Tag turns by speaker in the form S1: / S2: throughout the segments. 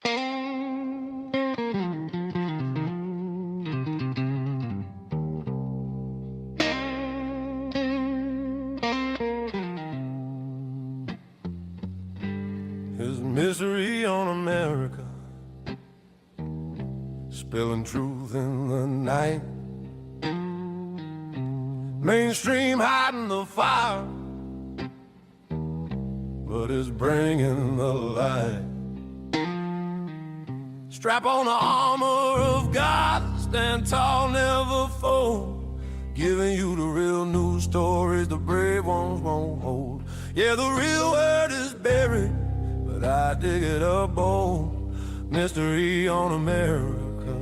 S1: There's misery on America, spilling truth in the night. Mainstream hiding the fire, but it's bringing the light. Strap on the armor of God, stand tall, never fold. Giving you the real news stories the brave ones won't hold. Yeah, the real word is buried, but I dig it up bold. Mystery on America,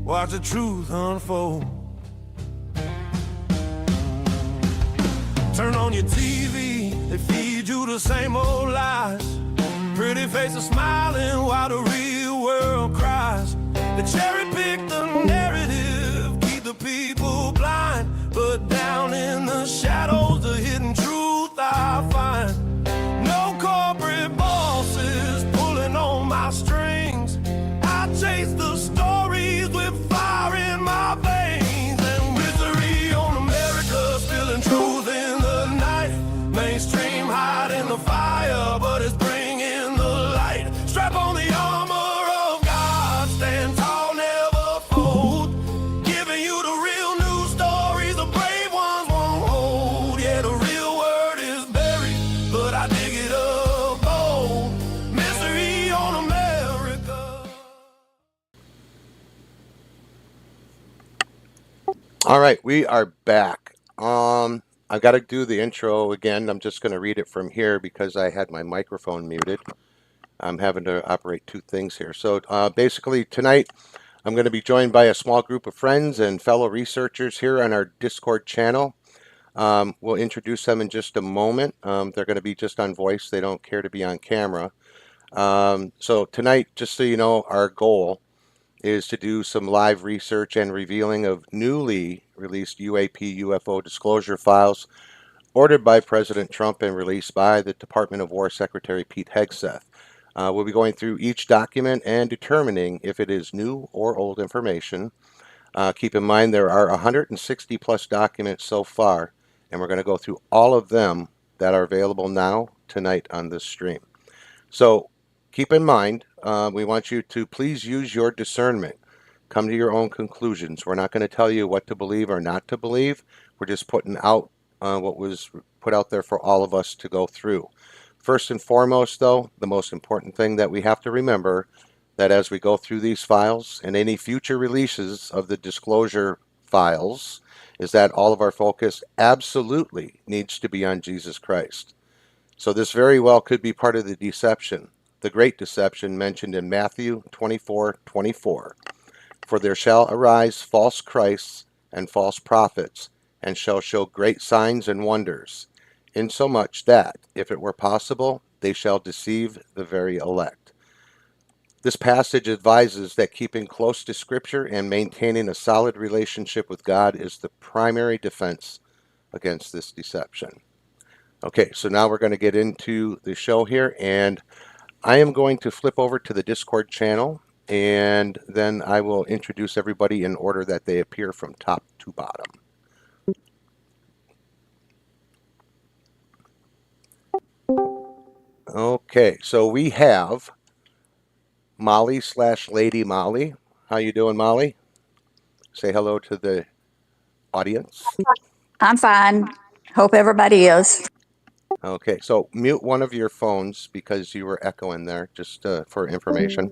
S1: watch the truth unfold. Turn on your TV, they feed you the same old lies. Pretty faces smiling while the real world cries. They cherry pick the narrative, keep the people blind. But down in the shadows, the hidden truth I find. No corporate bosses pulling on my strings. I chase the stories with fire in my veins. And misery on America, spilling truth in the night. Mainstream hiding the fire, but it's bringing the light. Strap on the armor of God, stand tall, never fold. Giving you the real news stories the brave ones won't hold. Yeah, the real word is buried, but I dig it up bold. Misery on America.
S2: All right, we are back. I've got to do the intro again. I'm just going to read it from here because I had my microphone muted. I'm having to operate two things here. So basically tonight I'm going to be joined by a small group of friends and fellow researchers here on our Discord channel. We'll introduce them in just a moment. They're going to be just on voice. They don't care to be on camera. So tonight, just so you know, our goal is to do some live research and revealing of newly released UFO disclosure files ordered by President Trump and released by the Department of War Secretary Pete Hegseth. We'll be going through each document and determining if it is new or old information. Keep in mind there are 160 plus documents so far, and we're going to go through all of them that are available now tonight on this stream. So keep in mind, we want you to please use your discernment. Come to your own conclusions. We're not going to tell you what to believe or not to believe. We're just putting out what was put out there for all of us to go through. First and foremost, though, the most important thing that we have to remember that as we go through these files and any future releases of the disclosure files is that all of our focus absolutely needs to be on Jesus Christ. So this very well could be part of the deception, the great deception mentioned in Matthew 24:24. For there shall arise false Christs and false prophets, and shall show great signs and wonders, insomuch that, if it were possible, they shall deceive the very elect. This passage advises that keeping close to Scripture and maintaining a solid relationship with God is the primary defense against this deception. Okay, so now we're going to get into the show here, and I am going to flip over to the Discord channel, and then I will introduce everybody in order that they appear from top to bottom. Okay, so we have Molly/Lady Molly. How you doing, Molly? Say hello to the audience.
S3: I'm fine. Hope everybody is.
S2: Okay, so mute one of your phones because you were echoing there, just for information.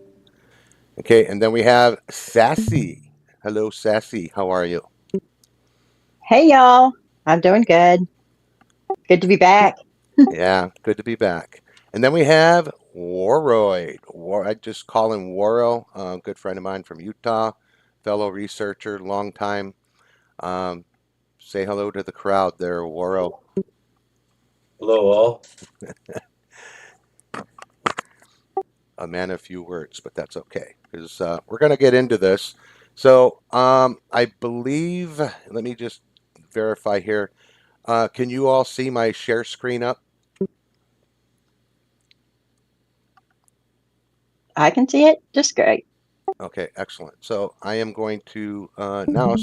S2: Okay, and then we have Sassy. Hello, Sassy. How are you?
S4: Hey, y'all. I'm doing good. Good to be back.
S2: Yeah, good to be back. And then we have Warroyd. I just call him Warro, a good friend of mine from Utah, fellow researcher, long time. Say hello to the crowd there, Warro.
S5: Hello, all.
S2: A man of few words, but that's okay, because we're going to get into this. So I believe, let me just verify here. Can you all see my share screen up?
S4: I can see it just great.
S2: Okay, excellent. So I am going to now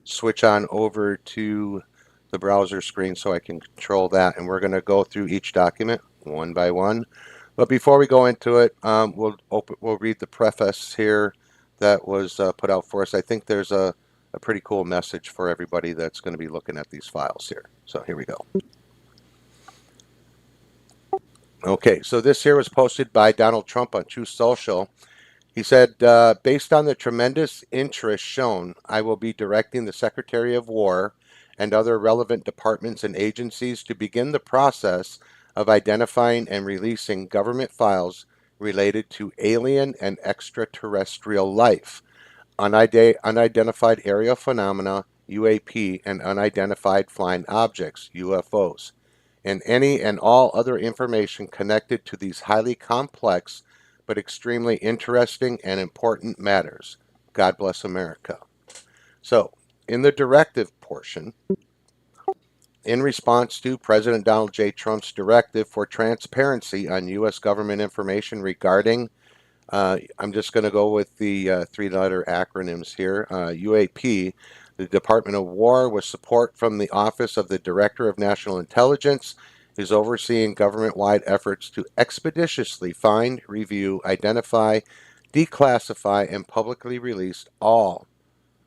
S2: switch on over to the browser screen so I can control that, and we're going to go through each document one by one. But before we go into it, we'll read the preface here that was put out for us. I think there's a pretty cool message for everybody that's going to be looking at these files here. So here we go. Okay, so this here was posted by Donald Trump on Truth Social. He said, based on the tremendous interest shown, I will be directing the Secretary of War and other relevant departments and agencies to begin the process of identifying and releasing government files related to alien and extraterrestrial life, unidentified aerial phenomena, UAP, and unidentified flying objects, UFOs, and any and all other information connected to these highly complex but extremely interesting and important matters. God bless America. So, in the directive portion, in response to President Donald J. Trump's directive for transparency on U.S. government information regarding, I'm just going to go with the three-letter acronyms here, UAP, the Department of War, with support from the Office of the Director of National Intelligence, is overseeing government-wide efforts to expeditiously find, review, identify, declassify, and publicly release all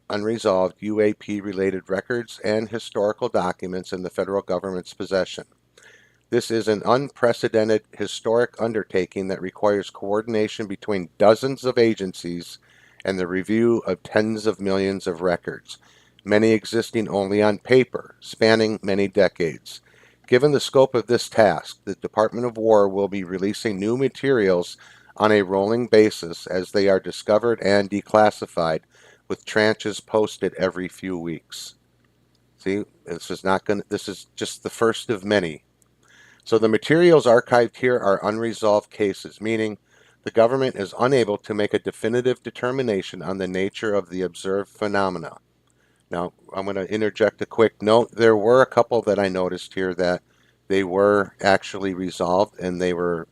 S2: unresolved UAP-related records and historical documents in the federal government's possession. This is an unprecedented historic undertaking that requires coordination between dozens of agencies and the review of tens of millions of records, many existing only on paper, spanning many decades. Given the scope of this task, the Department of War will be releasing new materials on a rolling basis as they are discovered and declassified, with tranches posted every few weeks. See, this is just the first of many. So the materials archived here are unresolved cases, meaning the government is unable to make a definitive determination on the nature of the observed phenomena. Now, I'm going to interject a quick note. There were a couple that I noticed here that they were actually resolved, and they were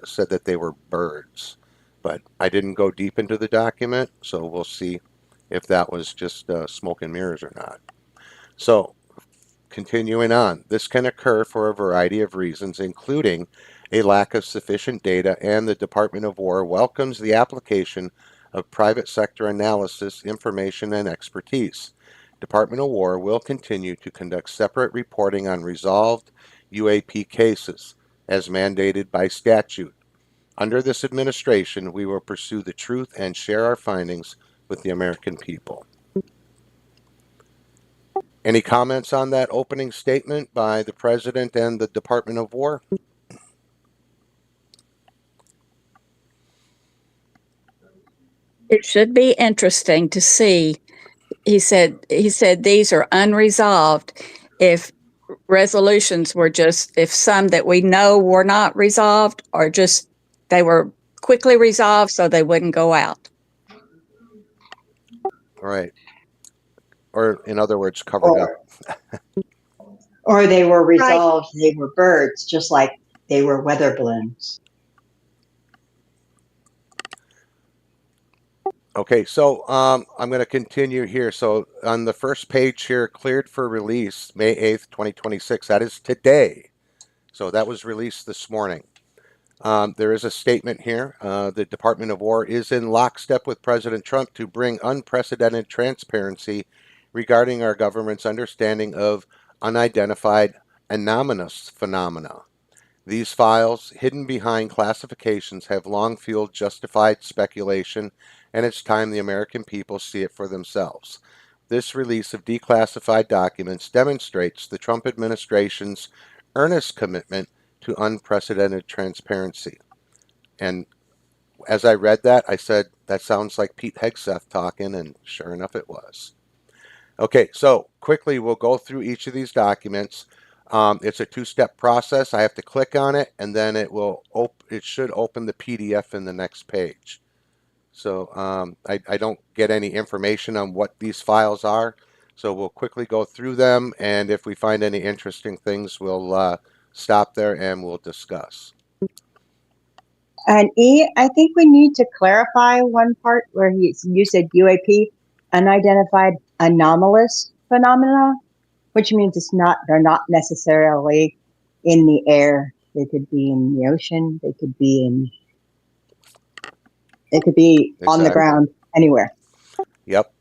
S2: said that they were birds. But I didn't go deep into the document, so we'll see if that was just smoke and mirrors or not. So, continuing on, this can occur for a variety of reasons, including a lack of sufficient data, and the Department of War welcomes the application of private sector analysis, information, and expertise. Department of War will continue to conduct separate reporting on resolved UAP cases, as mandated by statute. Under this administration, we will pursue the truth and share our findings with the American people. Any comments on that opening statement by the President and the Department of War?
S3: It should be interesting to see. He said these are unresolved. If resolutions were just, if some that we know were not resolved, or just they were quickly resolved so they wouldn't go out.
S2: Right. Or, in other words, covered up.
S4: Or they were resolved, they were birds, just like they were weather balloons.
S2: Okay, so I'm going to continue here. So on the first page here, cleared for release, May 8th, 2026. That is today. So that was released this morning. There is a statement here. The Department of War is in lockstep with President Trump to bring unprecedented transparency regarding our government's understanding of unidentified anomalous phenomena. These files, hidden behind classifications, have long fueled justified speculation, and it's time the American people see it for themselves. This release of declassified documents demonstrates the Trump administration's earnest commitment to unprecedented transparency. And as I read that, I said, that sounds like Pete Hegseth talking, and sure enough it was. Okay, so quickly we'll go through each of these documents. It's a two-step process. I have to click on it, and then it should open the PDF in the next page. So I don't get any information on what these files are. So we'll quickly go through them, and if we find any interesting things, we'll stop there and we'll discuss.
S4: And E, I think we need to clarify one part where you said UAP, unidentified anomalous phenomena, which means they're not necessarily in the air. They could be in the ocean. They could be on the
S2: Exactly.
S4: ground, anywhere.
S2: Yep.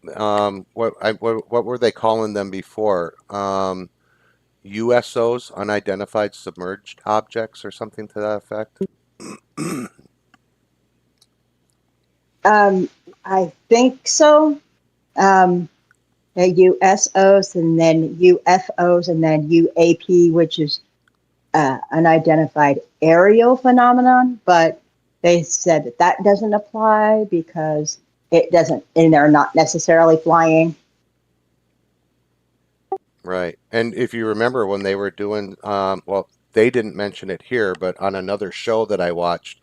S2: What were they calling them before? USOs, unidentified submerged objects, or something to that effect.
S4: I think so. Um, the USOs and then UFOs and then UAP, which is unidentified aerial phenomenon, but they said that doesn't apply because it doesn't, and they're not necessarily flying.
S2: Right. And if you remember when they were doing, well, they didn't mention it here, but on another show that I watched,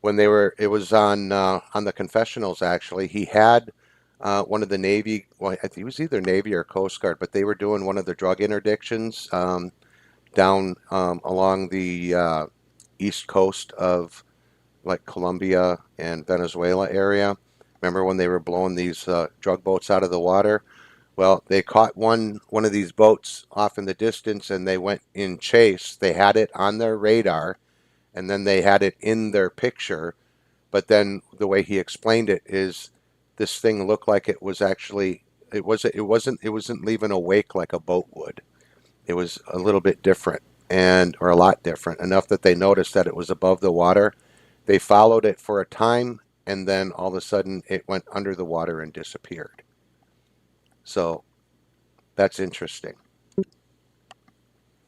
S2: when it was on the confessionals actually. He had one of the Navy, well, I think he was either Navy or Coast Guard, but they were doing one of the drug interdictions down along the east coast of like Colombia and Venezuela area. Remember when they were blowing these drug boats out of the water? Well, they caught one of these boats off in the distance and they went in chase. They had it on their radar and then they had it in their picture. But then the way he explained it is this thing looked like it was actually it wasn't leaving a wake like a boat would. It was a little bit different and or a lot different enough that they noticed that it was above the water. They followed it for a time and then all of a sudden it went under the water and disappeared. So that's interesting.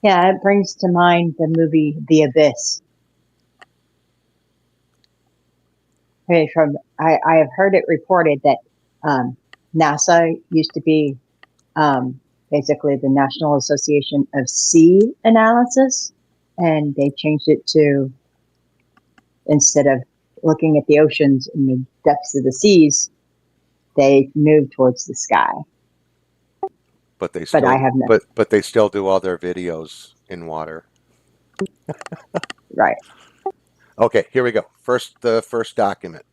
S4: Yeah, it brings to mind the movie The Abyss. I have heard it reported that NASA used to be basically the National Association of Sea Analysis, and they changed it to, instead of looking at the oceans and the depths of the seas, they moved towards the sky.
S2: But they
S4: But
S2: still
S4: I have no
S2: but they still do all their videos in water.
S4: right.
S2: Okay, here we go. The first document.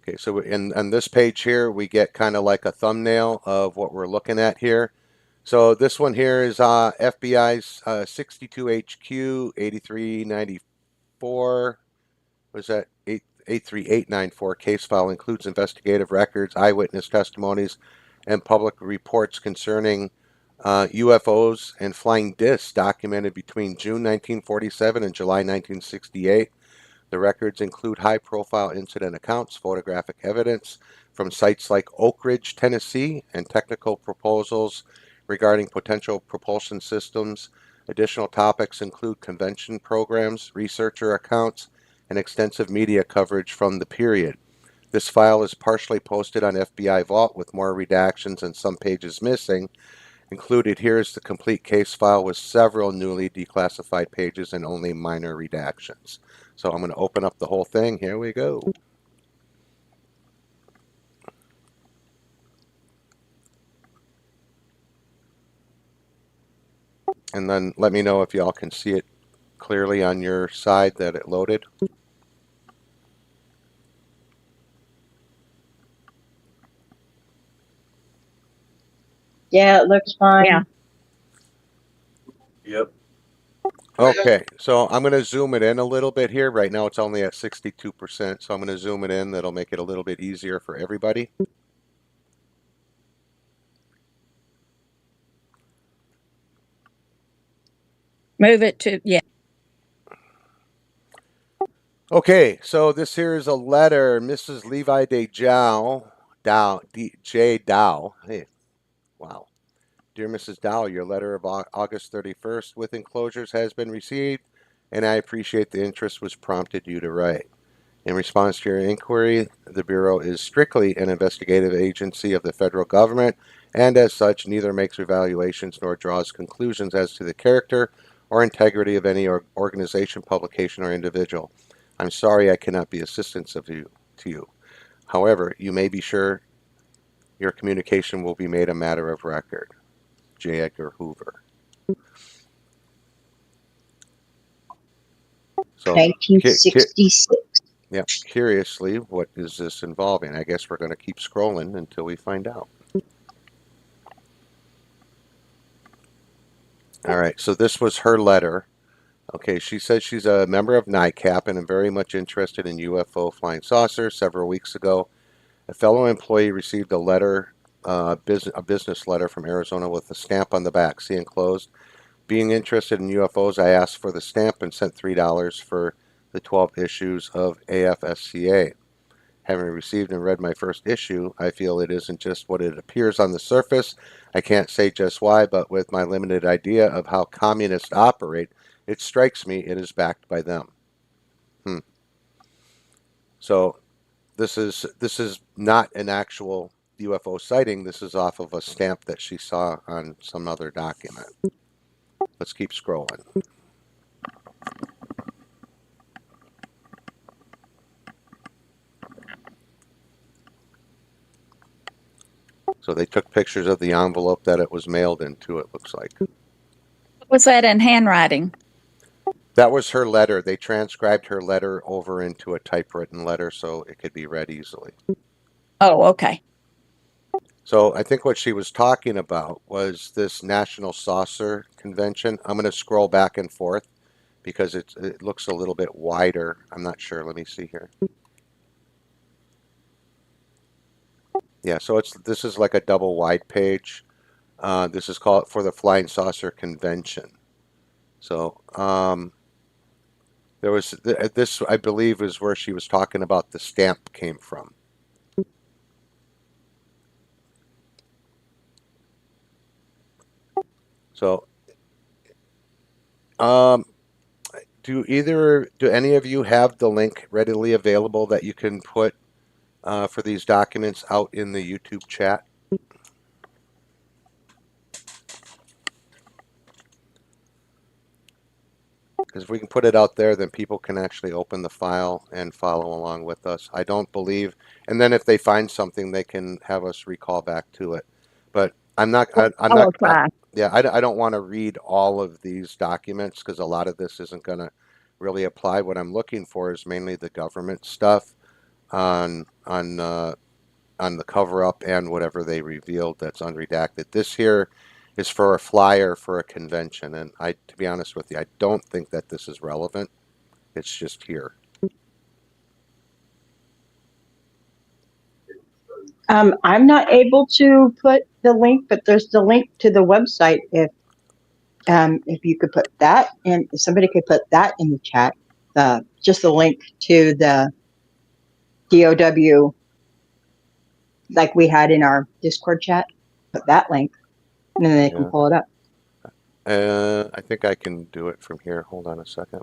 S2: Okay, so on this page here, we get kind of like a thumbnail of what we're looking at here. So this one here is FBI's 62HQ 8394. What is that? 83894 case file includes investigative records, eyewitness testimonies, and public reports concerning UFOs and flying discs documented between June 1947 and July 1968. The records include high-profile incident accounts, photographic evidence from sites like Oak Ridge, Tennessee, and technical proposals regarding potential propulsion systems. Additional topics include convention programs, researcher accounts, and extensive media coverage from the period. This file is partially posted on FBI Vault with more redactions and some pages missing. Included here is the complete case file with several newly declassified pages and only minor redactions. So I'm going to open up the whole thing. Here we go. And then let me know if y'all can see it clearly on your side that it loaded.
S4: Yeah, it looks fine.
S3: Yeah.
S5: Yep.
S2: Okay, so I'm going to zoom it in a little bit here. Right now it's only at 62%, so I'm going to zoom it in. That'll make it a little bit easier for everybody.
S3: Move it to, yeah.
S2: Okay, so this here is a letter, Mrs. Levi J. Dow. Hey, wow. Dear Mrs. Dow, your letter of August 31st with enclosures has been received, and I appreciate the interest was prompted you to write. In response to your inquiry, the Bureau is strictly an investigative agency of the federal government, and as such, neither makes evaluations nor draws conclusions as to the character or integrity of any organization, publication, or individual. I'm sorry I cannot be assistance to you. However, you may be sure your communication will be made a matter of record. J. Edgar Hoover. So,
S4: 1966.
S2: yeah, curiously, what is this involving? I guess we're going to keep scrolling until we find out. All right, so this was her letter. Okay, she says she's a member of NICAP and very much interested in UFO flying saucers. Several weeks ago, a fellow employee received a letter, a business letter from Arizona with a stamp on the back, see enclosed. Being interested in UFOs, I asked for the stamp and sent $3 for the 12 issues of AFSCA. Having received and read my first issue, I feel it isn't just what it appears on the surface. I can't say just why, but with my limited idea of how communists operate, it strikes me it is backed by them. So this is not an actual UFO sighting. This is off of a stamp that she saw on some other document. Let's keep scrolling. So they took pictures of the envelope that it was mailed into, it looks like.
S3: Was that in handwriting?
S2: That was her letter. They transcribed her letter over into a typewritten letter so it could be read easily.
S3: Oh, okay.
S2: So I think what she was talking about was this National Saucer Convention. I'm going to scroll back and forth because it looks a little bit wider. I'm not sure. Let me see here. Yeah, so this is like a double wide page. This is called for the Flying Saucer Convention. So there was this, I believe, is where she was talking about the stamp came from. So, do any of you have the link readily available that you can put for these documents out in the YouTube chat? Because if we can put it out there, then people can actually open the file and follow along with us. I don't believe, and then if they find something, they can have us recall back to it. But I'm not. I'm not. Yeah, I don't want to read all of these documents because a lot of this isn't going to really apply. What I'm looking for is mainly the government stuff on the cover up and whatever they revealed that's unredacted. This here is for a flyer for a convention, and to be honest with you, I don't think that this is relevant. It's just here.
S4: I'm not able to put the link, but there's the link to the website. If you could put that, and if somebody could put that in the chat, just the link to the DOW, like we had in our Discord chat. Put that link, and then they can pull it up.
S2: I think I can do it from here. Hold on a second.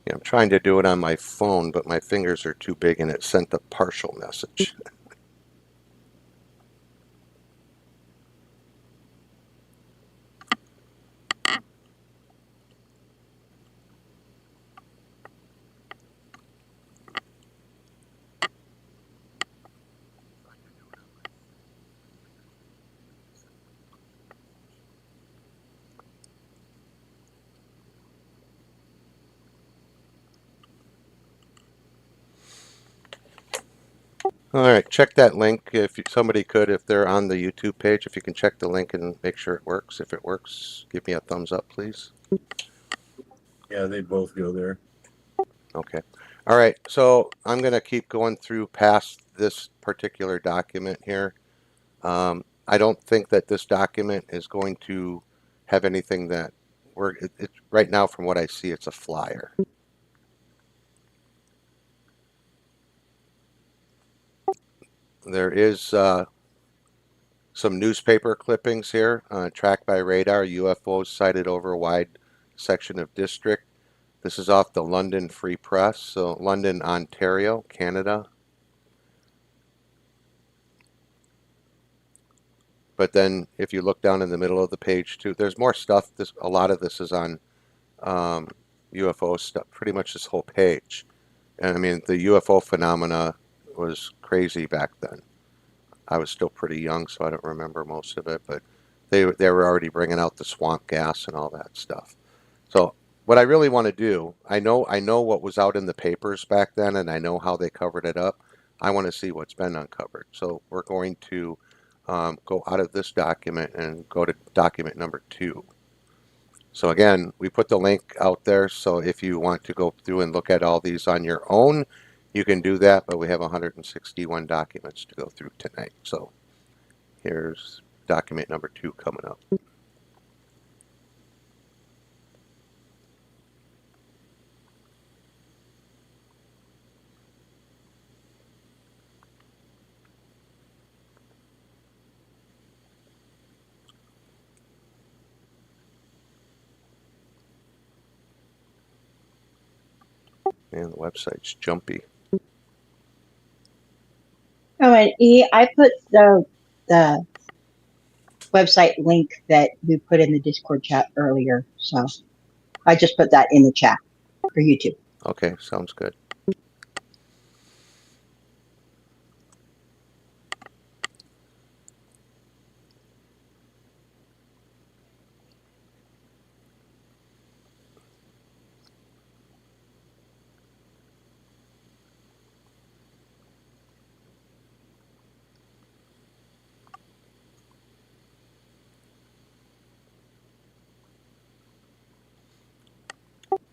S2: Yeah, I'm trying to do it on my phone, but my fingers are too big and it sent a partial message. All right, check that link if somebody could, if they're on the YouTube page, if you can check the link and make sure it works. If it works, give me a thumbs up, please.
S5: Yeah, they both go there.
S2: Okay. All right, so I'm going to keep going through past this particular document here. I don't think that this document is going to have anything that right now, from what I see, it's a flyer. there is some newspaper clippings here. Tracked by radar, UFOs sighted over a wide section of district. This is off the London Free Press, so London, Ontario, Canada. But then if you look down in the middle of the page too, there's more stuff. A lot of this is on UFO stuff, pretty much this whole page. And I mean, the UFO phenomena was crazy back then. I was still pretty young, so I don't remember most of it, but they were already bringing out the swamp gas and all that stuff. So what I really want to do, I know what was out in the papers back then, and I know how they covered it up. I want to see what's been uncovered. So we're going to go out of this document and go to document number 2. So again, we put the link out there, so if you want to go through and look at all these on your own, you can do that, but we have 161 documents to go through tonight. So here's document number 2 coming up. And the website's jumpy.
S4: Oh, and I put the website link that we put in the Discord chat earlier. So I just put that in the chat for YouTube.
S2: Okay, sounds good.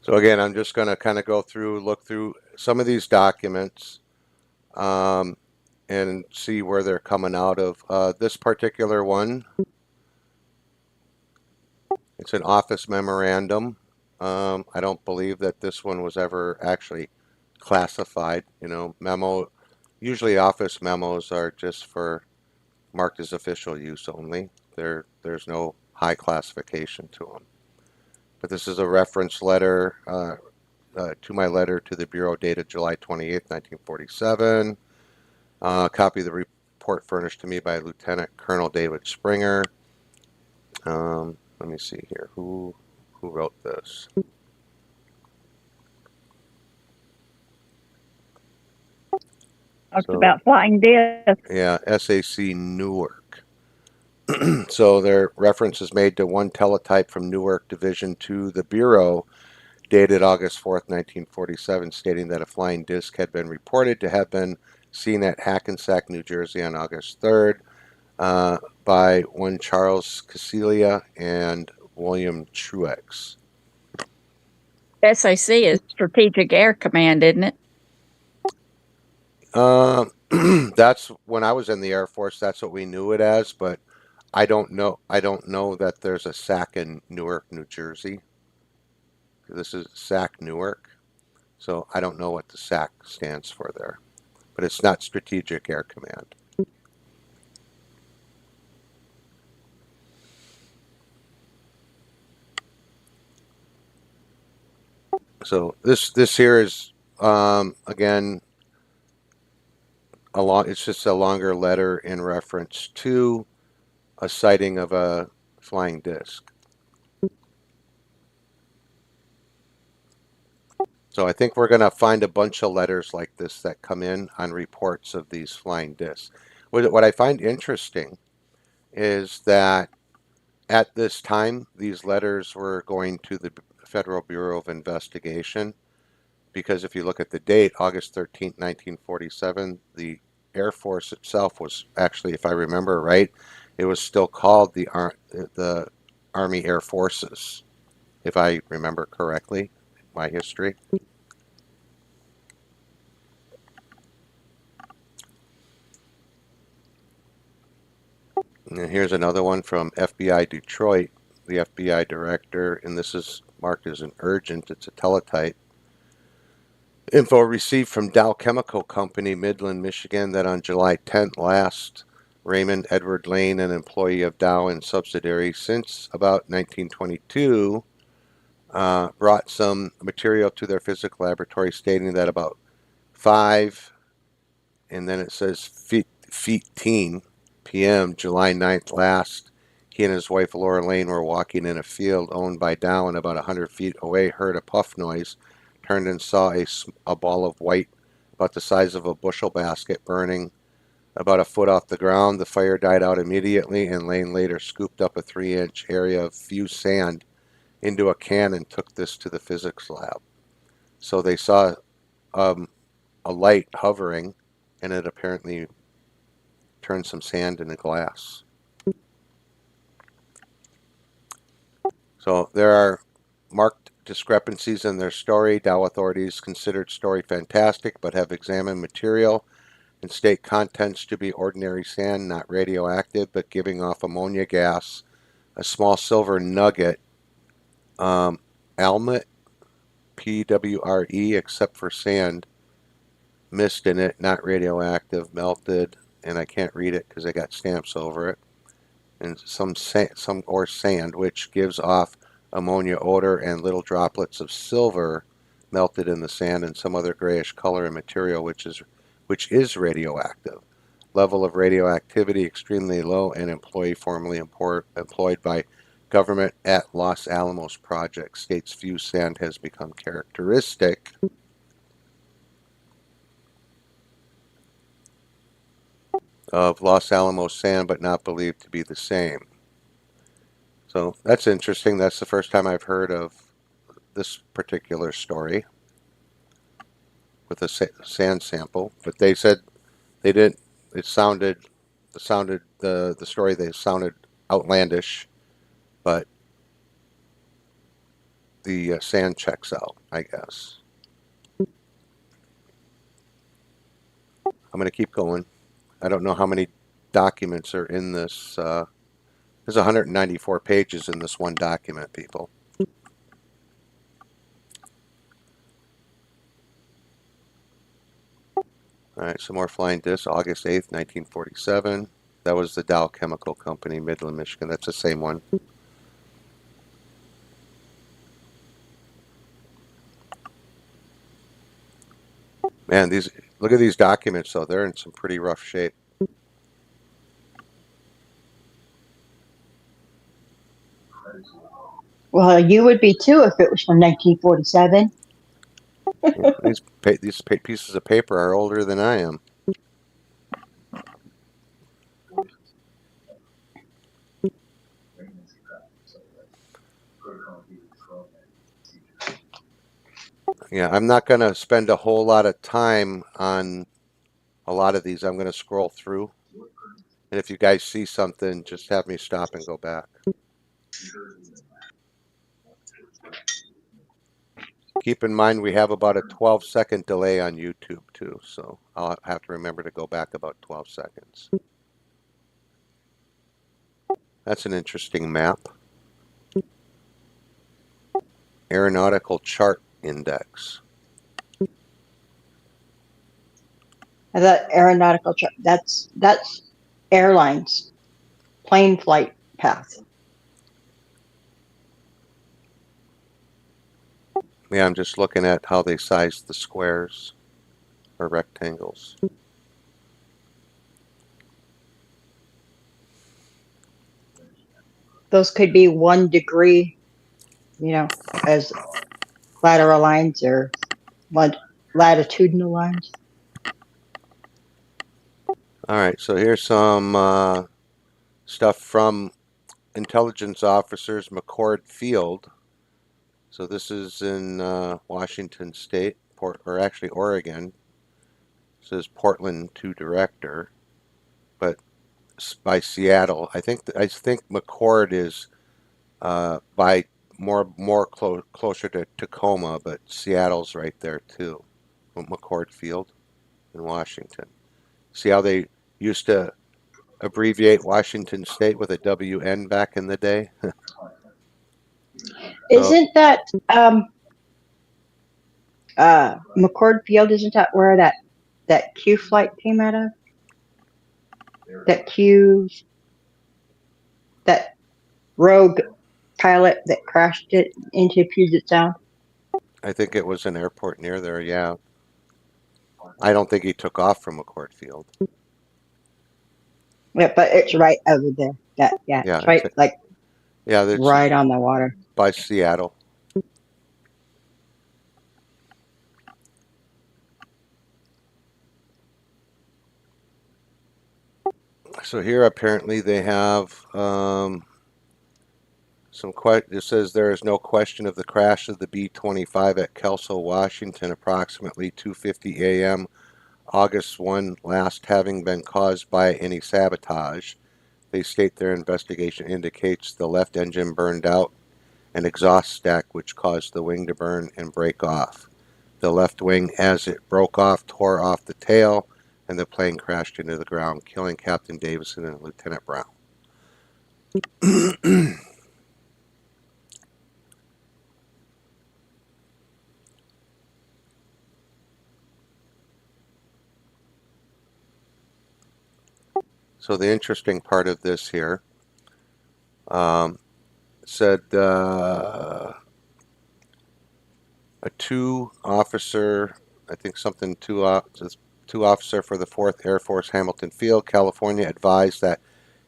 S2: So again, I'm just going to kind of go through, look through some of these documents and see where they're coming out of. This particular one, it's an office memorandum. I don't believe that this one was ever actually classified. You know, usually office memos are just for marked as official use only. There's no high classification to them. But this is a reference letter to my letter to the Bureau dated July 28th, 1947. Copy of the report furnished to me by Lieutenant Colonel David Springer. Let me see here. Who wrote this?
S3: Talks about flying discs.
S2: Yeah, SAC Newark. So their reference is made to one teletype from Newark Division to the Bureau dated August 4th, 1947, stating that a flying disc had been reported to have been seen at Hackensack, New Jersey on August 3rd by one Charles Casilia and William Truex.
S3: SAC is Strategic Air Command, isn't it?
S2: That's when I was in the Air Force. That's what we knew it as, but I don't know that there's a SAC in Newark, New Jersey. This is SAC Newark, so I don't know what the SAC stands for there, but it's not Strategic Air Command. So this here is again it's just a longer letter in reference to a sighting of a flying disc. So I think we're going to find a bunch of letters like this that come in on reports of these flying discs. What I find interesting is that at this time, these letters were going to the Federal Bureau of Investigation, because if you look at the date, August 13th, 1947, the Air Force itself was actually, if I remember right, it was still called the Army Air Forces, if I remember correctly, my history. And here's another one from FBI Detroit, the FBI director, and this is marked as an urgent. It's a teletype. Info received from Dow Chemical Company, Midland, Michigan, that on July 10th last, Raymond Edward Lane, an employee of Dow and subsidiary since about 1922, brought some material to their physics laboratory stating that about 5, and then it says 15 p.m. July 9th last, he and his wife Laura Lane were walking in a field owned by Dow, and about 100 feet away heard a puff noise, turned and saw a ball of white about the size of a bushel basket burning about a foot off the ground. The fire died out immediately, and Lane later scooped up a 3-inch area of fused sand into a can and took this to the physics lab. So they saw a light hovering, and it apparently turned some sand into glass. So there are marked discrepancies in their story. Dow authorities considered story fantastic, but have examined material and state contents to be ordinary sand, not radioactive, but giving off ammonia gas, a small silver nugget, almet, PWRE, except for sand, mist in it, not radioactive, melted, and I can't read it because I got stamps over it, and some sand, which gives off ammonia odor, and little droplets of silver melted in the sand, and some other grayish color and material which is radioactive. Level of radioactivity extremely low, and employee formerly employed by government at Los Alamos project states fused sand has become characteristic of Los Alamos sand, but not believed to be the same. So that's interesting. That's the first time I've heard of this particular story with a sand sample. But they said they didn't. It sounded the story. They sounded outlandish, but the sand checks out, I guess. I'm going to keep going. I don't know how many documents are in this. There's 194 pages in this one document, people. All right, some more flying discs, August 8th, 1947. That was the Dow Chemical Company, Midland, Michigan. That's the same one. Man, look at these documents, though. They're in some pretty rough shape.
S4: Well, you would be too if it was from 1947.
S2: These pieces of paper are older than I am. Yeah, I'm not going to spend a whole lot of time on a lot of these. I'm going to scroll through. And if you guys see something, just have me stop and go back. Keep in mind we have about a 12-second delay on YouTube too, so I'll have to remember to go back about 12 seconds. That's an interesting map. Aeronautical Chart Index.
S4: The aeronautical chart, that's airlines, plane flight path.
S2: Yeah, I'm just looking at how they size the squares or rectangles.
S4: Those could be 1 degree, as lateral lines or latitudinal lines.
S2: All right, so here's some stuff from intelligence officers, McCord Field. So this is in Washington State, or actually Oregon. It says Portland to Director, but by Seattle. I think McCord is by closer to Tacoma, but Seattle's right there too. McCord Field in Washington. See how they used to abbreviate Washington State with a WN back in the day?
S4: Isn't that McCord Field, isn't that where that Q flight came out of? That rogue pilot that crashed it into Puget Sound?
S2: I think it was an airport near there, yeah. I don't think he took off from McCord Field.
S4: Yeah, but it's right over there.
S2: Yeah,
S4: it's right,
S2: it's
S4: right on the water.
S2: by Seattle. So here apparently they have it says there is no question of the crash of the B-25 at Kelso, Washington, approximately 2:50 a.m. August 1 last having been caused by any sabotage. They state their investigation indicates the left engine burned out an exhaust stack which caused the wing to burn and break off. The left wing, as it broke off, tore off the tail, and the plane crashed into the ground, killing Captain Davison and Lieutenant Brown. So the interesting part of this here said a two officer for the 4th Air Force Hamilton Field, California, advised that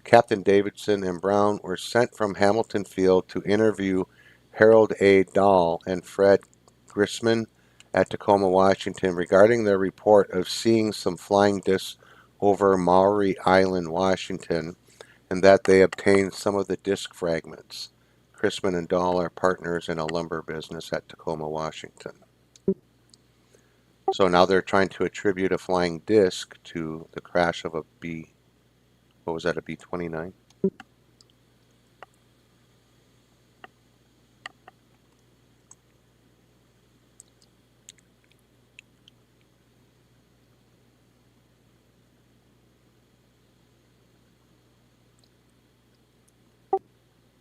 S2: Captain Davidson and Brown were sent from Hamilton Field to interview Harold A. Dahl and Fred Grissman at Tacoma, Washington, regarding their report of seeing some flying discs over Maury Island, Washington, and that they obtained some of the disc fragments. Grissman and Dahl are partners in a lumber business at Tacoma, Washington. So now they're trying to attribute a flying disc to the crash of a B-29?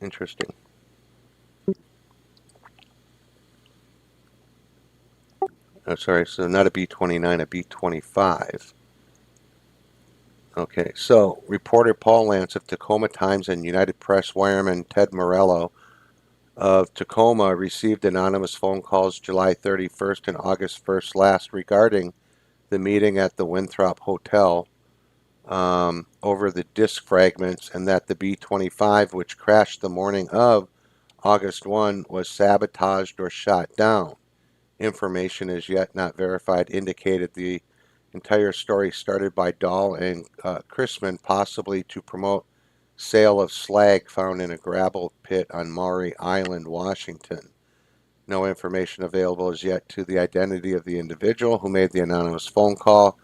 S2: Interesting. Oh, sorry, so not a B-29, a B-25. Okay, so reporter Paul Lance of Tacoma Times and United Press wireman Ted Morello of Tacoma received anonymous phone calls July 31st and August 1st last regarding the meeting at the Winthrop Hotel over the disc fragments, and that the B-25, which crashed the morning of August 1, was sabotaged or shot down. Information as yet not verified indicated the entire story started by Dahl and Grissman, possibly to promote sale of slag found in a gravel pit on Maury Island, Washington. No information available as yet to the identity of the individual who made the anonymous phone call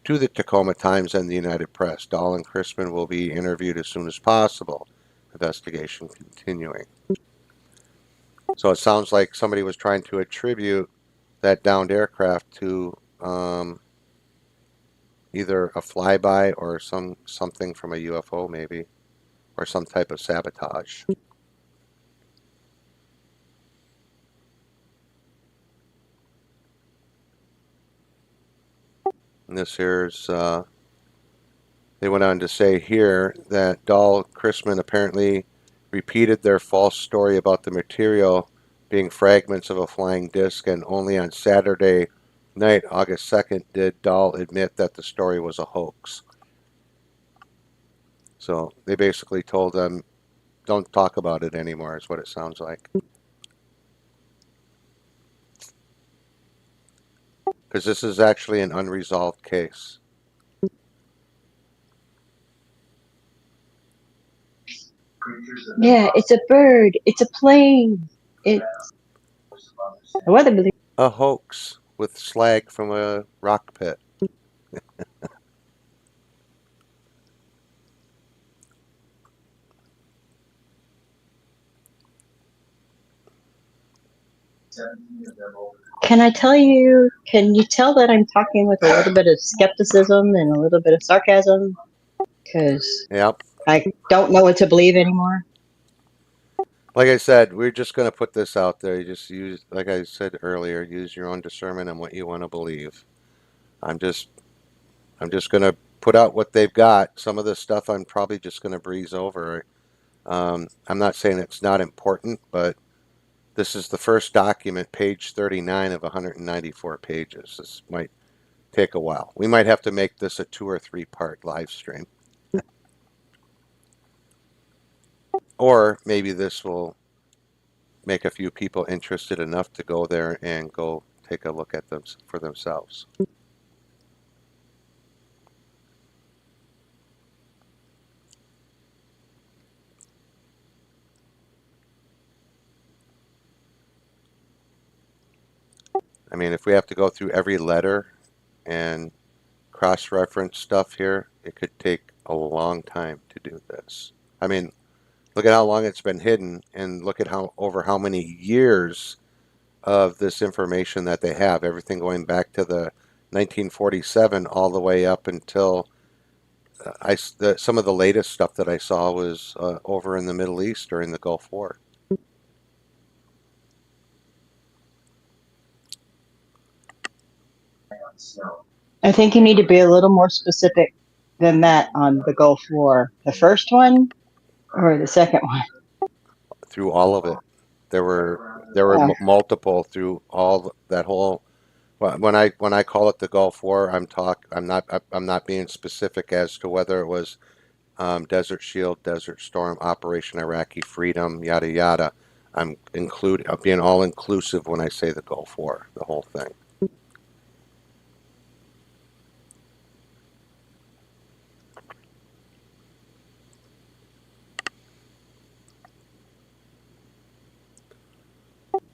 S2: to the Tacoma Times and the United Press. Dahl and Grissman will be interviewed as soon as possible. Investigation continuing. So it sounds like somebody was trying to attribute that downed aircraft to either a flyby or something from a UFO maybe, or some type of sabotage. And this here's, they went on to say here that Dahl Grissman apparently repeated their false story about the material being fragments of a flying disc, and only on Saturday night, August 2nd, did Dahl admit that the story was a hoax. So they basically told them, don't talk about it anymore, is what it sounds like. Because this is actually an unresolved case.
S4: Yeah, it's a bird. It's a plane. It's a weather balloon.
S2: A hoax with slag from a rock pit.
S4: Can you tell that I'm talking with a little bit of skepticism and a little bit of sarcasm? Because
S2: Yep.
S4: I don't know what to believe anymore.
S2: Like I said, we're just going to put this out there. You just use, like I said earlier, use your own discernment on what you want to believe. I'm just, I'm just going to put out what they've got. Some of this stuff I'm probably just going to breeze over. I'm not saying it's not important, but this is the first document, page 39 of 194 pages. This might take a while. We might have to make this a 2 or 3 part live stream. Or maybe this will make a few people interested enough to go there and go take a look at them for themselves. I mean, if we have to go through every letter and cross-reference stuff here, it could take a long time to do this. I mean, look at how long it's been hidden, and look at how many years of this information that they have. Everything going back to the 1947 all the way up until some of the latest stuff that I saw was over in the Middle East during the Gulf War.
S4: I think you need to be a little more specific than that on the Gulf War. The first one or the second one?
S2: Through all of it, there were multiple through all that whole. When I call it the Gulf War, I'm not being specific as to whether it was Desert Shield, Desert Storm, Operation Iraqi Freedom, yada yada. I'm being all inclusive when I say the Gulf War, the whole thing.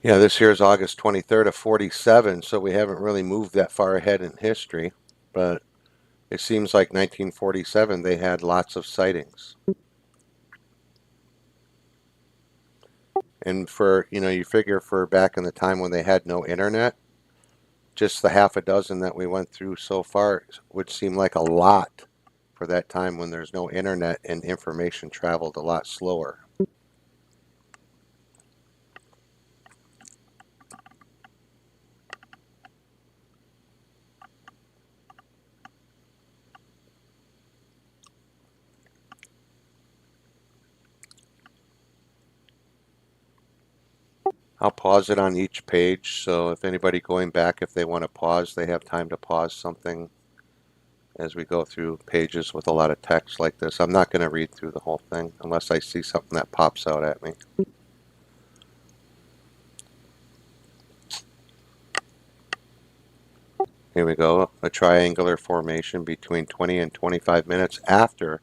S2: Yeah, this here is August 23rd of 47, so we haven't really moved that far ahead in history, but it seems like 1947 they had lots of sightings. And for, you figure for back in the time when they had no internet, just the half a dozen that we went through so far would seem like a lot for that time when there's no internet and information traveled a lot slower. I'll pause it on each page, so if anybody going back, if they want to pause, they have time to pause something as we go through pages with a lot of text like this. I'm not going to read through the whole thing unless I see something that pops out at me. Here we go, a triangular formation between 20 and 25 minutes after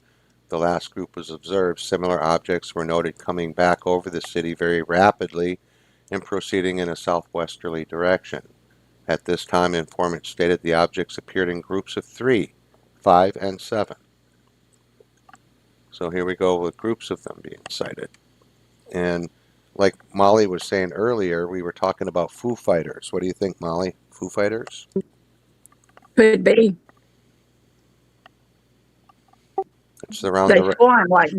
S2: the last group was observed. Similar objects were noted coming back over the city very rapidly and proceeding in a southwesterly direction. At this time, informants stated the objects appeared in groups of 3, 5, and 7. So here we go with groups of them being sighted. And like Molly was saying earlier, we were talking about Foo Fighters. What do you think, Molly? Foo Fighters?
S3: Could be.
S2: It's around
S3: They
S2: the
S3: form like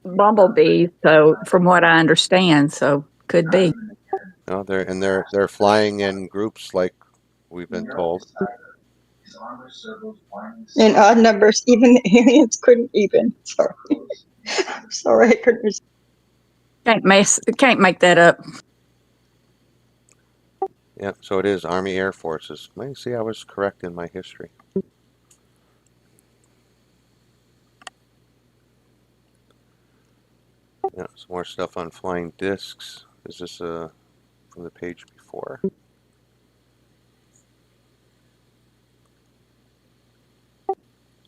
S3: bumblebees, so from what I understand, so could be.
S2: no, they're flying in groups like we've been told.
S4: In odd numbers, even the aliens couldn't even. Sorry. Sorry, I couldn't.
S3: Can't make that up.
S2: Yeah, so it is Army Air Forces. Let me see, I was correct in my history. Yeah, some more stuff on flying discs. Is this from the page before?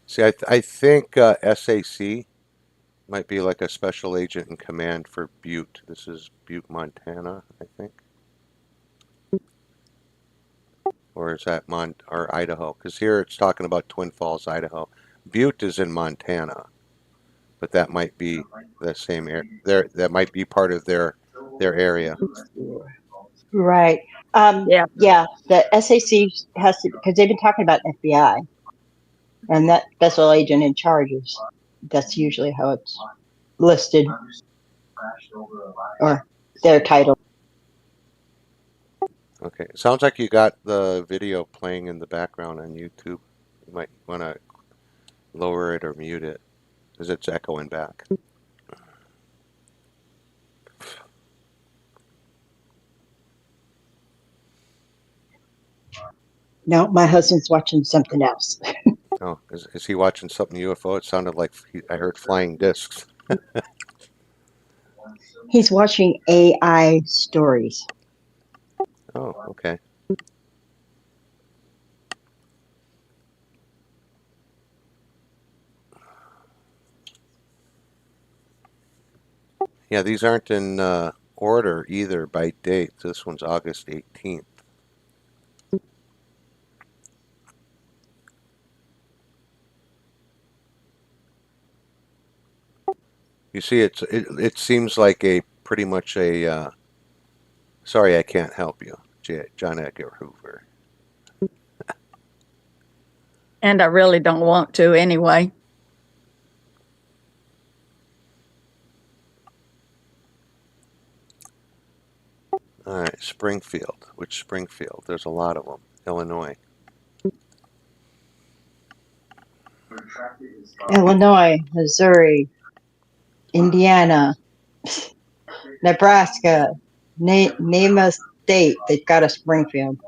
S2: See, I think SAC might be like a special agent in command for Butte. This is Butte, Montana, I think. Or is that or Idaho? Because here it's talking about Twin Falls, Idaho. Butte is in Montana, but that might be the same area. That might be part of their area.
S4: Right.
S3: Yeah.
S4: Yeah. The SAC has to, because they've been talking about FBI, and that special agent in charge that's usually how it's listed. Or Their title.
S2: Okay. It sounds like you got the video playing in the background on YouTube. You might want to lower it or mute it because it's echoing back.
S4: No, my husband's watching something else.
S2: Oh, is he watching something UFO? It sounded like I heard flying discs.
S4: He's watching AI stories.
S2: Oh, okay. Yeah, these aren't in order either by date. This one's August 18th. You see, it seems like a pretty much a. Sorry, I can't help you, John Edgar Hoover.
S3: And I really don't want to anyway.
S2: All right, Springfield. Which Springfield? There's a lot of them. Illinois.
S4: Illinois, Missouri, Indiana, Nebraska. Name a state. They've got a Springfield.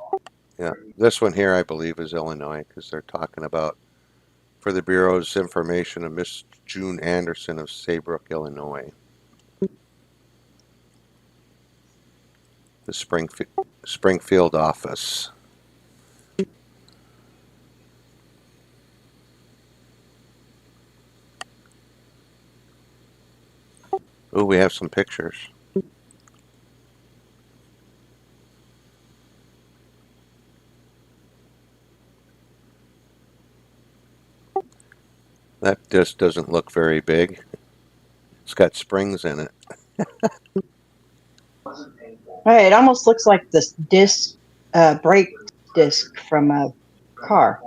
S2: Yeah, this one here, I believe, is Illinois because they're talking about for the Bureau's information of Miss June Anderson of Saybrook, Illinois. The Springfield office. Oh, we have some pictures. That just doesn't look very big. It's got springs in it.
S4: Hey, it almost looks like this disc, brake disc from a car.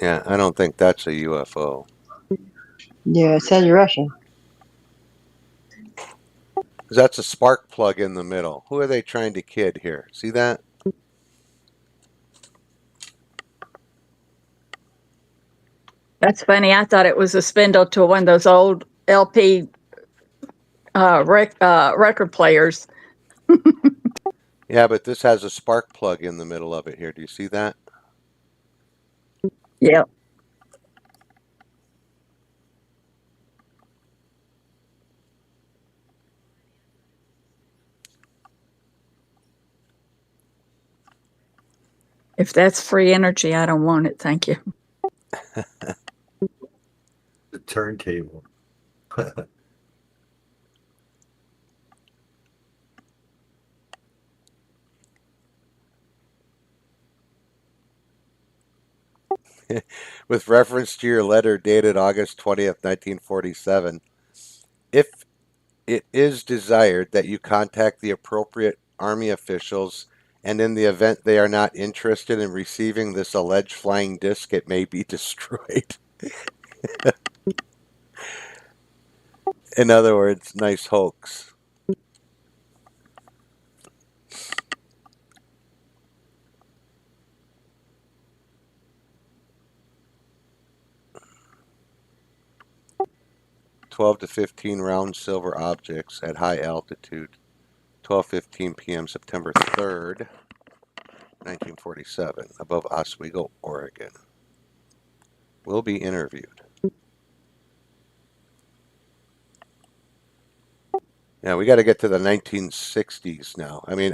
S2: Yeah, I don't think that's a UFO.
S4: Yeah, it says Russian.
S2: Because that's a spark plug in the middle. Who are they trying to kid here? See that?
S3: That's funny. I thought it was a spindle to one of those old LP record players.
S2: Yeah, but this has a spark plug in the middle of it here. Do you see that?
S3: Yep. If that's free energy, I don't want it. Thank you.
S5: The turntable.
S2: With reference to your letter dated August 20th, 1947, if it is desired that you contact the appropriate Army officials, and in the event they are not interested in receiving this alleged flying disc, it may be destroyed. In other words, nice hoax. "12 to 15 round silver objects at high altitude, 12:15 p.m. September 3rd, 1947, above Oswego, Oregon. Will be interviewed." Yeah, we got to get to the 1960s now. I mean,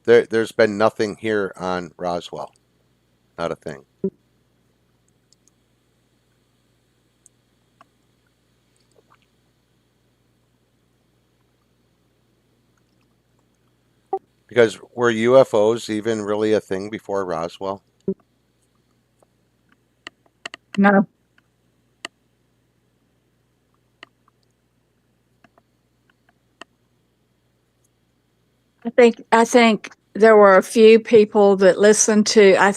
S2: there's been nothing here on Roswell. Not a thing. Because were UFOs even really a thing before Roswell?
S3: No. I think there were a few people that listened to. I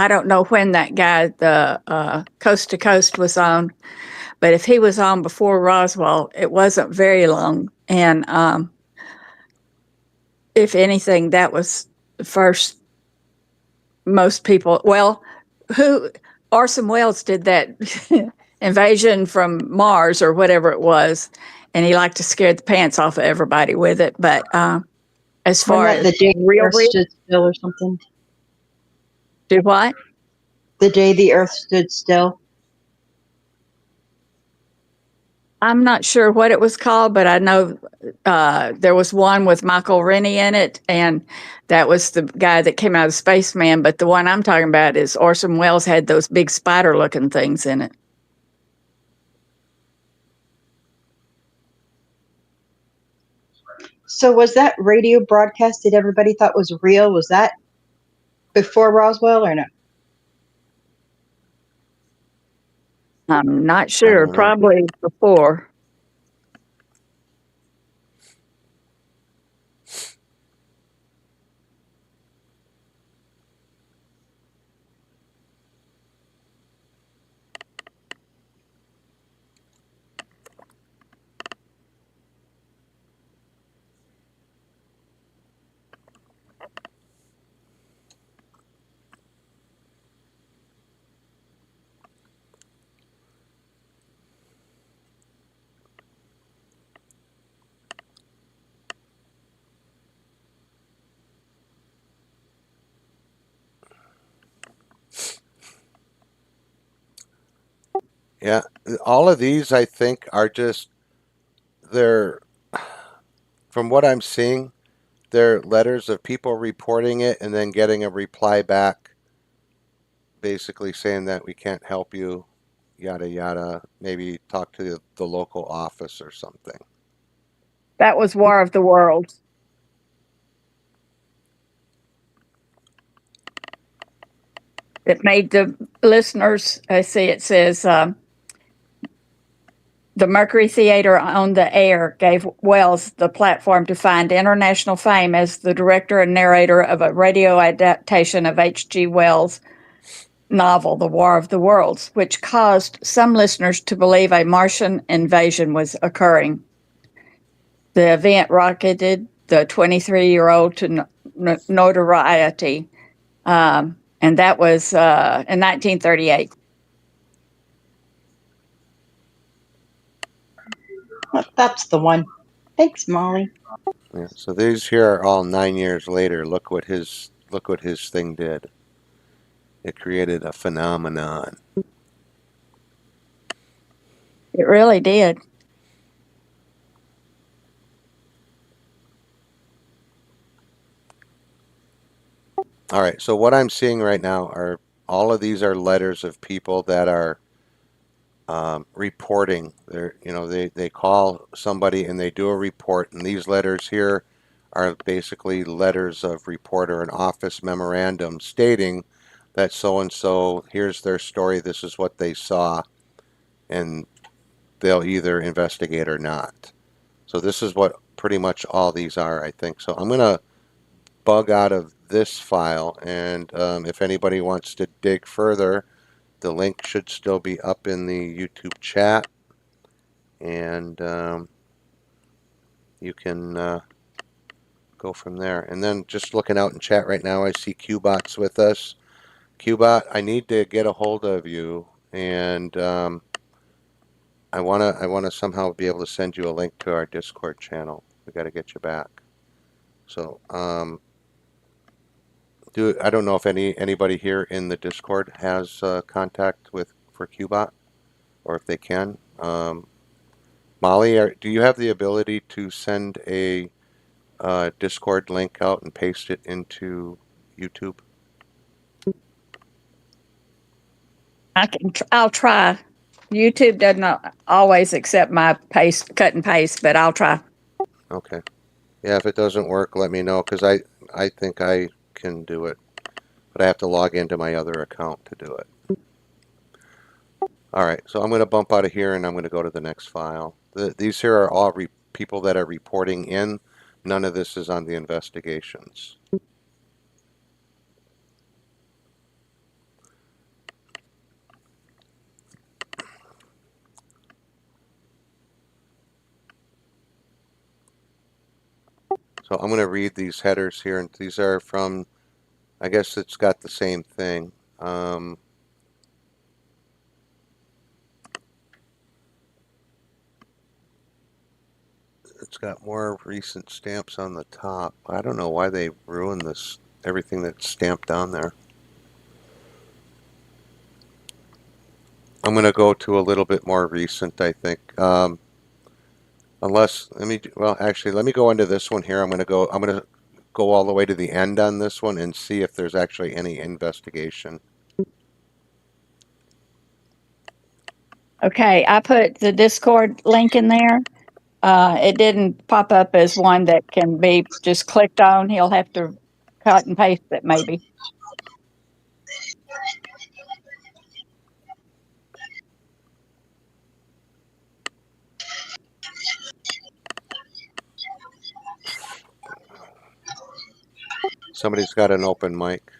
S3: don't know when that guy, the Coast to Coast, was on, but if he was on before Roswell, it wasn't very long. And if anything, that was the first. Most people, well, who Orson Welles did that invasion from Mars or whatever it was, and he liked to scare the pants off of everybody with it. But as
S4: Wasn't
S3: far
S4: that
S3: as
S4: the day the
S3: real,
S4: Earth stood still or something?
S3: do what?
S4: The day the Earth stood still.
S3: I'm not sure what it was called, but I know there was one with Michael Rennie in it, and that was the guy that came out of Spaceman. But the one I'm talking about is Orson Welles had those big spider-looking things in it.
S4: So was that radio broadcast that everybody thought was real? Was that before Roswell or no?
S3: I'm not
S2: I
S3: sure.
S2: don't know.
S3: Probably before.
S2: Yeah, all of these I think are just they're from what I'm seeing, they're letters of people reporting it and then getting a reply back basically saying that we can't help you, yada yada. Maybe talk to the local office or something.
S3: That was War of the Worlds. It made the listeners, I see it says, the Mercury Theater on the Air gave Wells the platform to find international fame as the director and narrator of a radio adaptation of H.G. Wells' novel, The War of the Worlds, which caused some listeners to believe a Martian invasion was occurring. The event rocketed the 23-year-old to notoriety, and that was in 1938.
S4: That's the one. Thanks, Molly.
S2: Yeah, so these here are all 9 years later. Look what his thing did. It created a phenomenon.
S3: It really did.
S2: All right, so what I'm seeing right now are all of these are letters of people that are reporting. They call somebody and they do a report, and these letters here are basically letters of report or an office memorandum stating that so and so, here's their story, this is what they saw, and they'll either investigate or not. So this is what pretty much all these are, I think. So I'm going to bug out of this file, and if anybody wants to dig further, the link should still be up in the YouTube chat, and you can go from there. And then just looking out in chat right now, I see Qbot's with us. Qbot, I need to get a hold of you, and I wanna somehow be able to send you a link to our Discord channel. We got to get you back. So I don't know if anybody here in the Discord has contact for Qbot, or if they can. Molly, do you have the ability to send a Discord link out and paste it into YouTube?
S3: I'll try. YouTube doesn't always accept my cut and paste, but I'll try.
S2: Okay. Yeah, if it doesn't work, let me know, because I think I can do it, but I have to log into my other account to do it. All right, so I'm going to bump out of here and I'm going to go to the next file. These here are all people that are reporting in. None of this is on the investigations. So I'm going to read these headers here, and these are from, I guess it's got the same thing. It's got more recent stamps on the top. I don't know why they ruined this, everything that's stamped on there. I'm going to go to a little bit more recent, I think. Unless, well, actually, let me go into this one here. I'm going to go all the way to the end on this one and see if there's actually any investigation.
S3: Okay, I put the Discord link in there. It didn't pop up as one that can be just clicked on. He'll have to cut and paste it maybe.
S2: Somebody's got an open mic.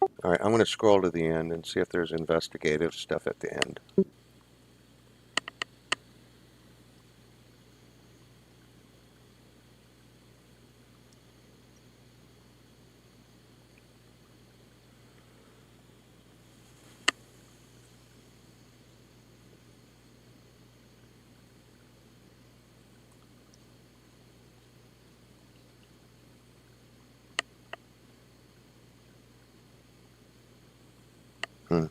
S2: All right, I'm going to scroll to the end and see if there's investigative stuff at the end. Hmm.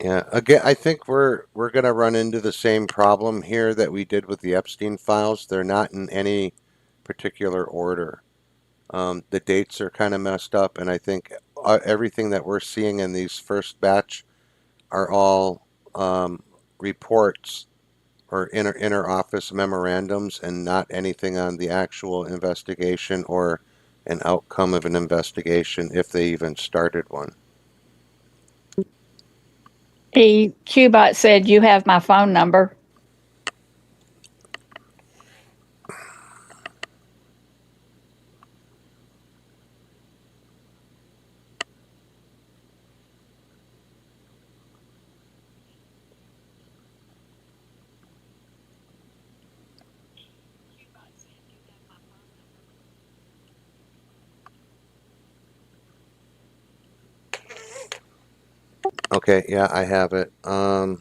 S2: Yeah, again, I think we're going to run into the same problem here that we did with the Epstein files. They're not in any particular order. The dates are kind of messed up, and I think everything that we're seeing in these first batch are all reports or inter office memorandums and not anything on the actual investigation or an outcome of an investigation if they even started one.
S3: Qbot said, you have my phone number.
S2: Okay, yeah, I have it. Let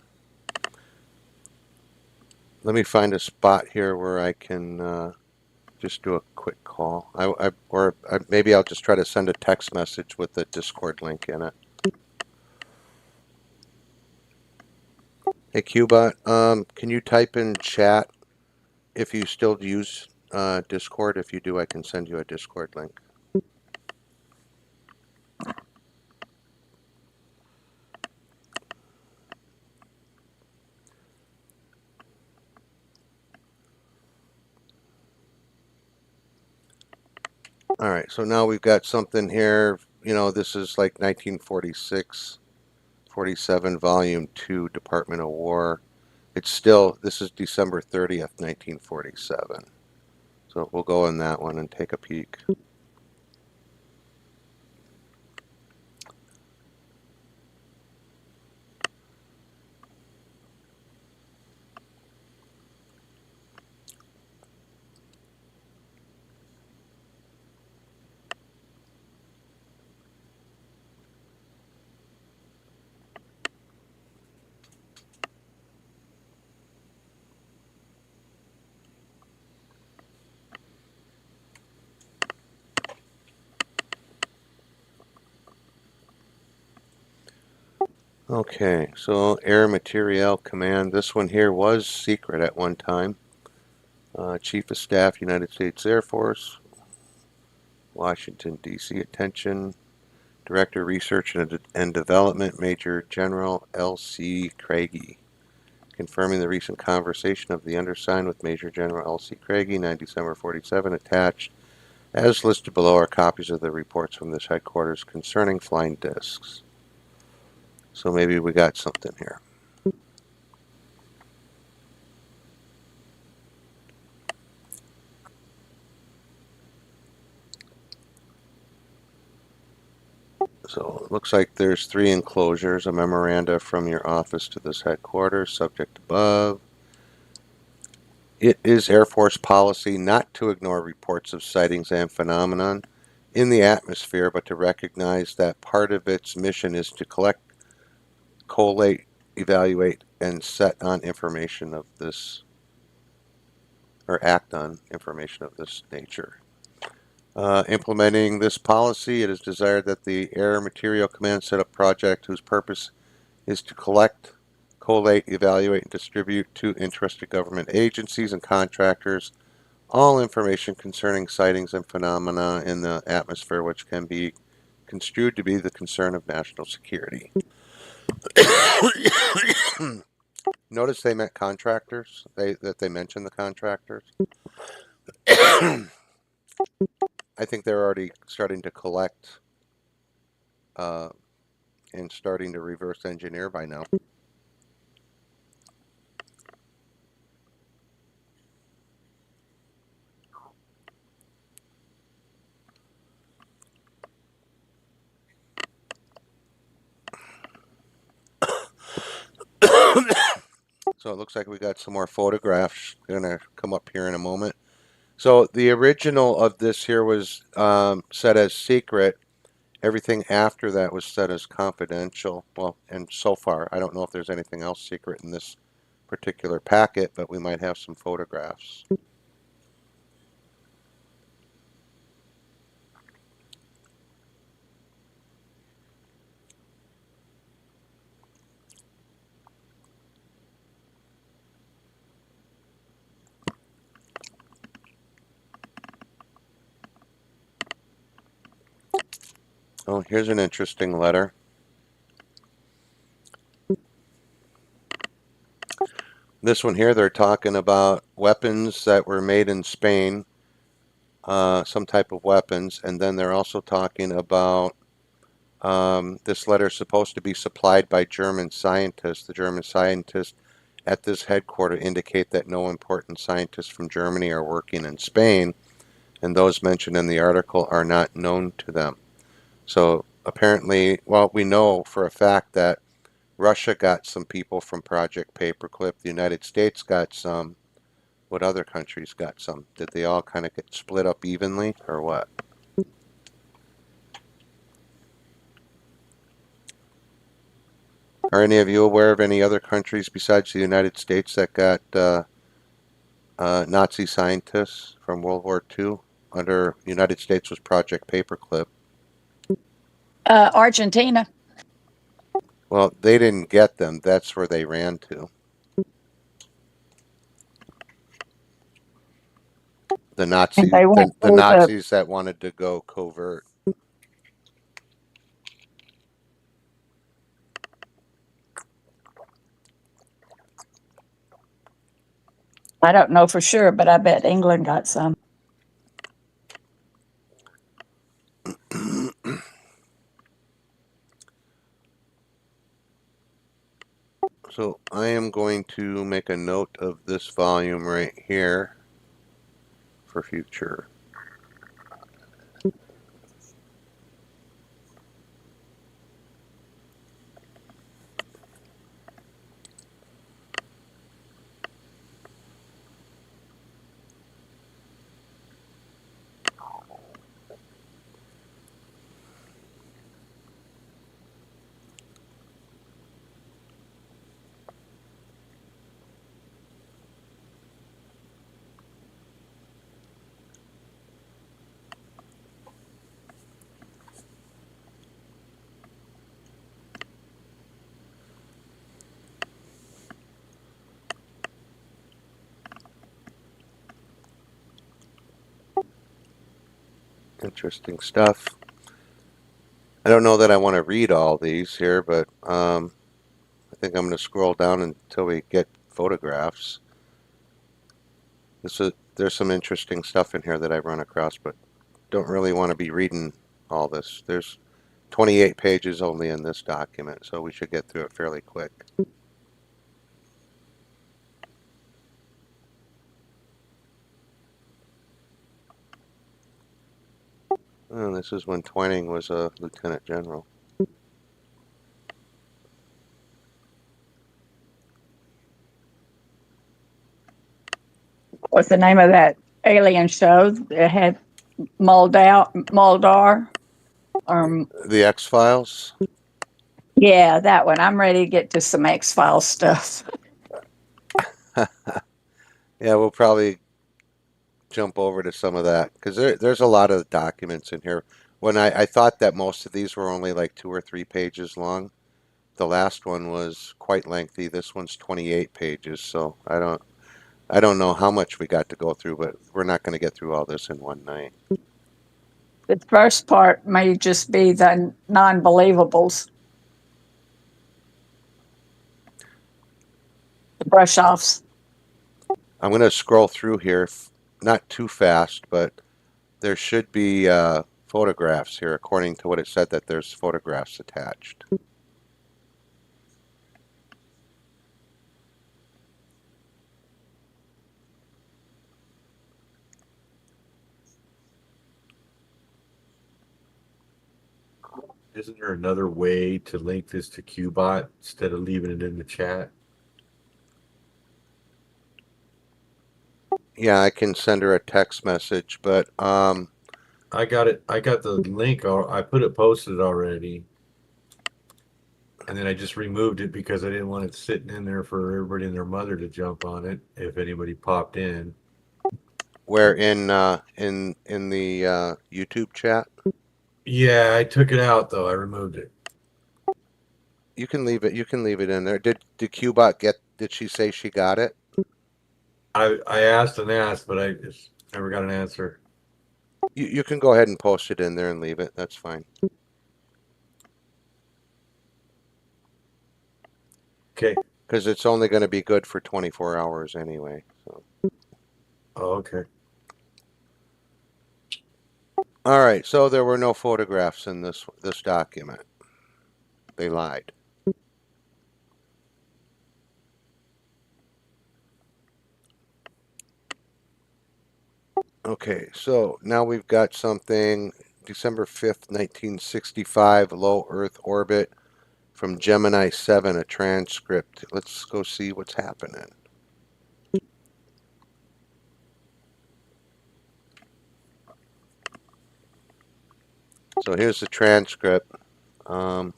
S2: me find a spot here where I can just do a quick call. Maybe I'll just try to send a text message with the Discord link in it. Hey, Qbot, can you type in chat if you still use Discord? If you do, I can send you a Discord link. All right, so now we've got something here. You know, this is like 1946, 47, Volume 2, Department of War. It's still, this is December 30th, 1947. So we'll go in that one and take a peek. Okay, so Air Materiel Command. This one here was secret at one time. Chief of Staff, United States Air Force, Washington, D.C. Attention. Director, Research and Development, Major General L.C. Craigie. Confirming the recent conversation of the undersigned with Major General L.C. Craigie, 9 December 47, attached. As listed below are copies of the reports from this headquarters concerning flying discs. So maybe we got something here. So it looks like there's 3 enclosures, a memoranda from your office to this headquarters, subject above. It is Air Force policy not to ignore reports of sightings and phenomenon in the atmosphere, but to recognize that part of its mission is to collect, collate, evaluate, and set on information of this, or act on information of this nature. Implementing this policy, it is desired that the Air Material Command set up project whose purpose is to collect, collate, evaluate, and distribute to interested government agencies and contractors all information concerning sightings and phenomena in the atmosphere which can be construed to be the concern of national security. Notice they meant contractors, that they mentioned the contractors. I think they're already starting to collect and starting to reverse engineer by now. So it looks like we got some more photographs going to come up here in a moment. So the original of this here was set as secret. Everything after that was set as confidential. Well, and so far, I don't know if there's anything else secret in this particular packet, but we might have some photographs. Oh, here's an interesting letter. This one here, they're talking about weapons that were made in Spain, some type of weapons, and then they're also talking about this letter is supposed to be supplied by German scientists. The German scientists at this headquarters indicate that no important scientists from Germany are working in Spain, and those mentioned in the article are not known to them. So apparently, well, we know for a fact that Russia got some people from Project Paperclip. The United States got some. What other countries got some? Did they all kind of get split up evenly, or what? Are any of you aware of any other countries besides the United States that got Nazi scientists from World War II? Under United States was Project Paperclip.
S3: Argentina.
S2: Well, they didn't get them. That's where they ran to. The
S3: And they went
S2: the
S3: through the,
S2: Nazis that wanted to go covert.
S3: I don't know for sure, but I bet England got some.
S2: So I am going to make a note of this volume right here for future. Interesting stuff. I don't know that I want to read all these here, but I think I'm going to scroll down until we get photographs. There's some interesting stuff in here that I've run across, but don't really want to be reading all this. There's 28 pages only in this document, so we should get through it fairly quick. And this is when Twining was a lieutenant general.
S3: What's the name of that alien show that had Muldar?
S2: The X-Files?
S3: Yeah, that one. I'm ready to get to some X-Files stuff.
S2: Yeah, we'll probably jump over to some of that because there's a lot of documents in here. When I thought that most of these were only like 2 or 3 pages long, the last one was quite lengthy. This one's 28 pages, so I don't know how much we got to go through, but we're not going to get through all this in one night.
S3: The first part may just be the non-believables, the brush-offs.
S2: I'm going to scroll through here, not too fast, but there should be photographs here, according to what it said that there's photographs attached.
S5: Isn't there another way to link this to Qbot instead of leaving it in the chat?
S2: Yeah, I can send her a text message, but
S5: I got it. I got the link. I put it posted already. And then I just removed it because I didn't want it sitting in there for everybody and their mother to jump on it if anybody popped in.
S2: where in the YouTube chat?
S5: Yeah, I took it out though. I removed it.
S2: You can leave it. You can leave it in there. Did Qbot get? Did she say she got it?
S5: I asked and asked, but I just never got an answer.
S2: You can go ahead and post it in there and leave it. That's fine.
S5: Okay.
S2: Because it's only going to be good for 24 hours anyway. So.
S5: Oh, okay.
S2: All right. So there were no photographs in this document. They lied. Okay, so now we've got something, December 5th, 1965, low Earth orbit from Gemini 7, a transcript. Let's go see what's happening. So here's the transcript. It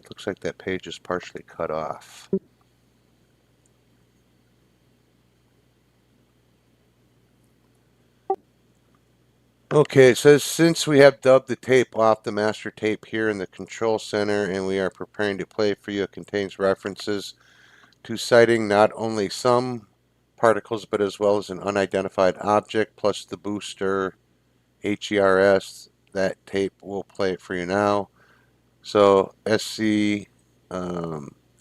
S2: looks like that page is partially cut off. Okay, it says, since we have dubbed the tape off the master tape here in the control center and we are preparing to play for you, it contains references to citing not only some particles but as well as an unidentified object plus the booster HERS. That tape will play it for you now. So SC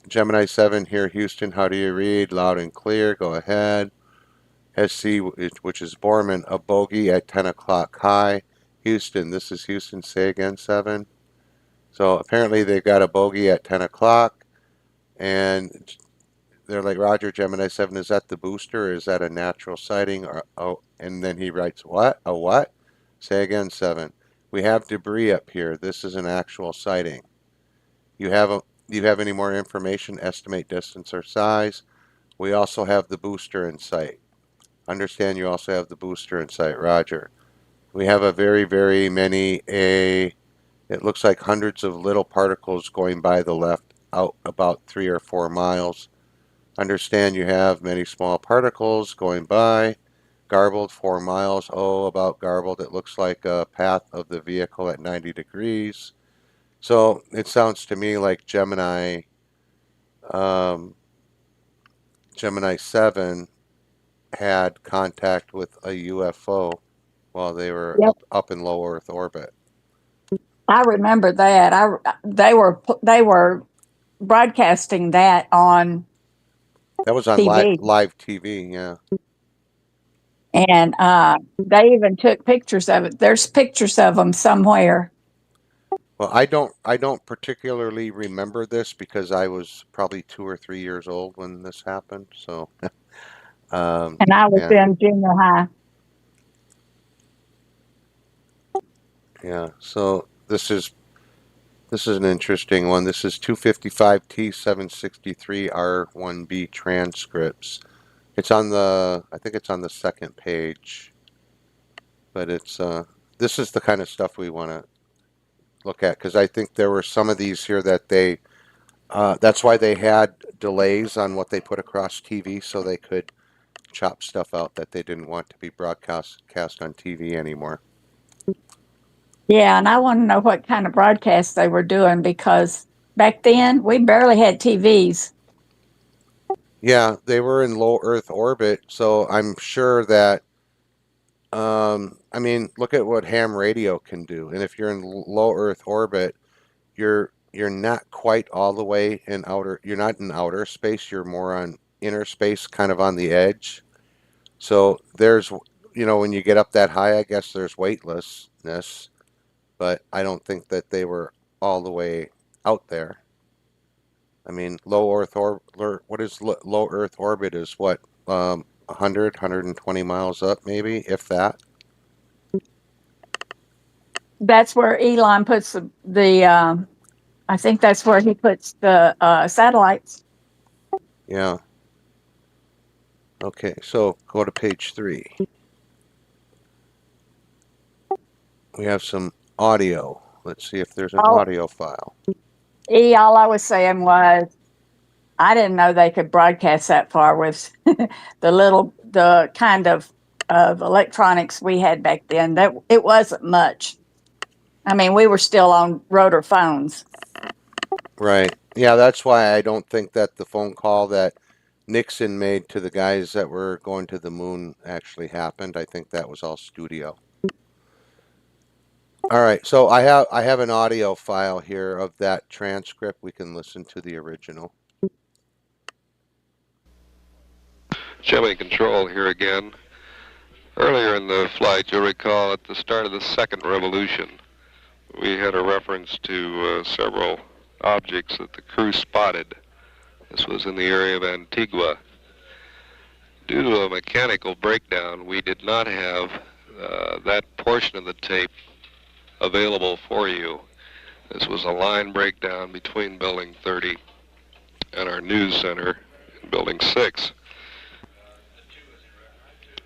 S2: Gemini 7 here, Houston, how do you read? Loud and clear, go ahead. SC, which is Borman, a bogey at 10 o'clock high. Houston, this is Houston, say again, 7. So apparently they've got a bogey at 10 o'clock, and they're like, Roger, Gemini 7, is that the booster, or is that a natural sighting? Or, oh, and then he writes, what? A what? Say again, 7. We have debris up here. This is an actual sighting. Do you have any more information? Estimate distance or size. We also have the booster in sight. Understand you also have the booster in sight, Roger. We have a very many, it looks like hundreds of little particles going by the left out about 3 or 4 miles. Understand you have many small particles going by. Garbled 4 miles. Oh, about garbled. It looks like a path of the vehicle at 90 degrees. So it sounds to me like Gemini 7 had contact with a UFO while they were
S3: Yep.
S2: up in low Earth orbit.
S3: I remember that. They were broadcasting that on
S2: That was on
S3: TV,
S2: live TV. Yeah.
S3: and they even took pictures of it. There's pictures of them somewhere.
S2: Well, I don't particularly remember this because I was probably 2 or 3 years old when this happened. So,
S3: And I was
S2: yeah,
S3: in junior high.
S2: yeah. So this is an interesting one. This is 255 T763 R1B transcripts. It's on I think it's on the second page, but this is the kind of stuff we want to look at because I think there were some of these here that that's why they had delays on what they put across TV so they could chop stuff out that they didn't want to be cast on TV anymore.
S3: Yeah, and I want to know what kind of broadcasts they were doing because back then we barely had TVs.
S2: Yeah, they were in low Earth orbit, so I'm sure that I mean, look at what ham radio can do. And if you're in low Earth orbit, you're not quite all the way in you're not in outer space, you're more on inner space, kind of on the edge. So there's, when you get up that high, I guess there's weightlessness, but I don't think that they were all the way out there. I mean, what is low Earth orbit is what, 100, 120 miles up, maybe, if that.
S3: That's where Elon puts the I think that's where he puts the satellites.
S2: Yeah. Okay, so go to page 3. We have some audio. Let's see if there's an
S3: All,
S2: audio file.
S3: all I was saying was I didn't know they could broadcast that far with the kind of electronics we had back then. That it wasn't much. I mean, we were still on rotor phones.
S2: Right. Yeah, that's why I don't think that the phone call that Nixon made to the guys that were going to the moon actually happened. I think that was all studio. All right, so I have an audio file here of that transcript. We can listen to the original.
S6: Gemini Control here again. Earlier in the flight, you'll recall at the start of the second revolution, we had a reference to several objects that the crew spotted. This was in the area of Antigua. Due to a mechanical breakdown, we did not have that portion of the tape available for you. This was a line breakdown between Building 30 and our news center in Building 6.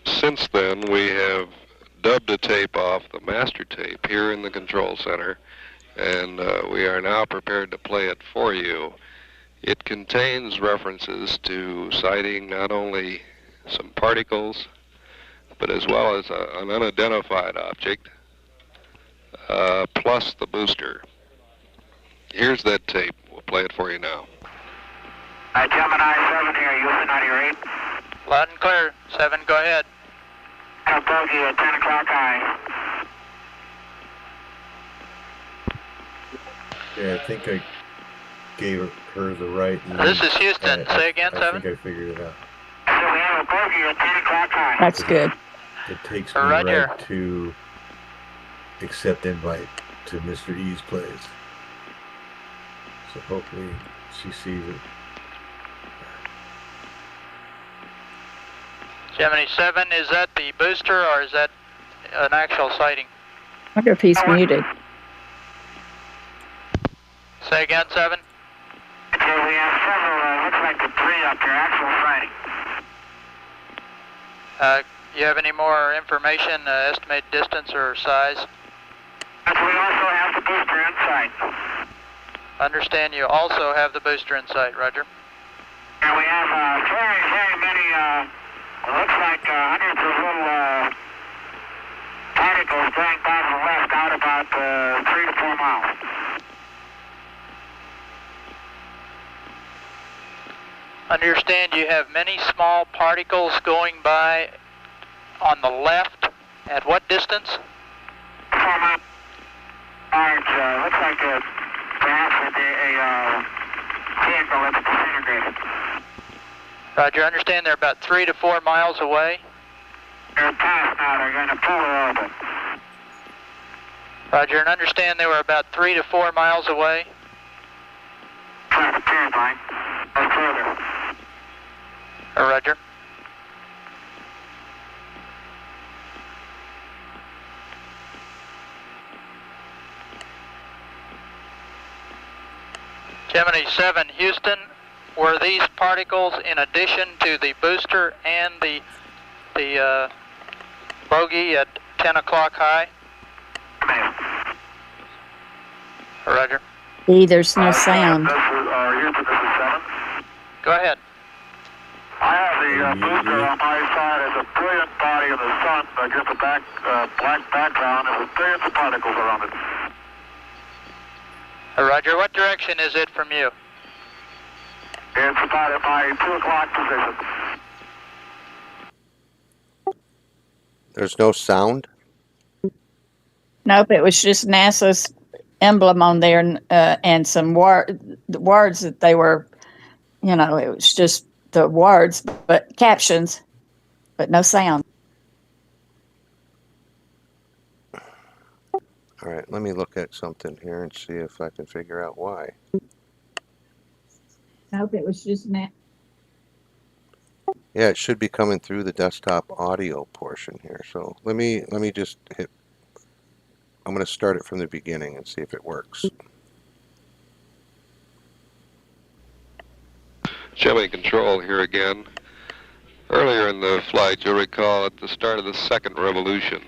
S6: Since then, we have dubbed a tape off the master tape here in the control center, and we are now prepared to play it for you. It contains references to sighting not only some particles, but as well as an unidentified object, plus the booster. Here's that tape. We'll play it for you now.
S7: Gemini 7 here, Houston, out of your 8.
S8: Loud and clear. 7, go ahead.
S7: Bogey at 10 o'clock high.
S5: Yeah, I think I gave her the right.
S8: This is Houston. Say again, 7.
S5: I think I figured it out.
S7: So we have a bogey at 10 o'clock high.
S3: That's good.
S5: It takes me
S8: Right
S5: right
S8: here.
S5: to accept invite to Mr. E's place. So hopefully she sees it.
S8: Gemini 7, is that the booster or is that an actual sighting?
S3: I wonder if he's muted.
S8: Say again, 7.
S7: So we have several, looks like the 3 up there, actual sighting.
S8: You have any more information, estimated distance or size?
S7: But we also have the booster in sight.
S8: Understand you also have the booster in sight, Roger.
S7: And we have very, very many, looks like hundreds of little particles going by to the left out about 3 to 4 miles.
S8: Understand you have many small particles going by on the left. At what distance?
S7: Large, looks like perhaps a vehicle that's disintegrated.
S8: Roger, understand they're about 3 to 4 miles away.
S7: They're past now, they're going to polar orbit.
S8: Roger, and understand they were about 3 to 4 miles away.
S7: Try the pier line, or further.
S8: Roger. Gemini 7, Houston, were these particles in addition to the booster and the bogey at 10 o'clock high? Roger.
S3: There's no sound.
S7: This is, Houston, this is 7.
S8: Go ahead.
S7: I have the booster on my side as a brilliant body in the sun against a black background and with billions of particles around it.
S8: Roger, what direction is it from you?
S7: It's about at my 2 o'clock position.
S2: There's no sound?
S3: Nope, it was just NASA's emblem on there and some words that they were, it was just the words, but captions, but no sound.
S2: All right, let me look at something here and see if I can figure out why.
S3: Nope, it was just
S2: Yeah, it should be coming through the desktop audio portion here. So let me just hit. I'm going to start it from the beginning and see if it works.
S6: Gemini Control here again. Earlier in the flight, you'll recall at the start of the second revolution,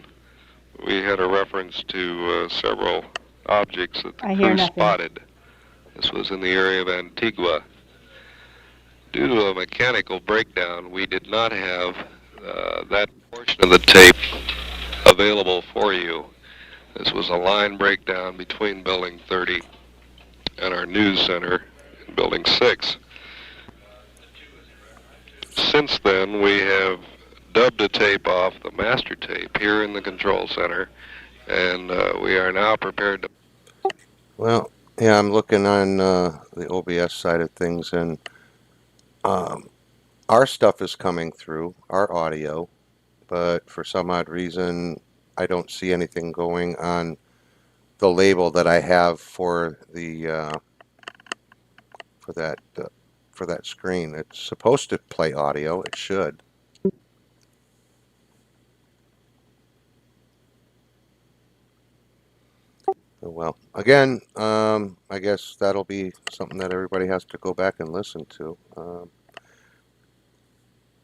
S6: we had a reference to several objects that the crew spotted. This was in the area of Antigua. Due to a mechanical breakdown, we did not have that portion of the tape available for you. This was a line breakdown between Building 30 and our news center in Building 6. Since then, we have dubbed a tape off the master tape here in the control center, and we are now prepared to...
S2: Well, yeah, I'm looking on the OBS side of things, and our stuff is coming through, our audio, but for some odd reason, I don't see anything going on the label that I have for the for that screen. It's supposed to play audio. It should. Well, again, I guess that'll be something that everybody has to go back and listen to.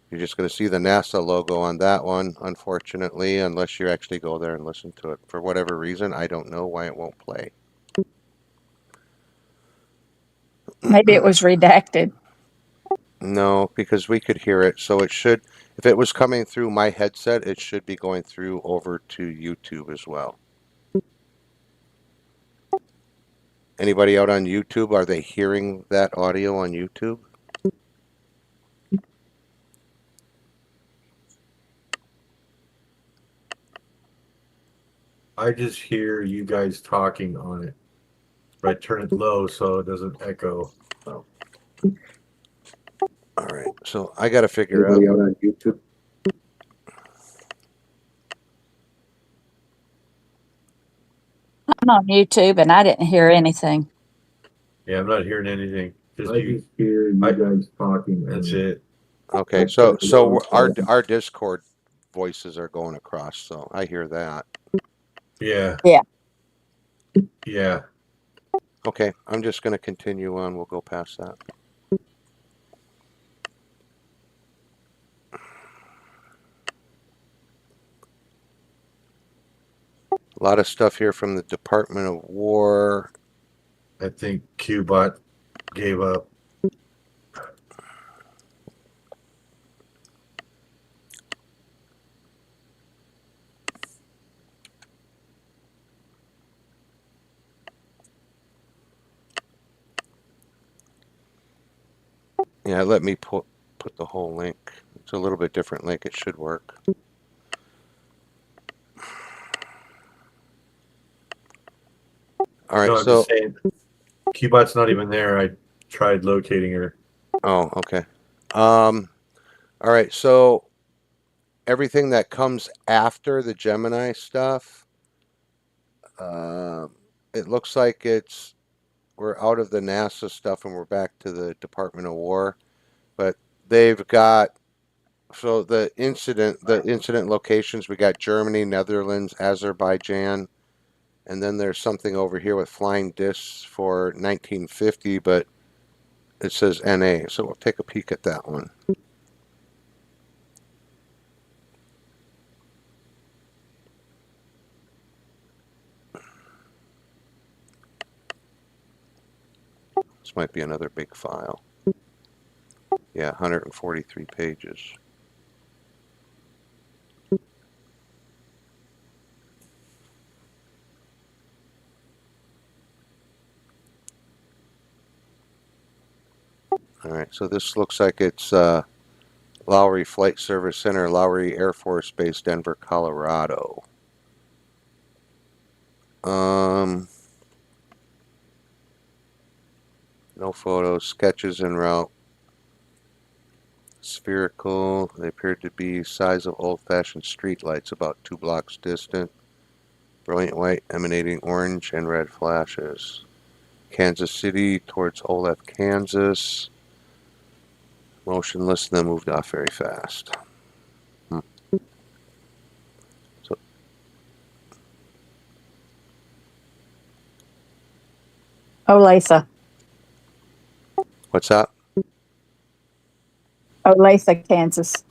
S2: You're just going to see the NASA logo on that one, unfortunately, unless you actually go there and listen to it. For whatever reason, I don't know why it won't play.
S3: Maybe it was redacted.
S2: No, because we could hear it. So it should, if it was coming through my headset, it should be going through over to YouTube as well. Anybody out on YouTube, are they hearing that audio on YouTube?
S5: I just hear you guys talking on it. But I turn it low so it doesn't echo.
S2: All right, so I got to figure out on YouTube.
S3: I'm on YouTube and I didn't hear anything.
S5: Yeah, I'm not hearing anything. Just
S9: I just hear you guys talking.
S5: That's it.
S2: Okay, so our Discord voices are going across, so I hear that.
S5: Yeah.
S3: Yeah.
S5: Yeah.
S2: Okay, I'm just going to continue on. We'll go past that. A lot of stuff here from the Department of War.
S5: I think Qbot gave up.
S2: Yeah, let me put the whole link. It's a little bit different link. It should work. All right,
S5: No, I'm
S2: so
S5: just saying, Cubot's not even there. I tried locating her.
S2: oh, okay. All right, so everything that comes after the Gemini stuff, it looks like we're out of the NASA stuff and we're back to the Department of War. But they've got so the incident locations. We got Germany, Netherlands, Azerbaijan, and then there's something over here with flying discs for 1950, but it says NA. So we'll take a peek at that one. This might be another big file. Yeah, 143 pages. All right, so this looks like it's Lowry Flight Service Center, Lowry Air Force Base, Denver, Colorado. No photos, sketches en route. Spherical. They appeared to be size of old-fashioned street lights, about 2 blocks distant. Brilliant white, emanating orange and red flashes. Kansas City towards Olef, Kansas. Motionless, and then moved off very fast. So,
S3: Olathe.
S2: what's that?
S3: Olathe, Kansas.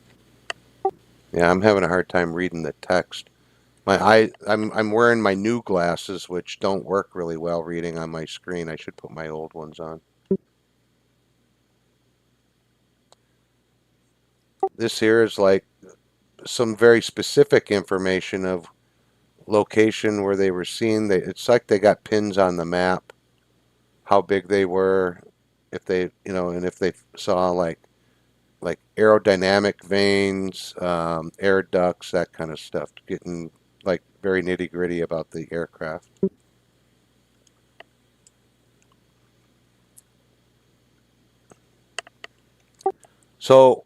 S2: Yeah, I'm having a hard time reading the text. I'm wearing my new glasses, which don't work really well reading on my screen. I should put my old ones on. This here is like some very specific information of location where they were seen. It's like they got pins on the map, how big they were, if they, and if they saw like aerodynamic veins, air ducts, that kind of stuff, getting like very nitty gritty about the aircraft. So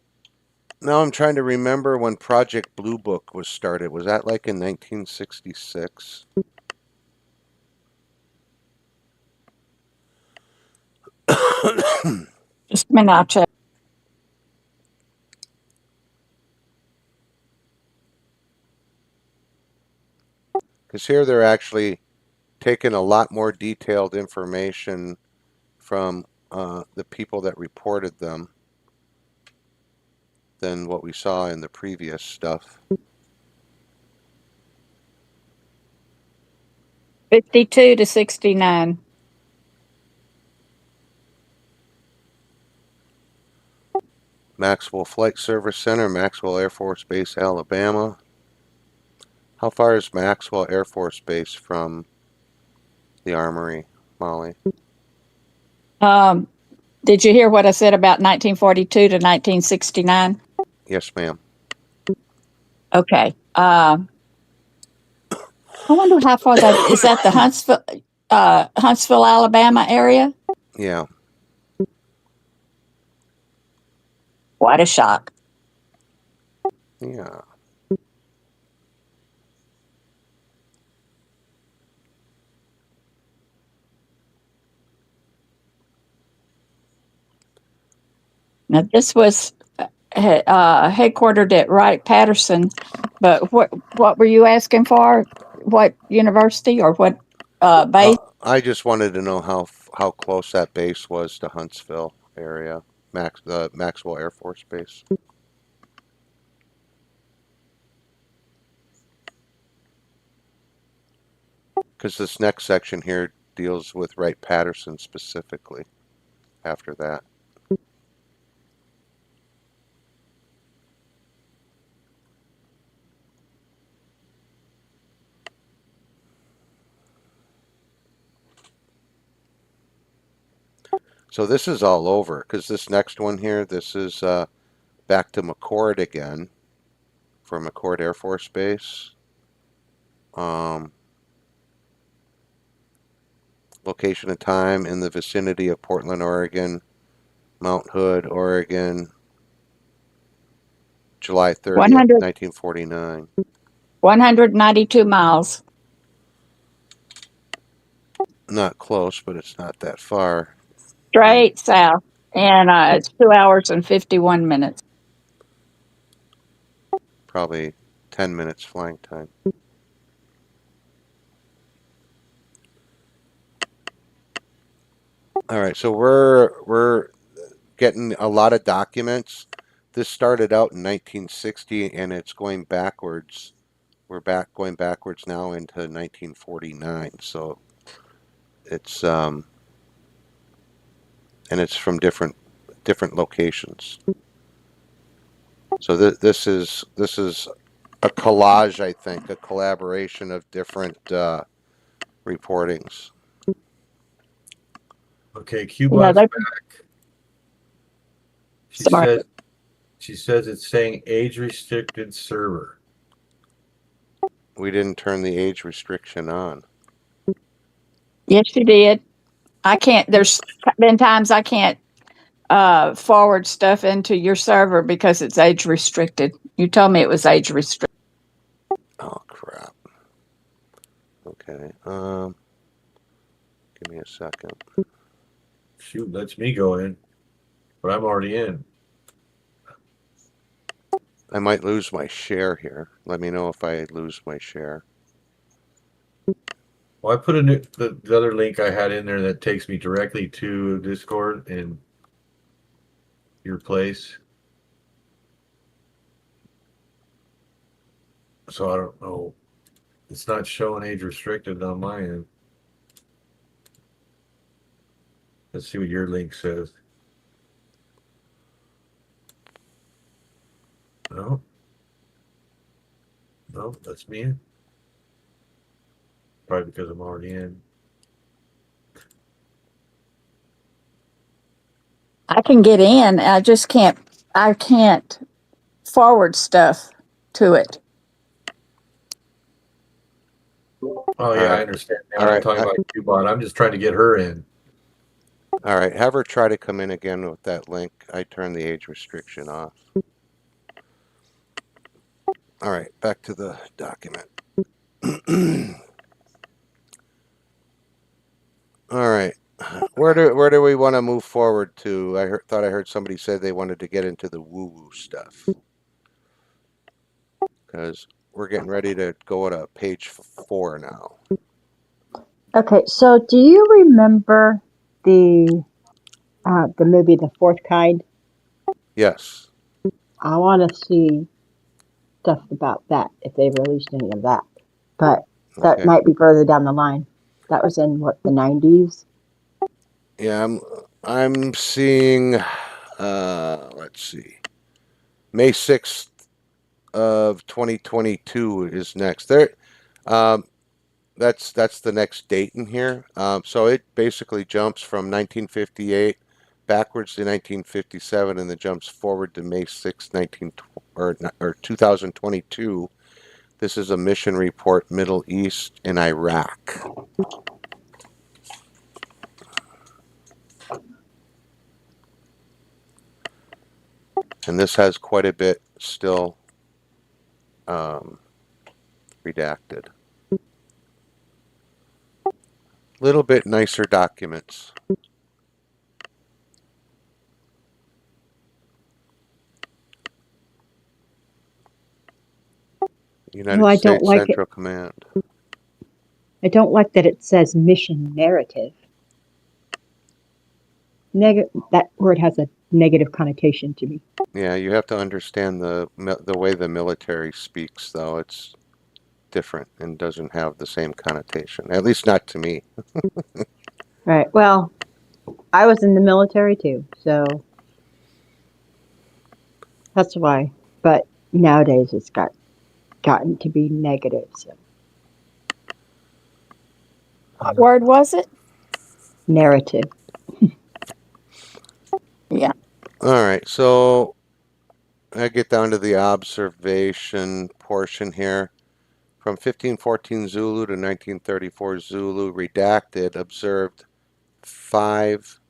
S2: now I'm trying to remember when Project Blue Book was started. Was that like in 1966?
S3: Just a minute, I'll check.
S2: Because here they're actually taking a lot more detailed information from the people that reported them than what we saw in the previous stuff.
S3: 52 to 69.
S2: Maxwell Flight Service Center, Maxwell Air Force Base, Alabama. How far is Maxwell Air Force Base from the Armory, Molly?
S3: Did you hear what I said about 1942 to 1969?
S2: Yes, ma'am.
S3: Okay. I wonder how far that is. That the Huntsville, Alabama area?
S2: Yeah.
S3: What a shock.
S2: Yeah.
S3: Now this was headquartered at Wright-Patterson, but what were you asking for? What university or what base?
S2: I just wanted to know how close that base was to Huntsville area, the Maxwell Air Force Base. Because this next section here deals with Wright-Patterson specifically after that. So this is all over because this next one here, this is back to McCord again, for McCord Air Force Base. Location and time in the vicinity of Portland, Oregon, Mount Hood, Oregon, July 30th,
S3: 100,
S2: 1949.
S3: 192 miles.
S2: Not close, but it's not that far.
S3: Straight south. And it's 2 hours and 51 minutes.
S2: Probably 10 minutes flying time. All right, so we're getting a lot of documents. This started out in 1960 and it's going backwards. We're going backwards now into 1949. So it's and it's from different locations. So this is a collage, I think, a collaboration of different reportings.
S5: Okay, Cubot's back.
S3: Sorry.
S5: She says it's saying age restricted server.
S2: We didn't turn the age restriction on.
S3: Yes, you did. I can't, there's been times I can't forward stuff into your server because it's age restricted. You told me it was age restricted.
S2: Oh crap. Okay. Give me a second.
S5: Shoot, lets me go in, but I'm already in.
S2: I might lose my share here. Let me know if I lose my share.
S5: Well, I put the other link I had in there that takes me directly to Discord and your place. So I don't know. It's not showing age restricted on my end. Let's see what your link says. No. No, that's me. Probably because I'm already in.
S3: I can get in. I can't forward stuff to it.
S5: Oh yeah,
S2: right.
S5: I understand. Now
S2: All
S5: I'm
S2: right.
S5: talking about Cubot. I'm just trying to get her in.
S2: All right. Have her try to come in again with that link. I turned the age restriction off. All right. Back to the document. All right. Where do we want to move forward to? I thought I heard somebody say they wanted to get into the woo-woo stuff. Because we're getting ready to go to page 4 now.
S4: Okay, so do you remember the movie The Fourth Kind?
S2: Yes.
S4: I want to see stuff about that if they've released any of that, but that
S2: Okay.
S4: might be further down the line. That was in what, the 90s?
S2: Yeah, I'm seeing let's see. May 6th of 2022 is next. There that's the next date in here. So it basically jumps from 1958 backwards to 1957 and then jumps forward to May 6th, 2022. This is a mission report, Middle East and Iraq. And this has quite a bit still redacted. Little bit nicer documents. United
S4: I don't
S2: States
S4: like it.
S2: Central Command.
S4: I don't like that it says mission narrative. That word has a negative connotation to me.
S2: Yeah, you have to understand the way the military speaks, though. It's different and doesn't have the same connotation. At least not to me.
S4: Right. Well, I was in the military too, so that's why. But nowadays it's gotten to be negative. So
S3: What word was it?
S4: narrative.
S2: All right, so I get down to the observation portion here. From 1514 Zulu to 1934 Zulu, redacted, observed 5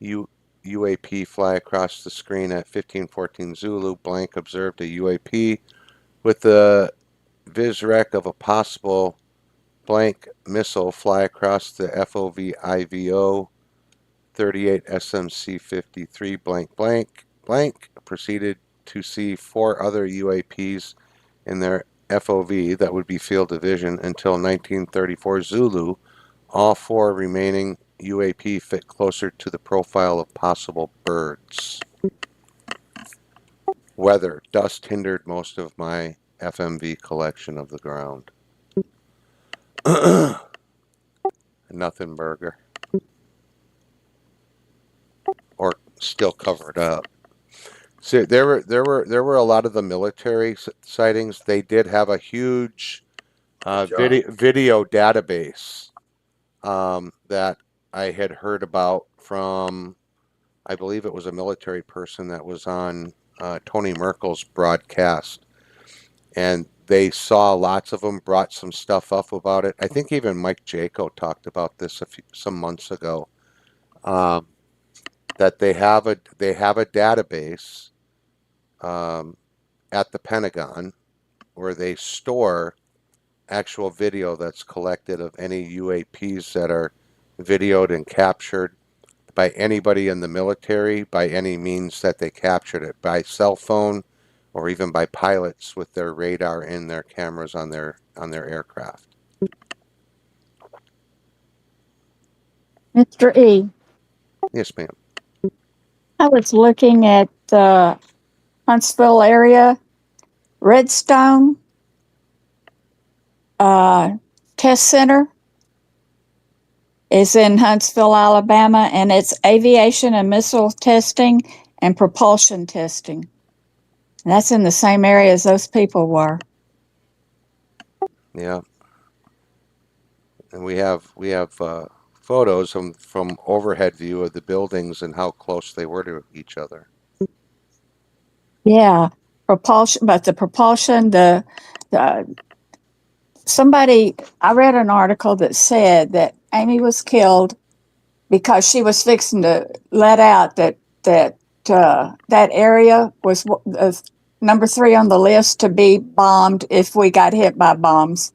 S2: UAP fly across the screen at 1514 Zulu. Blank observed a UAP with the visrec of a possible blank missile fly across the FOV IVO 38 SMC 53 blank blank blank. Proceeded to see 4 other UAPs in their FOV, that would be field of vision, until 1934 Zulu. All 4 remaining UAP fit closer to the profile of possible birds. Weather. Dust hindered most of my FMV collection of the ground. Nothing burger. Or still covered up. So there were a lot of the military sightings. They did have a huge video database that I had heard about from, I believe it was a military person that was on Tony Merkel's broadcast, and they saw lots of them, brought some stuff up about it. I think even Mike Jaco talked about this some months ago. That they have a database at the Pentagon where they store actual video that's collected of any UAPs that are videoed and captured by anybody in the military, by any means that they captured it, by cell phone or even by pilots with their radar and their cameras on their aircraft.
S3: Mr. E,
S2: Yes, ma'am.
S3: I was looking at the Huntsville area, Redstone Test Center is in Huntsville, Alabama, and it's aviation and missile testing and propulsion testing. And that's in the same area as those people were.
S2: Yeah. And we have photos from overhead view of the buildings and how close they were to each other.
S3: Yeah, propulsion, but the propulsion, somebody, I read an article that said that Amy was killed because she was fixing to let out that area was number 3 on the list to be bombed if we got hit by bombs.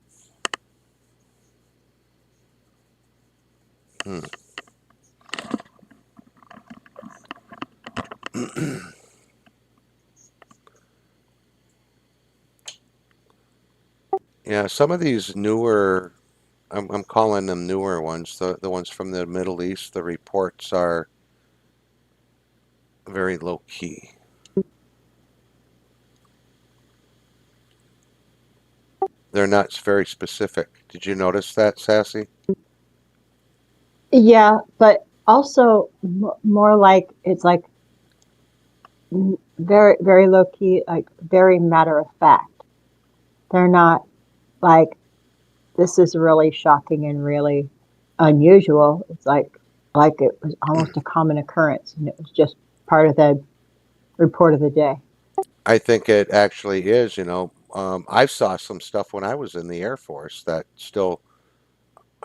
S2: Yeah, some of these newer, I'm calling them newer ones, the ones from the Middle East, the reports are very low key. They're not very specific. Did you notice that, Sassy?
S4: Yeah, but also more like it's like very, very low key, like very matter of fact. They're not like, this is really shocking and really unusual. It's like it was almost a common occurrence, and it was just part of the report of the day.
S2: I think it actually is, I saw some stuff when I was in the Air Force that still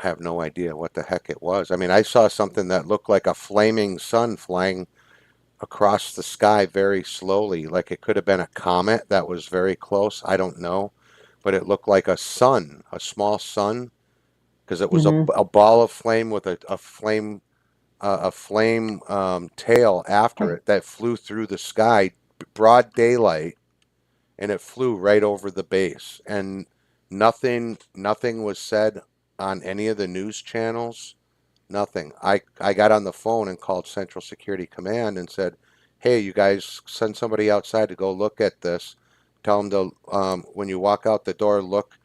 S2: have no idea what the heck it was. I mean, I saw something that looked like a flaming sun flying across the sky very slowly, like it could have been a comet that was very close. I don't know, but it looked like a sun, a small sun, because it was a ball of flame with a flame tail after it that flew through the sky, broad daylight, and it flew right over the base. And nothing was said on any of the news channels. Nothing. I got on the phone and called Central Security Command and said, hey, you guys send somebody outside to go look at this. Tell them to, when you walk out the door, look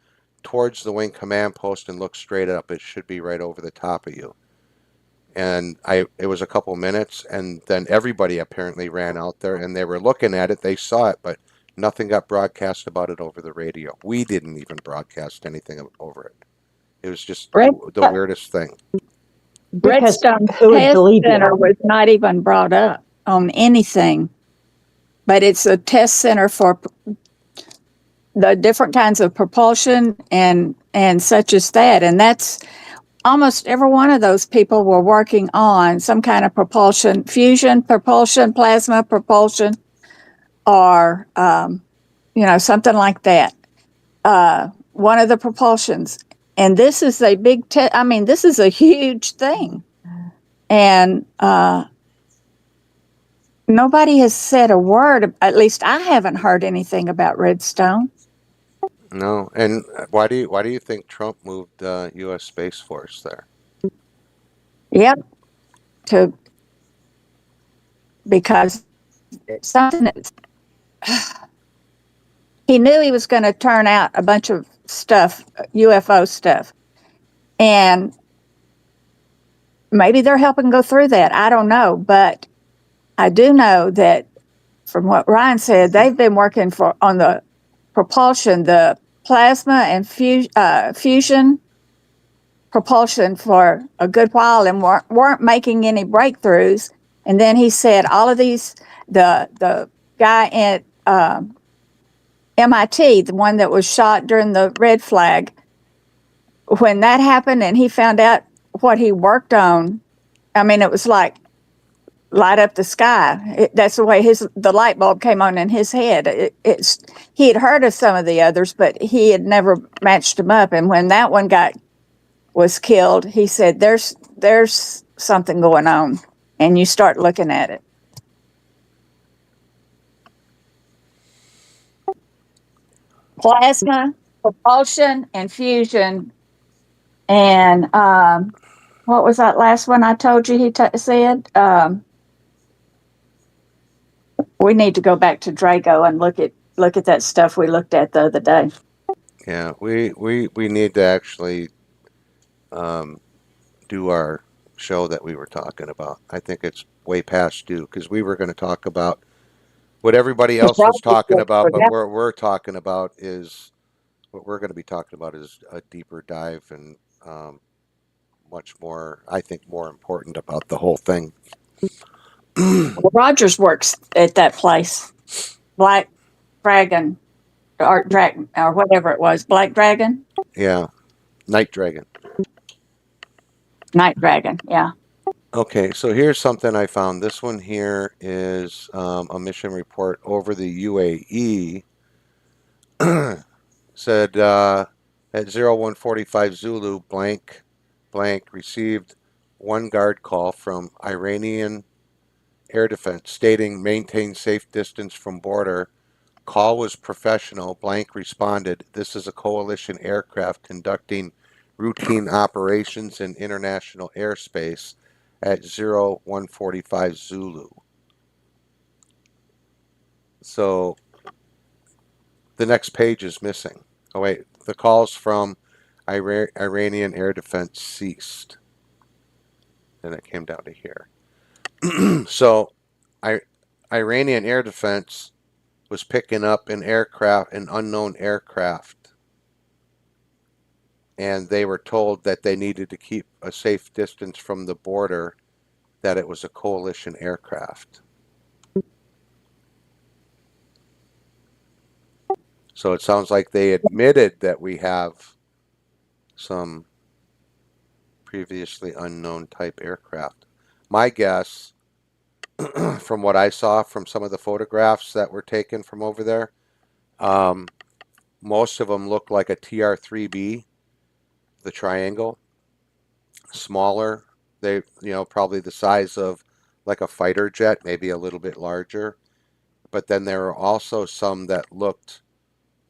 S2: towards the wing command post and look straight up. It should be right over the top of you. And it was a couple minutes, and then everybody apparently ran out there, and they were looking at it. They saw it, but nothing got broadcast about it over the radio. We didn't even broadcast anything over it. It was just the weirdest thing.
S3: Redstone Test Center was not even brought up. on anything, but it's a test center for the different kinds of propulsion and such as that. And that's almost every one of those people were working on some kind of propulsion, fusion propulsion, plasma propulsion, or something like that. One of the propulsions. And this is a big this is a huge thing. And nobody has said a word, at least I haven't heard anything about Redstone.
S2: No. And why do you think Trump moved U.S. Space Force there?
S3: Yep. Because it's something that he knew he was going to turn out a bunch of stuff, UFO stuff. And maybe they're helping go through that. I don't know. But I do know that from what Ryan said, they've been working on the propulsion, the plasma and fusion propulsion for a good while and weren't making any breakthroughs. And then he said all of these, the guy at MIT, the one that was shot during the red flag, when that happened and he found out what he worked on, it was like light up the sky. That's the way the light bulb came on in his head. He had heard of some of the others, but he had never matched them up. And when that one was killed, he said, there's something going on. And you start looking at it. Plasma, propulsion, and fusion. And what was that last one I told you he said? We need to go back to Draco and look at that stuff we looked at the other day.
S2: Yeah, we need to actually do our show that we were talking about. I think it's way past due because we were going to talk about what everybody else was talking about, but what we're talking about is what we're going to be talking about is a deeper dive and much more, I think, more important about the whole thing.
S3: Well, Rogers works at that place, Black Dragon, or whatever it was, Black Dragon.
S2: Yeah, Night Dragon.
S3: Night Dragon, yeah.
S2: Okay, so here's something I found. This one here is a mission report over the UAE. Said at 0145 Zulu blank received one guard call from Iranian air defense stating maintain safe distance from border. Call was professional. Blank responded, this is a coalition aircraft conducting routine operations in international airspace at 0145 Zulu. So the next page is missing. Oh wait, the calls from Iranian air defense ceased. Then it came down to here. So Iranian air defense was picking up an unknown aircraft, and they were told that they needed to keep a safe distance from the border, that it was a coalition aircraft. So it sounds like they admitted that we have some previously unknown type aircraft. My guess, from what I saw from some of the photographs that were taken from over there, most of them look like a TR-3B, the triangle, smaller. They, probably the size of like a fighter jet, maybe a little bit larger. But then there are also some that looked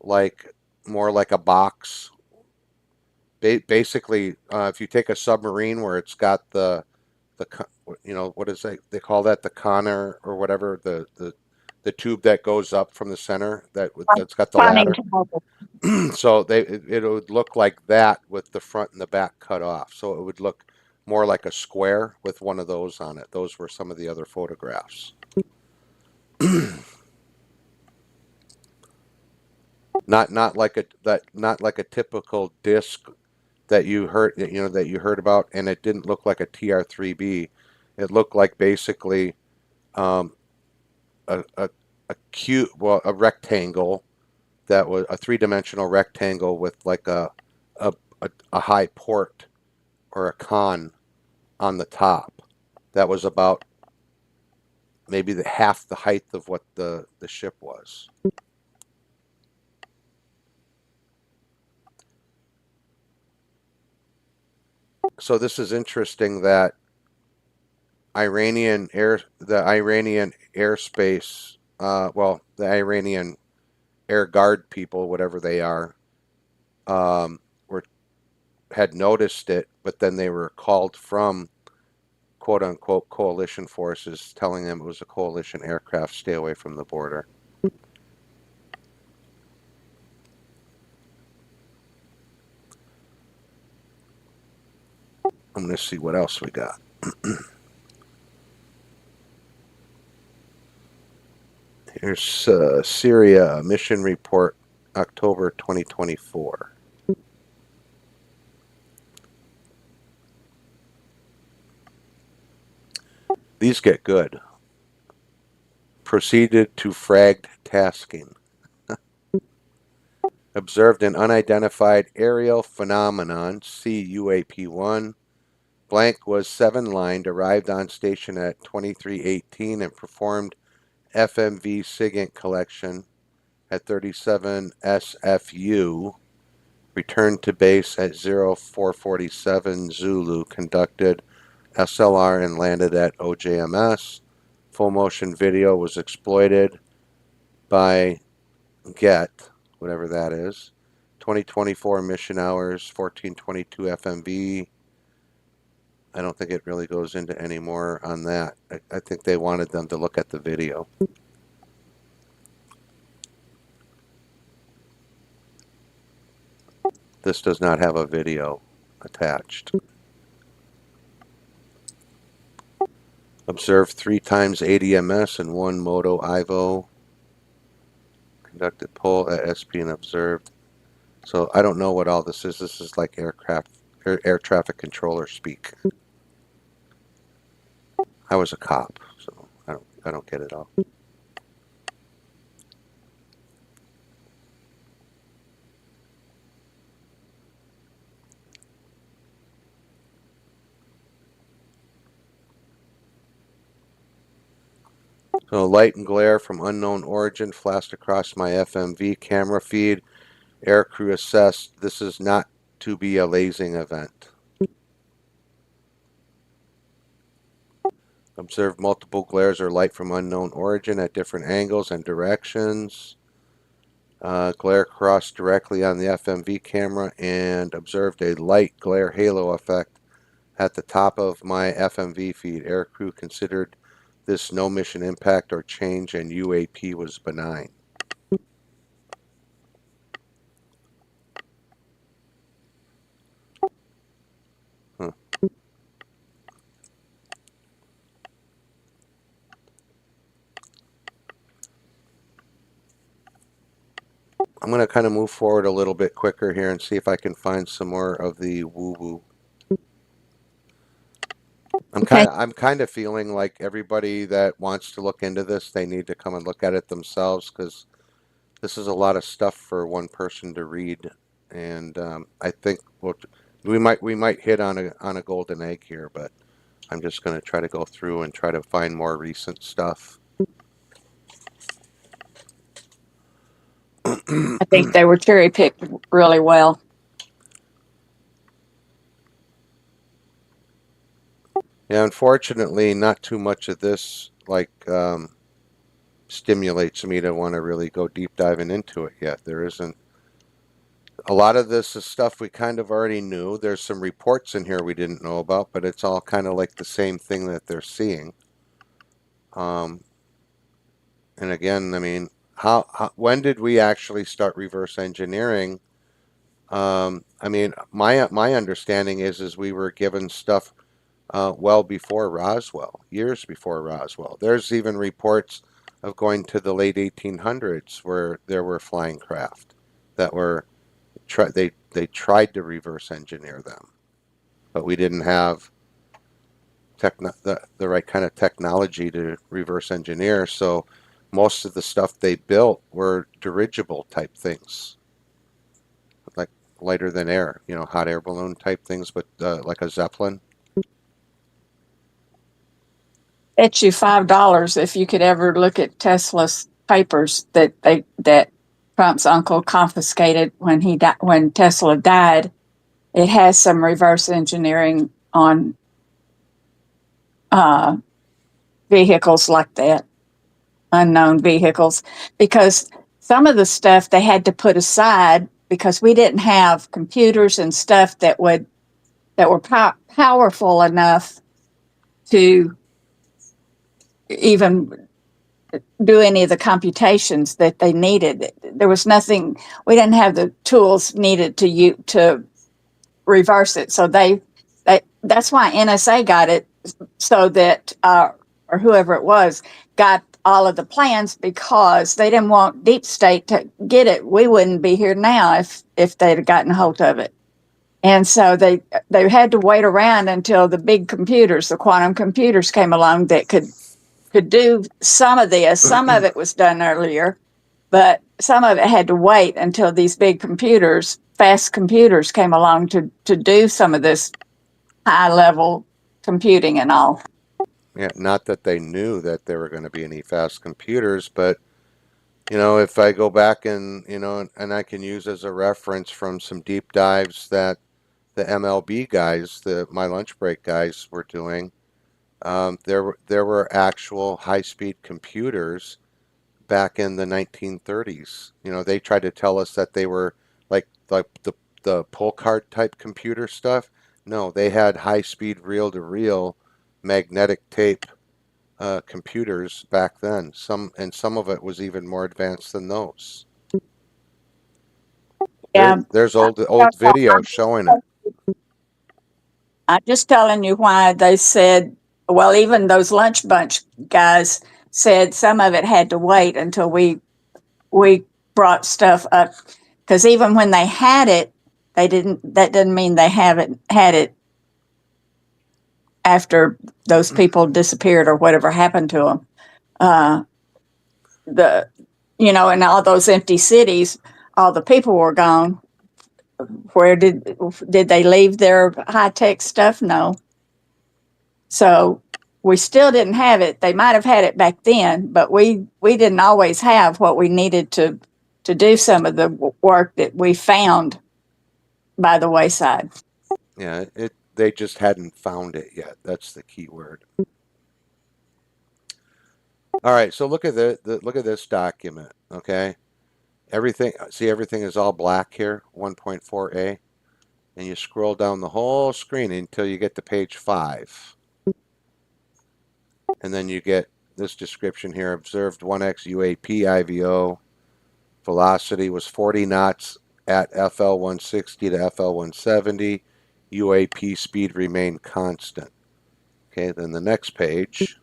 S2: like more like a box. Basically, if you take a submarine where it's got the what is they call that, the conner or whatever, the tube that goes up from the center that's got the ladder. So it would look like that with the front and the back cut off. So it would look more like a square with one of those on it. Those were some of the other photographs. Not like a typical disc that you heard about, and it didn't look like a TR-3B. It looked like basically um, a a rectangle that was a three-dimensional rectangle with like a, a high port or a con on the top. That was about maybe half the height of what the ship was. So this is interesting that the Iranian airspace, the Iranian air guard people, whatever they are, were had noticed it, but then they were called from quote unquote coalition forces, telling them it was a coalition aircraft, stay away from the border. I'm going to see what else we got. Here's Syria mission report, October 2024. These get good. Proceeded to fragged tasking. Observed an unidentified aerial phenomenon, CUAP-1. Blank was 7-lined, arrived on station at 2318 and performed FMV SIGINT collection at 37 SFU. Returned to base at 0447 Zulu, conducted SLR and landed at OJMS. Full motion video was exploited by Get, whatever that is. 2024 mission hours, 1422 FMV. I don't think it really goes into any more on that. I think they wanted them to look at the video. This does not have a video attached. Observed 3 times ADMS and 1 Moto Ivo. Conducted poll at SP and observed. So I don't know what all this is. This is like air traffic controller speak. I was a cop, so I don't get it all. So light and glare from unknown origin flashed across my FMV camera feed. Air crew assessed this is not to be a lasing event. Observed multiple glares or light from unknown origin at different angles and directions. Glare crossed directly on the FMV camera and observed a light glare halo effect at the top of my FMV feed. Air crew considered this no mission impact or change and UAP was benign. I'm going to kind of move forward a little bit quicker here and see if I can find some more of the woo-woo. I'm kind of feeling like everybody that wants to look into this, they need to come and look at it themselves, because this is a lot of stuff for one person to read, and I think we might hit on a golden egg here, but I'm just going to try to go through and try to find more recent stuff.
S3: I think they were cherry picked really well.
S2: Yeah, unfortunately, not too much of this stimulates me to want to really go deep diving into it yet. There isn't. A lot of this is stuff we kind of already knew. There's some reports in here we didn't know about, but it's all kind of like the same thing that they're seeing. And again, I mean, when did we actually start reverse engineering? I mean, my understanding is we were given stuff well before Roswell, years before Roswell. There's even reports of going to the late 1800s where there were flying craft that were they tried to reverse engineer them, but we didn't have the right kind of technology to reverse engineer. So most of the stuff they built were dirigible type things, like lighter than air, hot air balloon type things, but like a Zeppelin.
S3: Bet you $5 if you could ever look at Tesla's papers that Trump's uncle confiscated when Tesla died. It has some reverse engineering on vehicles like that, unknown vehicles, because some of the stuff they had to put aside because we didn't have computers and stuff that were powerful enough to even do any of the computations that they needed. There was nothing. We didn't have the tools needed to reverse it. So that's why NSA got it, so that or whoever it was got all of the plans, because they didn't want deep state to get it. We wouldn't be here now if they'd have gotten hold of it. And so they had to wait around until the big computers, the quantum computers, came along that could do some of this. Some of it was done earlier, but some of it had to wait until these big computers, fast computers, came along to do some of this high level computing and all.
S2: Yeah, not that they knew that there were going to be any fast computers, but if I go back and and I can use as a reference from some deep dives that the MLB guys, the My Lunch Break guys, were doing. There were actual high-speed computers back in the 1930s. They tried to tell us that they were like the pull card type computer stuff. No, they had high-speed reel-to-reel magnetic tape computers back then. Some of it was even more advanced than those.
S3: Yeah,
S2: There's old video showing it.
S3: I'm just telling you why they said, well, even those lunch bunch guys said some of it had to wait until we brought stuff up, because even when they had it, that didn't mean they haven't had it after those people disappeared or whatever happened to them. In all those empty cities, all the people were gone. Where did they leave their high tech stuff? No. So we still didn't have it. They might have had it back then, but we didn't always have what we needed to do some of the work that we found by the wayside.
S2: Yeah, they just hadn't found it yet. That's the key word. All right, so look at look at this document, okay? Everything is all black here, 1.4a, and you scroll down the whole screen until you get to page 5. And then you get this description here: observed 1X UAP IVO, velocity was 40 knots at FL 160 to FL 170, UAP speed remained constant. Okay, then the next page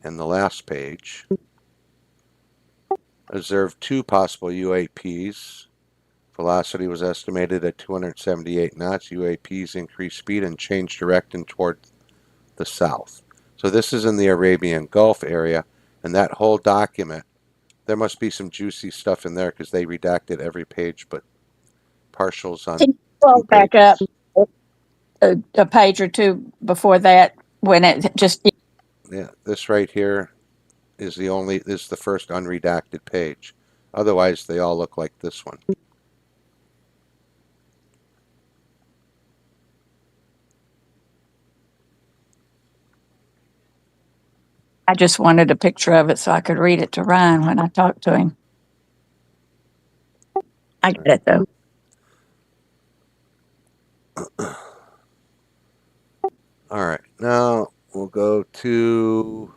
S2: and the last page, observed 2 possible UAPs. Velocity was estimated at 278 knots. UAPs increased speed and changed direction toward the south. So this is in the Arabian Gulf area, and that whole document, there must be some juicy stuff in there because they redacted every page but partials on 2
S3: Back up
S2: pages.
S3: a page or two before that, when it just.
S2: Yeah, this right here is the first unredacted page. Otherwise, they all look like this one.
S3: I just wanted a picture of it so I could read it to Ryan when I talked to him. I get it though.
S2: All right, now we'll go to,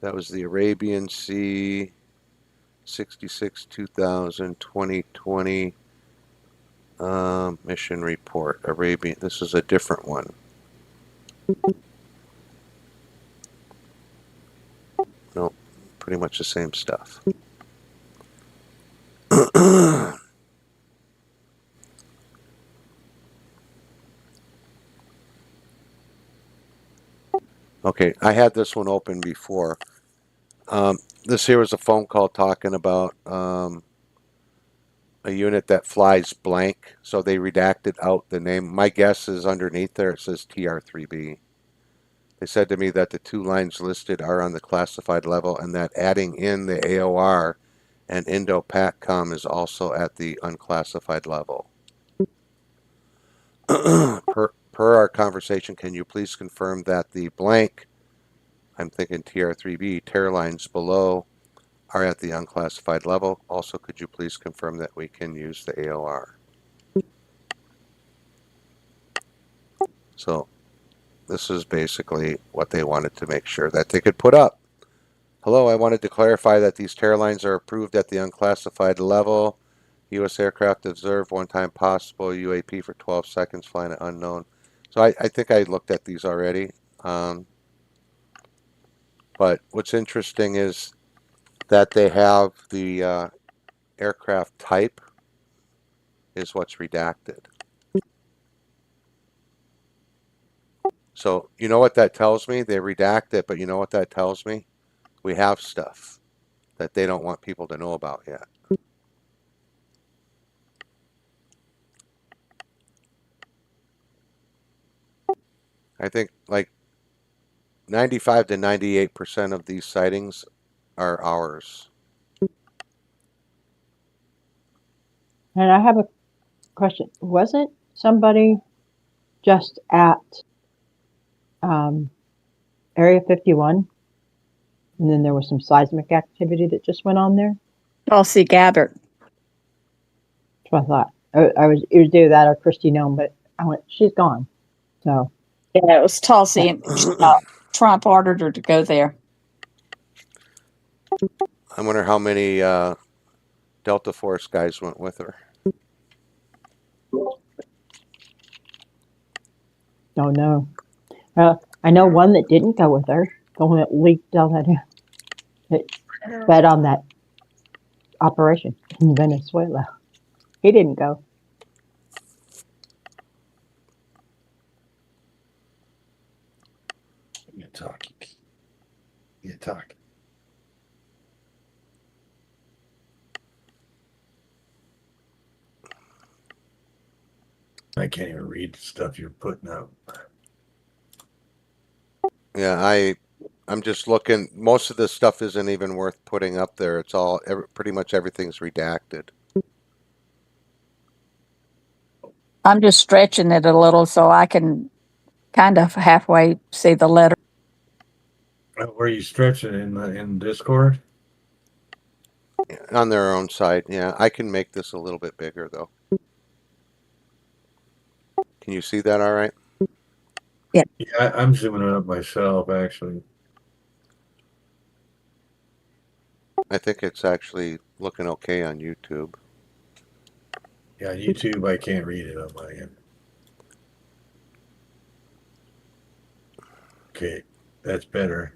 S2: that was the Arabian Sea, 66, 2000, 2020 mission report. Arabian, this is a different one. No, pretty much the same stuff. Okay, I had this one open before. This here was a phone call talking about a unit that flies blank, so they redacted out the name. My guess is underneath there it says TR3B. They said to me that the 2 lines listed are on the classified level and that adding in the AOR and Indo-PACOM is also at the unclassified level. Per our conversation, can you please confirm that the blank, I'm thinking TR3B, tear lines below are at the unclassified level? Also, could you please confirm that we can use the AOR? So this is basically what they wanted to make sure that they could put up. Hello, I wanted to clarify that these tear lines are approved at the unclassified level. U.S. aircraft observed one time possible UAP for 12 seconds flying at unknown. So I think I looked at these already. But what's interesting is that they have the aircraft type is what's redacted. So you know what that tells me? They redact it, but you know what that tells me? We have stuff that they don't want people to know about yet. I think like 95 to 98% of these sightings are ours.
S4: And I have a question. Wasn't somebody just at Area 51? And then there was some seismic activity that just went on there?
S3: Tulsi Gabbard.
S4: That's what I thought. I was either that or Christy Nome, but I went, she's gone. So
S3: Yeah, it was Tulsi, and Trump ordered her to go there.
S2: I wonder how many Delta Force guys went with her.
S4: don't know. I know one that didn't go with her. The one that leaked all that fed on that operation in Venezuela. He didn't go.
S5: You're talking. You're talking. I can't even read the stuff you're putting out.
S2: Yeah, I'm just looking. Most of this stuff isn't even worth putting up there. It's all pretty much everything's redacted.
S3: I'm just stretching it a little so I can kind of halfway see the letter.
S5: Were you stretching in Discord?
S2: On their own side, yeah. I can make this a little bit bigger though. Can you see that all right?
S5: Yeah, I'm zooming it up myself, actually.
S2: I think it's actually looking okay on YouTube.
S5: Yeah, on YouTube, I can't read it on my end. Okay, that's better.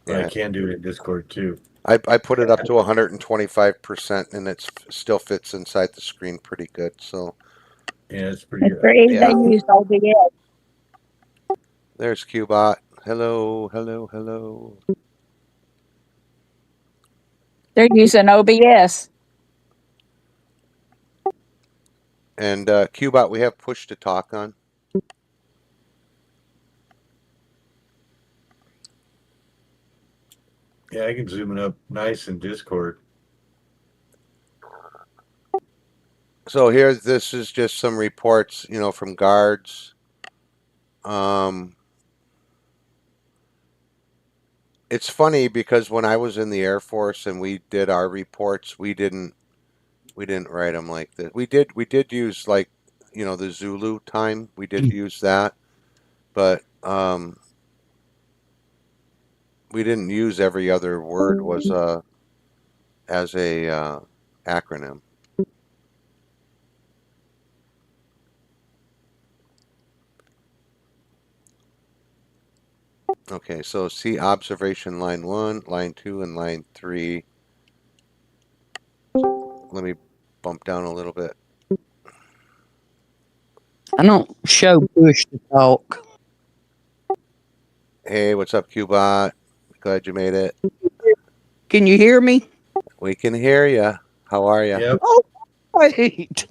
S5: Yeah. I can do it in Discord too.
S2: I put it up to 125% and it still fits inside the screen pretty good. So
S5: yeah, it's pretty good.
S3: They
S2: Yeah.
S3: use OBS.
S2: There's Qbot. Hello, hello, hello.
S3: They're using OBS.
S2: And Qbot, we have push to talk on.
S5: Yeah, I can zoom it up nice in Discord.
S2: So this is just some reports, from guards. It's funny because when I was in the Air Force and we did our reports, we didn't write them like this. We did use like, the Zulu time. We did use that, but we didn't use every other word was as a acronym. Okay, so see observation line 1, line 2, and line 3. Let me bump down a little bit.
S10: I don't show push to talk.
S2: Hey, what's up, Cubot? Glad you made it.
S10: Can you hear me?
S2: We can hear you. How are you?
S5: Yep.
S10: Oh, wait.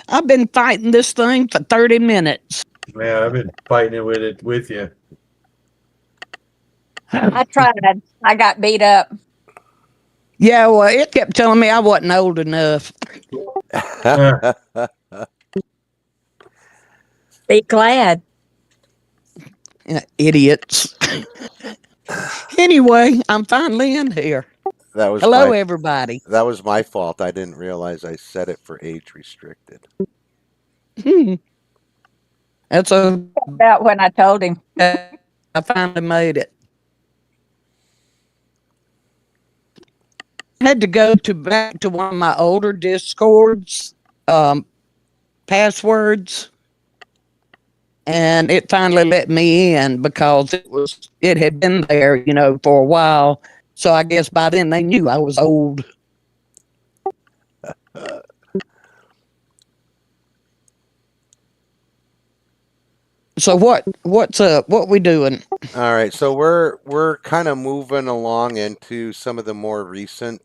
S10: I've been fighting this thing for 30 minutes.
S5: Man, I've been fighting it with you.
S3: I tried. I got beat up.
S10: Yeah, well, it kept telling me I wasn't old enough.
S3: Be glad.
S10: Idiots. Anyway, I'm finally in here.
S2: That was
S10: Hello, everybody.
S2: That was my fault. I didn't realize I set it for age restricted.
S10: That's
S3: about when I told him.
S10: I finally made it. I had to go back to one of my older Discords, passwords, and it finally let me in because it had been there, for a while. So I guess by then they knew I was old. So what's up? What we doing?
S2: All right, so we're kind of moving along into some of the more recent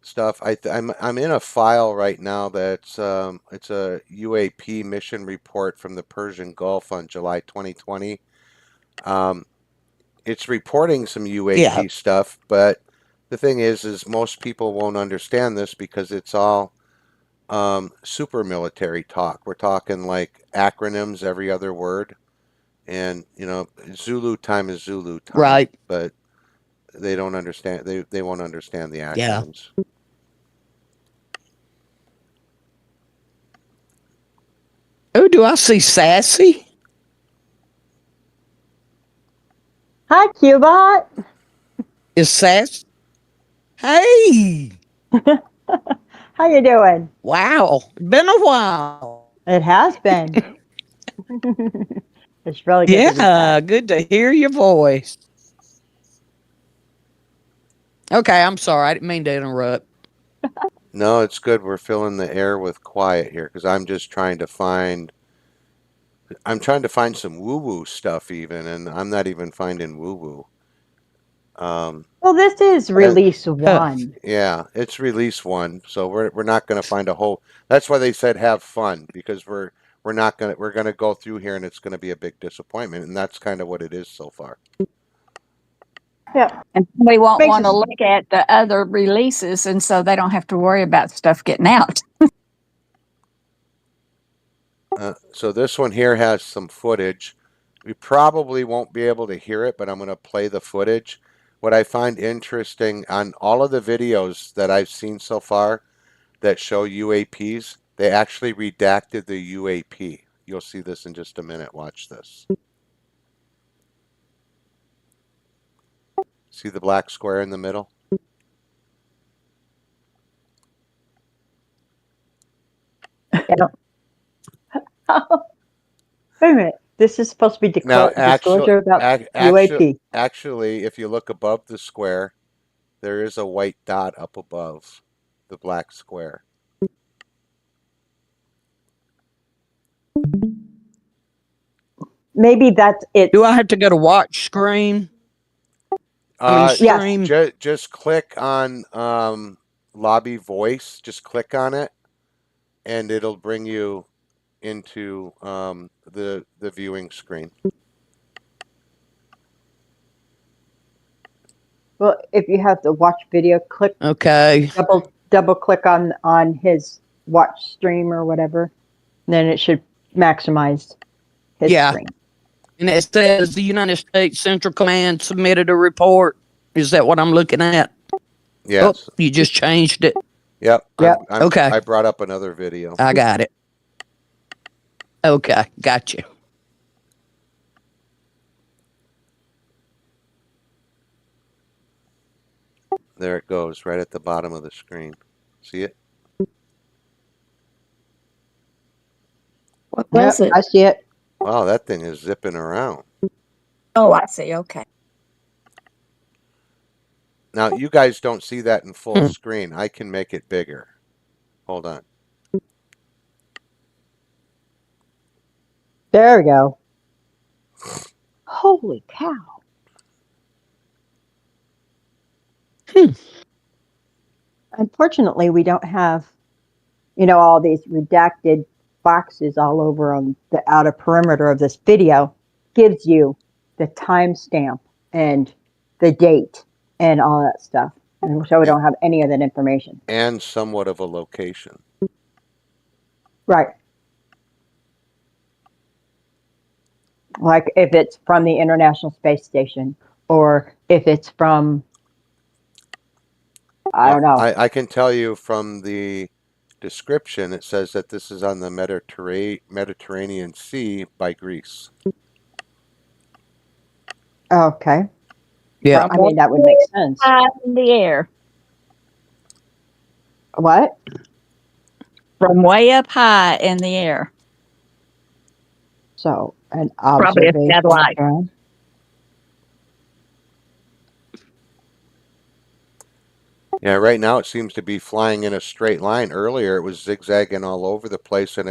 S2: stuff. I'm in a file right now that's it's a UAP mission report from the Persian Gulf on July 2020. It's reporting some UAP stuff, but the thing is most people won't understand this because it's all super military talk. We're talking like acronyms every other word, and Zulu time is Zulu time,
S10: right?
S2: But they don't understand. They won't understand the acronyms.
S10: Yeah. Oh, do I see Sassy?
S4: Hi, Cubot.
S10: Is Sass? Hey.
S4: How you doing?
S10: Wow, been a while.
S4: It has been. It's really good.
S10: Yeah, good to hear your voice. Okay, I'm sorry. I didn't mean to interrupt.
S2: No, it's good. We're filling the air with quiet here because I'm just trying to find. I'm trying to find some woo-woo stuff even, and I'm not even finding woo-woo.
S4: Well, this is release 1.
S2: Yeah, it's release 1, so we're not going to find a whole. That's why they said have fun, because we're going to go through here and it's going to be a big disappointment, and that's kind of what it is so far.
S4: Yep.
S3: And we won't want to look at the other releases, and so they don't have to worry about stuff getting out.
S2: So this one here has some footage. We probably won't be able to hear it, but I'm going to play the footage. What I find interesting on all of the videos that I've seen so far that show UAPs, they actually redacted the UAP. You'll see this in just a minute. Watch this. See the black square in the middle?
S4: Yeah. Wait a minute. This is supposed to be disclosure about UAP.
S2: Actually, if you look above the square, there is a white dot up above the black square.
S4: Maybe that's it.
S10: Do I have to go to watch screen? Stream?
S2: Just click on lobby voice. Just click on it, and it'll bring you into the viewing screen.
S4: Well, if you have the watch video, click.
S10: Okay.
S4: Double click on his watch stream or whatever, and then it should maximize his screen.
S10: And it says the United States Central Command submitted a report. Is that what I'm looking at?
S2: Yes.
S10: Oh, you just changed it.
S2: Yep.
S10: Okay.
S2: I brought up another video.
S10: I got it. Okay, got you.
S2: There it goes, right at the bottom of the screen. See it?
S3: What was it?
S4: I see it.
S2: Wow, that thing is zipping around.
S3: Oh, I see. Okay.
S2: Now, you guys don't see that in full screen. I can make it bigger. Hold on.
S4: There we go. Holy cow. Unfortunately, we don't have, all these redacted boxes all over on the outer perimeter of this video. Gives you the timestamp and the date and all that stuff. And so we don't have any of that information.
S2: And somewhat of a location.
S4: Right. Like if it's from the International Space Station or if it's from, I don't know.
S2: I can tell you from the description, it says that this is on the Mediterranean Sea by Greece.
S4: Okay.
S10: Yeah.
S4: I mean, that would make sense.
S3: In the air.
S4: What?
S3: From way up high in the air.
S4: So, an
S3: Probably a
S4: observation
S3: satellite.
S4: drone.
S2: Yeah, right now it seems to be flying in a straight line. Earlier it was zigzagging all over the place, and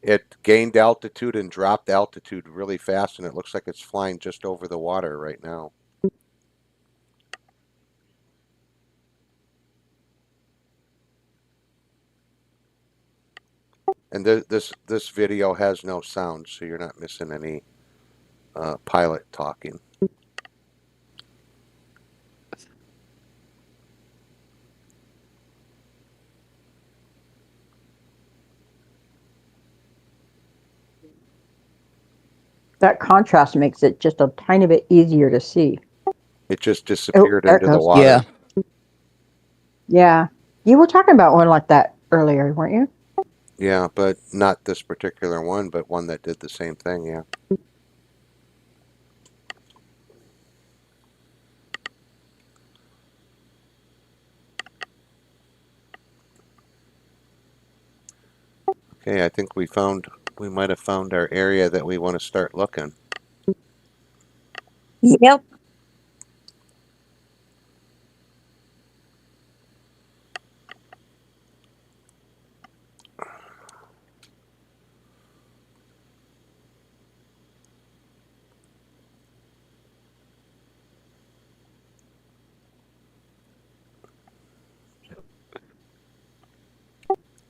S2: it gained altitude and dropped altitude really fast, and it looks like it's flying just over the water right now. And this video has no sound, so you're not missing any pilot talking.
S4: That contrast makes it just a tiny bit easier to see.
S2: It just disappeared
S4: there it
S2: into the
S4: goes.
S2: water.
S10: Yeah.
S4: Yeah. You were talking about one like that earlier, weren't you?
S2: Yeah, but not this particular one, but one that did the same thing, yeah. Okay, I think we might have found our area that we want to start looking.
S3: Yep.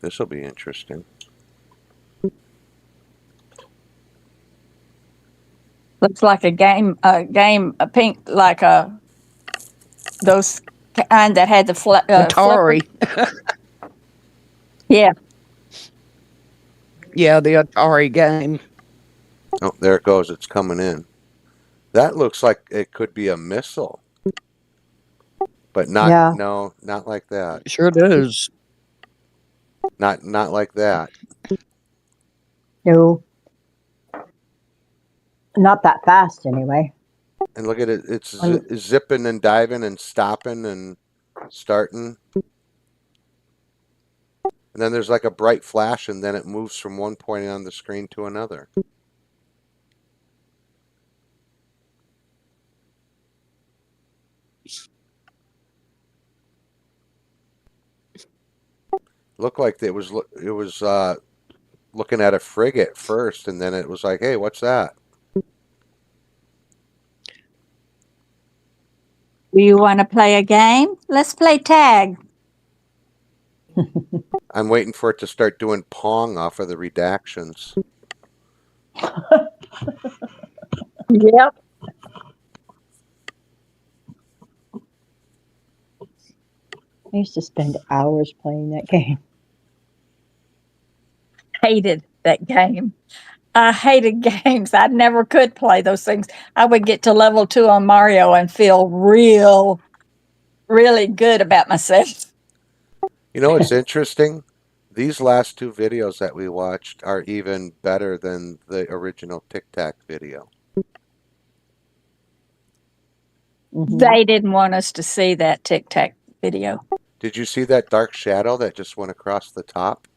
S2: This will be interesting.
S3: Looks like a pink, like those kind that had the
S10: Atari.
S3: Yeah.
S10: Yeah, the Atari game.
S2: Oh, there it goes. It's coming in. That looks like it could be a missile. But not,
S4: Yeah.
S2: no, not like that.
S10: It sure does.
S2: Not like that.
S4: No. Not that fast, anyway.
S2: And look at it. It's zipping and diving and stopping and starting. And then there's like a bright flash, and then it moves from one point on the screen to another. Looked like it was looking at a frigate first, and then it was like, hey, what's that?
S3: Do you want to play a game? Let's play tag.
S2: I'm waiting for it to start doing Pong off of the redactions.
S3: Yep.
S4: I used to spend hours playing that game.
S3: Hated that game. I hated games. I never could play those things. I would get to level 2 on Mario and feel really good about myself.
S2: You know what's interesting? These last two videos that we watched are even better than the original Tic Tac video.
S4: Mm-hmm.
S3: They didn't want us to see that Tic Tac video.
S2: Did you see that dark shadow that just went across the top?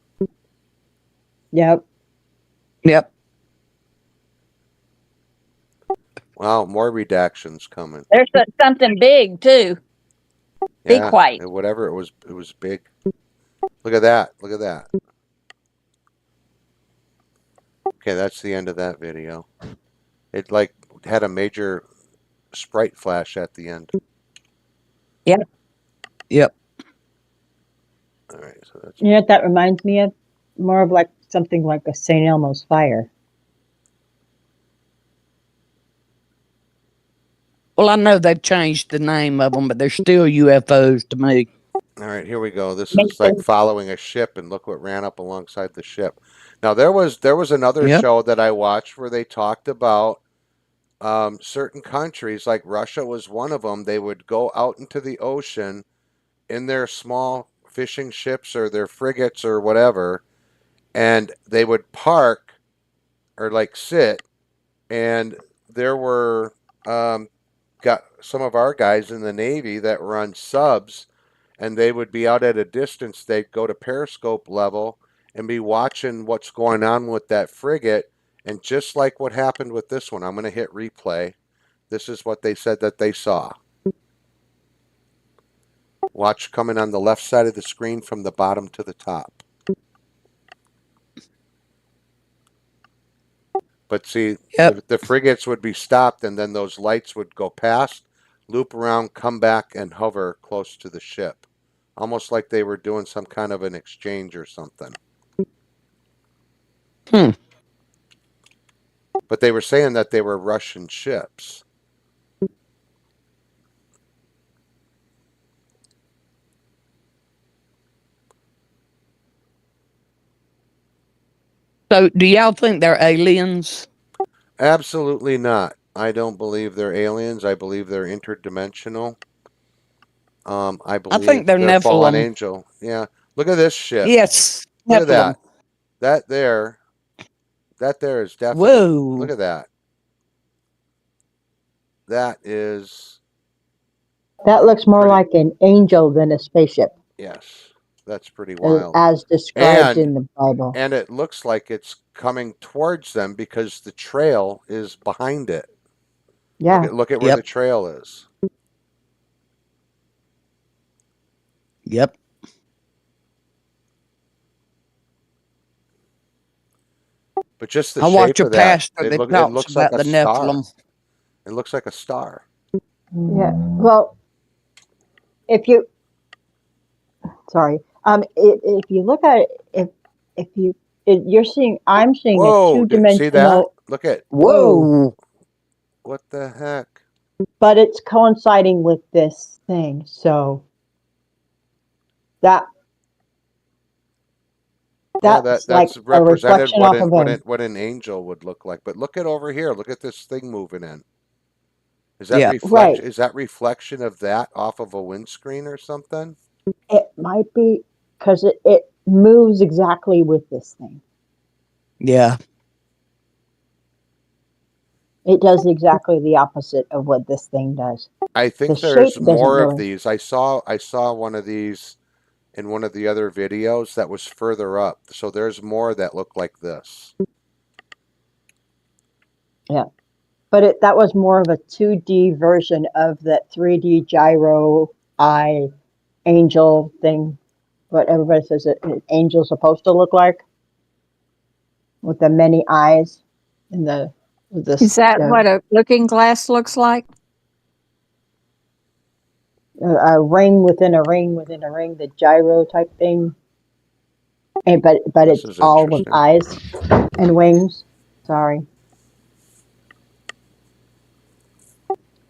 S4: Yep.
S10: Yep.
S2: Wow, more redactions coming.
S3: There's something big too. Be
S2: Yeah,
S3: quiet.
S2: whatever it was big. Look at that. Look at that. Okay, that's the end of that video. It like had a major sprite flash at the end.
S10: Yep.
S2: All right, so that's
S4: You know what that reminds me of? More of like something like a St. Elmo's fire.
S10: Well, I know they've changed the name of them, but they're still UFOs to me.
S2: all right. Here we go. This
S4: Makes
S2: is like
S4: sense.
S2: following a ship, and look what ran up alongside the ship. Now there was another
S10: Yep.
S2: show that I watched where they talked about certain countries, like Russia was one of them. They would go out into the ocean in their small fishing ships or their frigates or whatever, and they would park or like sit, and there were got some of our guys in the Navy that were on subs, and they would be out at a distance. They'd go to periscope level and be watching what's going on with that frigate. And just like what happened with this one, I'm going to hit replay. This is what they said that they saw. Watch coming on the left side of the screen from the bottom to the top. But see,
S10: Yep.
S2: the frigates would be stopped, and then those lights would go past, loop around, come back, and hover close to the ship. Almost like they were doing some kind of an exchange or something. But they were saying that they were Russian ships.
S10: So, do y'all think they're aliens?
S2: Absolutely not. I don't believe they're aliens. I believe they're interdimensional. I believe
S10: think they're
S2: fallen
S10: Nephilim.
S2: angel. Yeah. Look at this ship.
S10: Yes,
S2: Look at
S10: Nephilim.
S2: that. That there is definitely.
S10: Whoa.
S2: Look at that. That is.
S4: That looks more
S2: Pretty-
S4: like an angel than a spaceship,
S2: Yes. That's pretty wild.
S4: as described
S2: And-
S4: in the Bible.
S2: And it looks like it's coming towards them because the trail is behind it.
S4: Yeah.
S2: Look at where
S10: Yep.
S2: the trail is.
S10: Yep.
S2: But just the
S10: I watch
S2: shape
S10: a
S2: of that,
S10: pastor
S2: it
S10: that
S2: looks
S10: talks
S2: like
S10: about
S2: a
S10: the
S2: star.
S10: Nephilim.
S2: It looks like a star.
S4: Yeah. Well, if you, sorry, if you look at it, if you, you're seeing, I'm seeing a
S2: Whoa! See that?
S4: two-dimensional,
S2: Look at
S10: Whoa.
S2: what the heck.
S4: but it's coinciding with this thing. So that
S2: Yeah,
S4: that's
S2: that's
S4: like a
S2: represented
S4: reflection off of him.
S2: what an angel would look like. But look at over here. Look at this thing moving in. Is that
S10: Yeah.
S4: Right.
S2: Is that reflection of that off of a windscreen or something?
S4: It might be because it moves exactly with this thing.
S10: Yeah.
S4: It does exactly the opposite of what this thing does.
S2: I think
S4: The
S2: there's
S4: shape doesn't
S2: more of
S4: really-
S2: these. I saw one of these in one of the other videos that was further up. So there's more that look like this.
S4: Yeah, but that was more of a 2D version of that 3D gyro eye angel thing. What everybody says an angel's supposed to look like, with the many eyes and the.
S3: Is that what a looking glass looks like?
S4: A ring within a ring within a ring, the gyro type thing. And but
S2: This
S4: it's
S2: is
S4: all with
S2: interesting.
S4: eyes and wings. Sorry.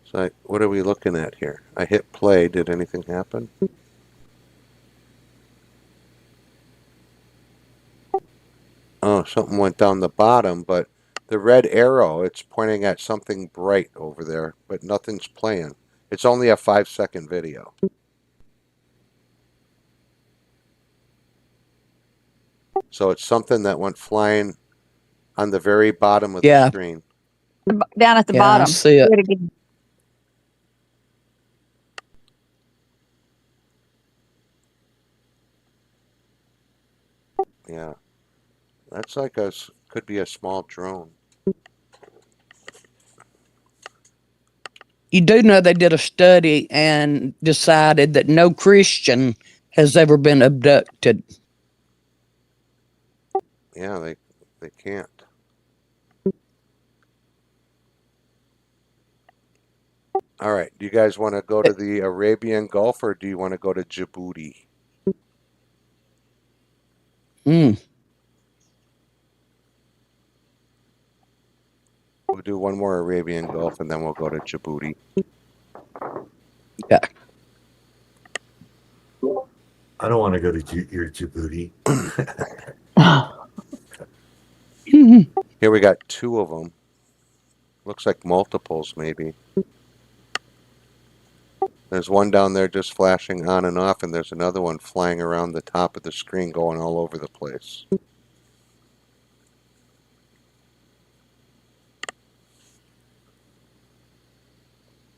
S2: So what are we looking at here? I hit play. Did anything happen? Oh, something went down the bottom, but the red arrow, it's pointing at something bright over there, but nothing's playing. It's only a 5-second video. So it's something that went flying on the very bottom of the
S10: Yeah.
S2: screen.
S3: Down at the
S10: Yeah, I
S3: bottom.
S10: see it.
S3: Do it again.
S2: Yeah. That's like could be a small drone.
S10: You do know they did a study and decided that no Christian has ever been abducted.
S2: Yeah, they can't. All right. Do you guys want to go to the Arabian Gulf or do you want to go to Djibouti?
S10: Mm.
S2: We'll do one more Arabian Gulf and then we'll go to Djibouti.
S10: Yeah.
S5: I don't want to go to your Djibouti.
S2: Here we got two of them. Looks like multiples, maybe. There's one down there just flashing on and off, and there's another one flying around the top of the screen going all over the place.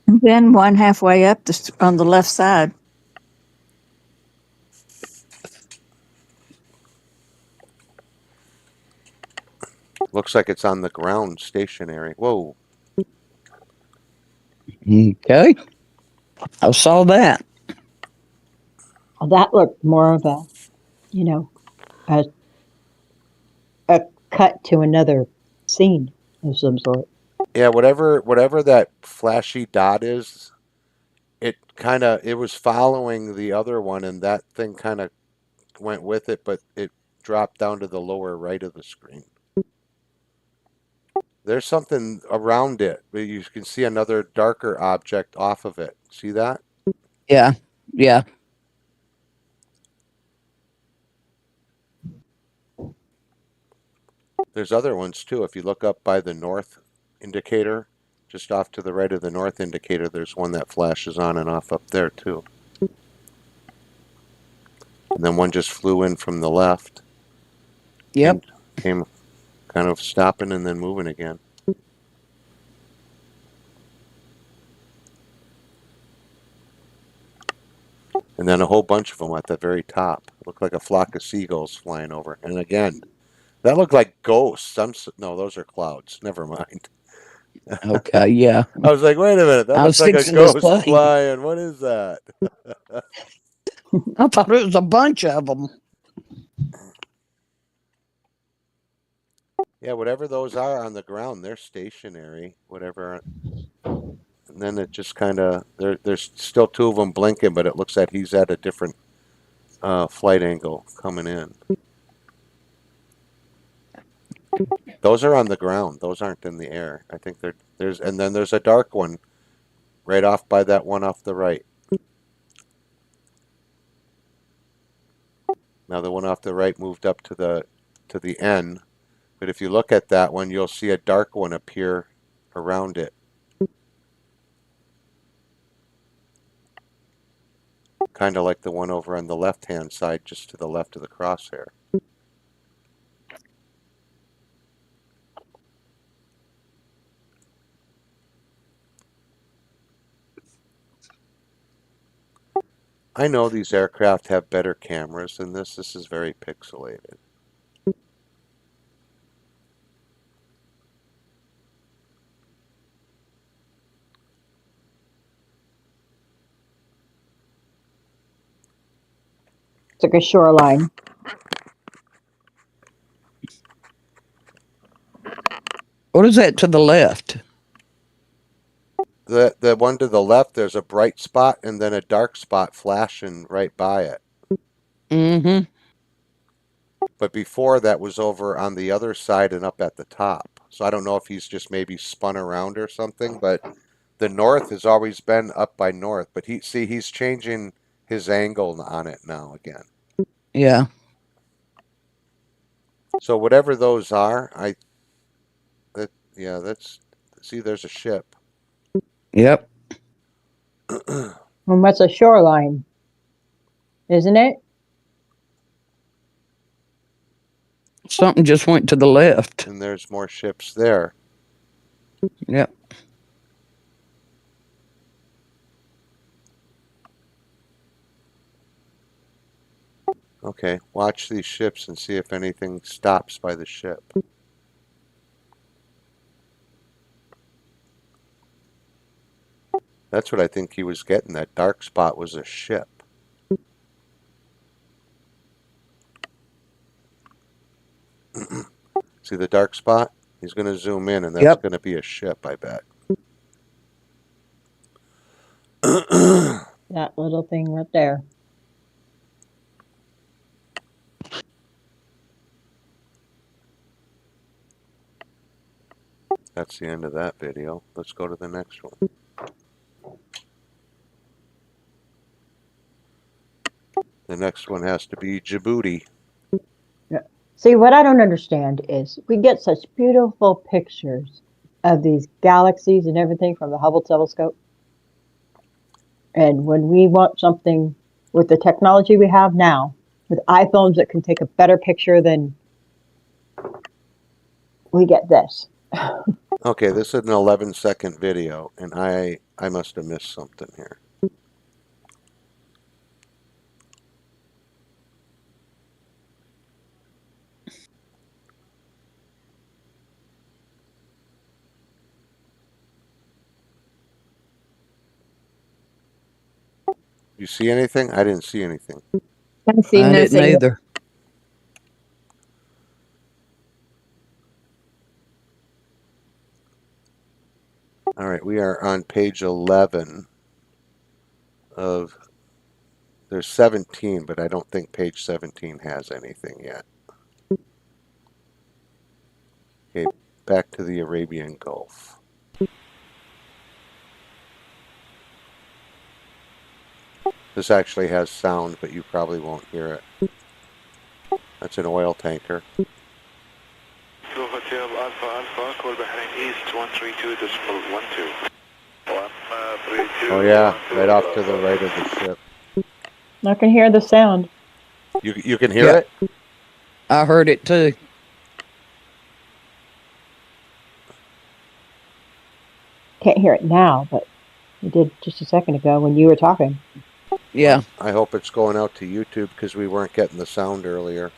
S3: And then one halfway up on the left side.
S2: Looks like it's on the ground, stationary. Whoa.
S10: Okay. I saw that.
S4: Well, that looked more of a, you know, a cut to another scene of some sort.
S2: Yeah, whatever that flashy dot is, it was following the other one, and that thing kind of went with it, but it dropped down to the lower right of the screen. There's something around it, but you can see another darker object off of it. See that?
S10: Yeah. Yeah.
S2: There's other ones too. If you look up by the north indicator, just off to the right of the north indicator, there's one that flashes on and off up there too. And then one just flew in from the left.
S10: Yep.
S2: Came kind of stopping and then moving again. And then a whole bunch of them at the very top. Looked like a flock of seagulls flying over. And again, that looked like ghosts. No, those are clouds. Never mind.
S10: Okay. Yeah.
S2: I was like, wait a minute. That
S10: I
S2: looks
S10: was
S2: like a
S10: fixing to
S2: ghost
S10: say.
S2: flying. What is that?
S10: I thought it was a bunch of them.
S2: Yeah, whatever those are on the ground, they're stationary. Whatever. And then it just kind of, there's still two of them blinking, but it looks like he's at a different flight angle coming in. Those are on the ground. Those aren't in the air. I think and then there's a dark one right off by that one off the right. Now the one off the right moved up to the N, but if you look at that one, you'll see a dark one appear around it. Kind of like the one over on the left-hand side, just to the left of the crosshair. I know these aircraft have better cameras than this. This is very pixelated.
S4: It's like a shoreline.
S10: What is that to the left?
S2: The one to the left, there's a bright spot and then a dark spot flashing right by it.
S10: Mm-hmm.
S2: But before that was over on the other side and up at the top. So I don't know if he's just maybe spun around or something, but the north has always been up by north. But he's changing his angle on it now again.
S10: Yeah.
S2: So whatever those are, there's a ship.
S10: Yep.
S4: And what's a shoreline? Isn't it?
S10: Something just went to the left.
S2: And there's more ships there.
S10: Yep.
S2: Okay, watch these ships and see if anything stops by the ship. That's what I think he was getting. That dark spot was a ship. See the dark spot? He's going to zoom in, and that's going to be a ship, I bet.
S4: That little thing right there.
S2: That's the end of that video. Let's go to the next one. The next one has to be Djibouti.
S4: See, what I don't understand is we get such beautiful pictures of these galaxies and everything from the Hubble telescope. And when we want something with the technology we have now, with iPhones that can take a better picture than we get this.
S2: Okay, this is an 11-second video, and I must have missed something here. You see anything? I didn't see anything.
S3: I see
S10: I didn't
S3: nothing.
S10: either.
S2: All right, we are on page 11 of, there's 17, but I don't think page 17 has anything yet. Okay, back to the Arabian Gulf. This actually has sound, but you probably won't hear it. That's an oil tanker.
S11: Hotel Alpha Alpha, call Bahrain East 132.12.
S2: Oh yeah, right off to the right of the ship.
S4: I can hear the sound.
S2: You can hear
S10: Yeah.
S2: it?
S10: I heard it too.
S4: Can't hear it now, but I did just a second ago when you were talking.
S10: Yeah.
S2: I hope it's going out to YouTube because we weren't getting the sound earlier.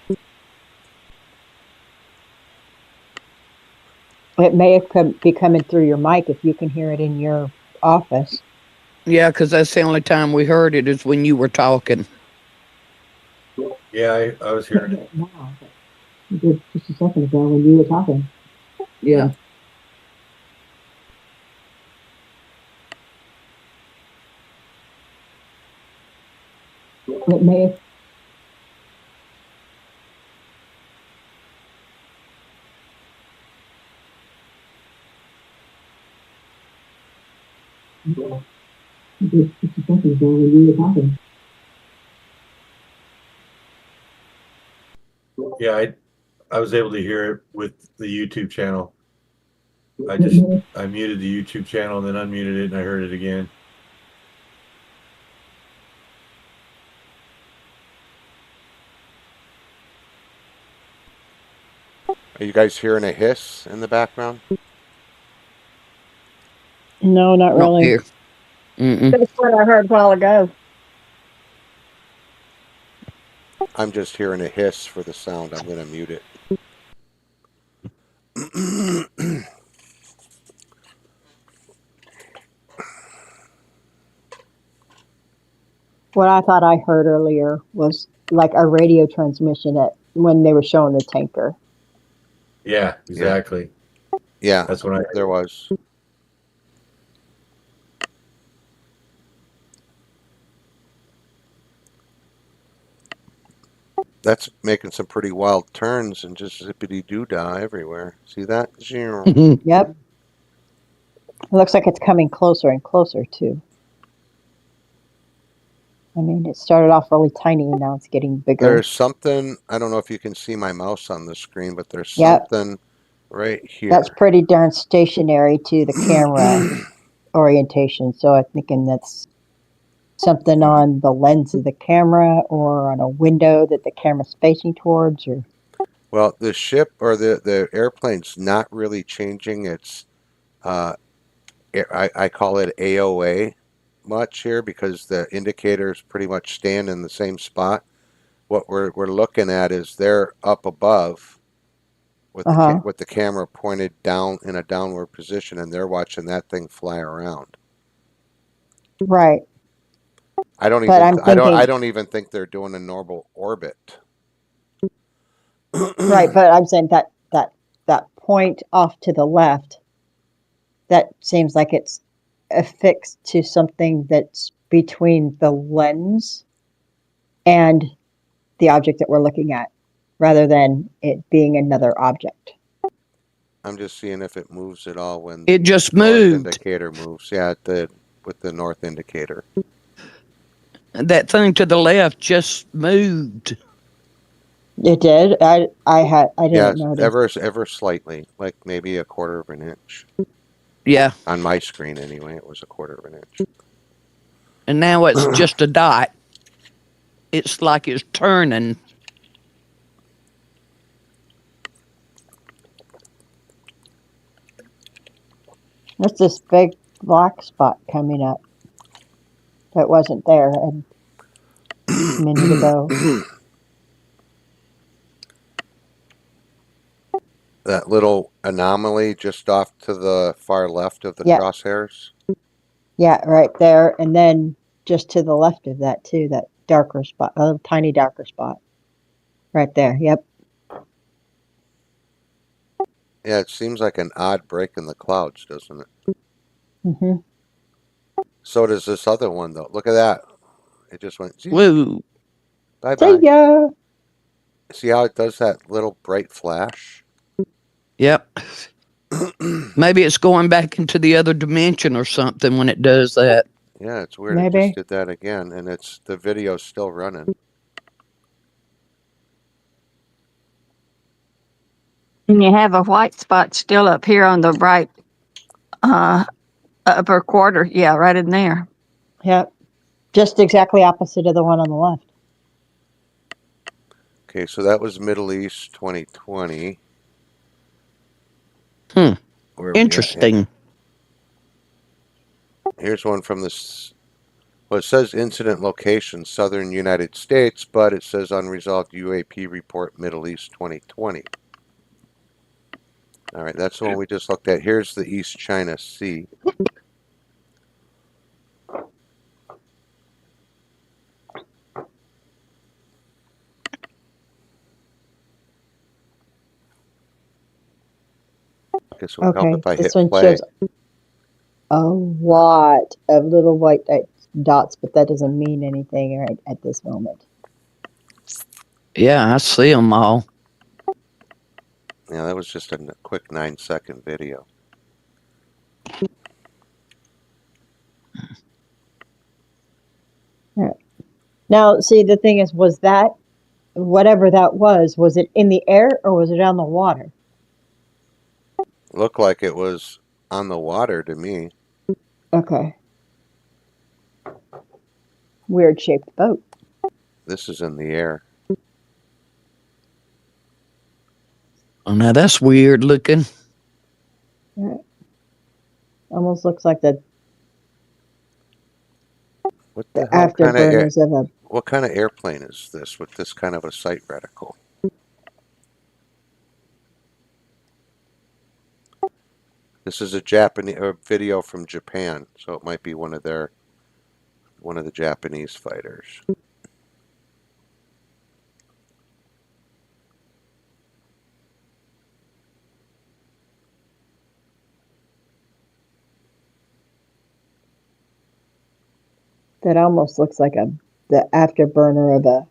S4: It may have be coming through your mic if you can hear it in your office.
S10: Yeah, because that's the only time we heard it is when you were talking.
S5: Yeah, I was hearing it.
S4: Now, but you did just a second ago when you were talking.
S10: Yeah.
S4: It may have. You did just a second ago when you were talking.
S5: Yeah, I was able to hear it with the YouTube channel. I muted the YouTube channel and then unmuted it and I heard it again.
S2: Are you guys hearing a hiss in the background?
S4: No, not really.
S10: Here. Mm-mm.
S4: That's what I heard a while ago.
S2: I'm just hearing a hiss for the sound. I'm going to mute it.
S4: What I thought I heard earlier was like a radio transmission at when they were showing the tanker.
S5: Yeah, exactly.
S2: Yeah,
S5: That's what I heard.
S2: there was. That's making some pretty wild turns and just zippity-doo-dah everywhere. See that?
S4: Yep. It looks like it's coming closer and closer too. I mean, it started off really tiny and now it's getting bigger.
S2: There's something, I don't know if you can see my mouse on the screen, but there's
S4: Yep.
S2: something right here.
S4: That's pretty darn stationary to the camera orientation. So I'm thinking that's something on the lens of the camera or on a window that the camera's facing towards, or
S2: Well, the ship or the airplane's not really changing its, I call it AOA much here because the indicators pretty much stand in the same spot. What we're looking at is they're up above with with the camera pointed down in a downward position, and they're watching that thing fly around.
S4: right.
S2: I don't
S4: But
S2: even
S4: I'm thinking,
S2: I don't even think they're doing a normal orbit.
S4: right, but I'm saying that point off to the left, that seems like it's affixed to something that's between the lens and the object that we're looking at, rather than it being another object.
S2: I'm just seeing if it moves at all when
S10: It
S2: the
S10: just
S2: north
S10: moved.
S2: indicator moves. Yeah, it did with the north indicator.
S10: That thing to the left just moved.
S4: It did. I
S2: Yeah,
S4: didn't notice.
S2: ever slightly, like maybe a quarter of an inch.
S10: Yeah.
S2: On my screen, anyway, it was a quarter of an inch.
S10: And now it's just a dot. It's like it's turning.
S4: What's this big black spot coming up that wasn't there a minute ago?
S2: That little anomaly just off to the far left of the
S4: Yeah.
S2: crosshairs.
S4: Yeah, right there, and then just to the left of that too, that darker spot, a tiny darker spot, right there. Yep.
S2: Yeah, it seems like an odd break in the clouds, doesn't it?
S4: Mm-hmm.
S2: So does this other one, though. Look at that. It just went.
S10: Woo.
S2: Bye
S4: See
S2: bye.
S4: ya.
S2: See how it does that little bright flash?
S10: Yep. Maybe it's going back into the other dimension or something when it does that.
S2: Yeah, it's weird. It
S4: Maybe.
S2: just did that again, and the video's still running.
S3: And you have a white spot still up here on the right upper quarter. Yeah, right in there.
S4: Yep. Just exactly opposite of the one on the left.
S2: Okay, so that was Middle East 2020.
S10: Hmm.
S2: Where are we at?
S10: Interesting.
S2: Here's one from this. Well, it says incident location, southern United States, but it says unresolved UAP report, Middle East 2020. All right, that's the one we just looked at. Here's the East China Sea. I guess it would help
S4: Okay,
S2: if I
S4: this
S2: hit
S4: one
S2: play.
S4: shows a lot of little white dots, but that doesn't mean anything right at this moment.
S10: Yeah, I see them all.
S2: Yeah, that was just a quick 9-second video.
S4: All right. Now, see, the thing is, was that, whatever that was it in the air or was it on the water?
S2: Looked like it was on the water to me.
S4: Okay. Weird shaped boat.
S2: This is in the air.
S10: Oh, now that's weird looking.
S4: All right. Almost looks like the
S2: What the hell
S4: afterburners of a.
S2: What kind of airplane is this with this kind of a sight reticle? This is a Japanese video from Japan, so it might be one of the Japanese fighters.
S4: That almost looks like the afterburner of a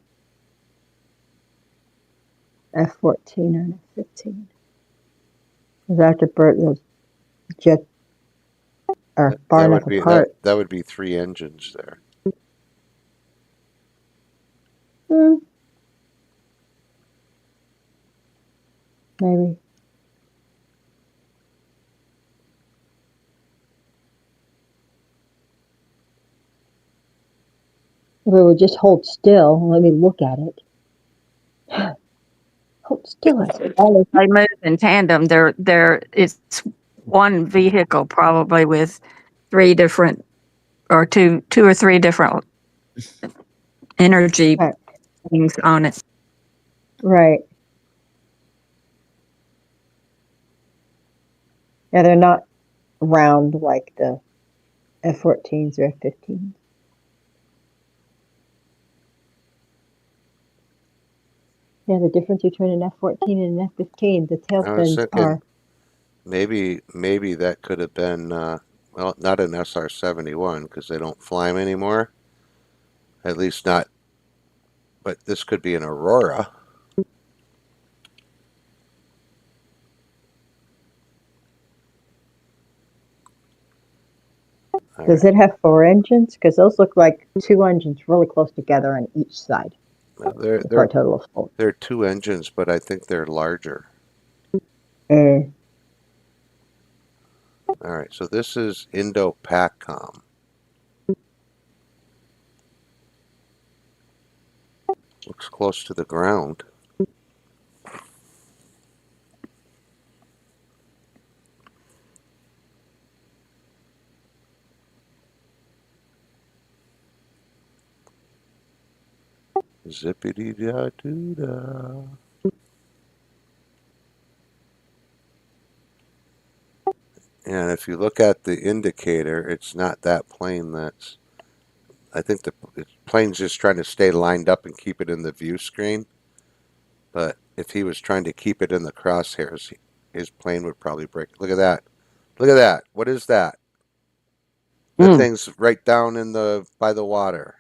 S4: F-14 or an F-15. The afterburner, jet are far enough apart.
S2: That would be 3 engines there.
S4: Maybe. If it would just hold still and let me look at it. Hold still.
S3: They move in tandem. It's one vehicle probably with 3 different or two or three different energy things on it.
S4: Right. Yeah, they're not round like the F-14s or F-15s. Yeah, the difference between an F-14 and an F-15, the tail fins are.
S2: Maybe that could have been Well, not an SR-71 because they don't fly them anymore. At least not. But this could be an Aurora. All
S4: Does
S2: right.
S4: it have 4 engines? Because those look like 2 engines really close together on each side
S2: Well,
S4: for a total of 4.
S2: they're 2 engines, but I think they're larger.
S4: Mm.
S2: All right, so this is Indo-PACOM. Looks close to the ground. Zippity-da-doo-da. And if you look at the indicator, it's not that plane that's... I think the plane's just trying to stay lined up and keep it in the view screen. But if he was trying to keep it in the crosshairs, his plane would probably break. Look at that. Look at that. What is that? That thing's right down in by the water.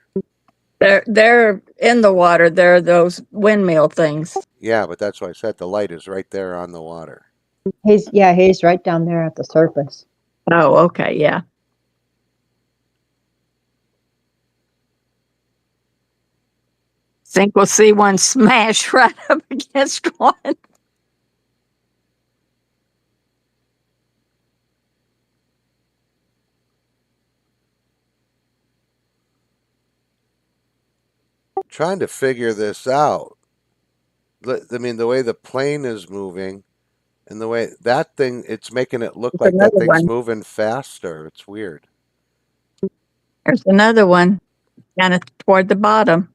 S3: They're in the water. They're those windmill things.
S2: Yeah, but that's why I said the light is right there on the water.
S4: He's right down there at the surface.
S3: Oh, okay, yeah. Think we'll see one smash right up against one.
S2: Trying to figure this out. I mean, the way the plane is moving and the way that thing, it's making it look
S3: There's
S2: like that
S3: another
S2: thing's
S3: one.
S2: moving faster. It's weird.
S3: There's another one kind of toward the bottom.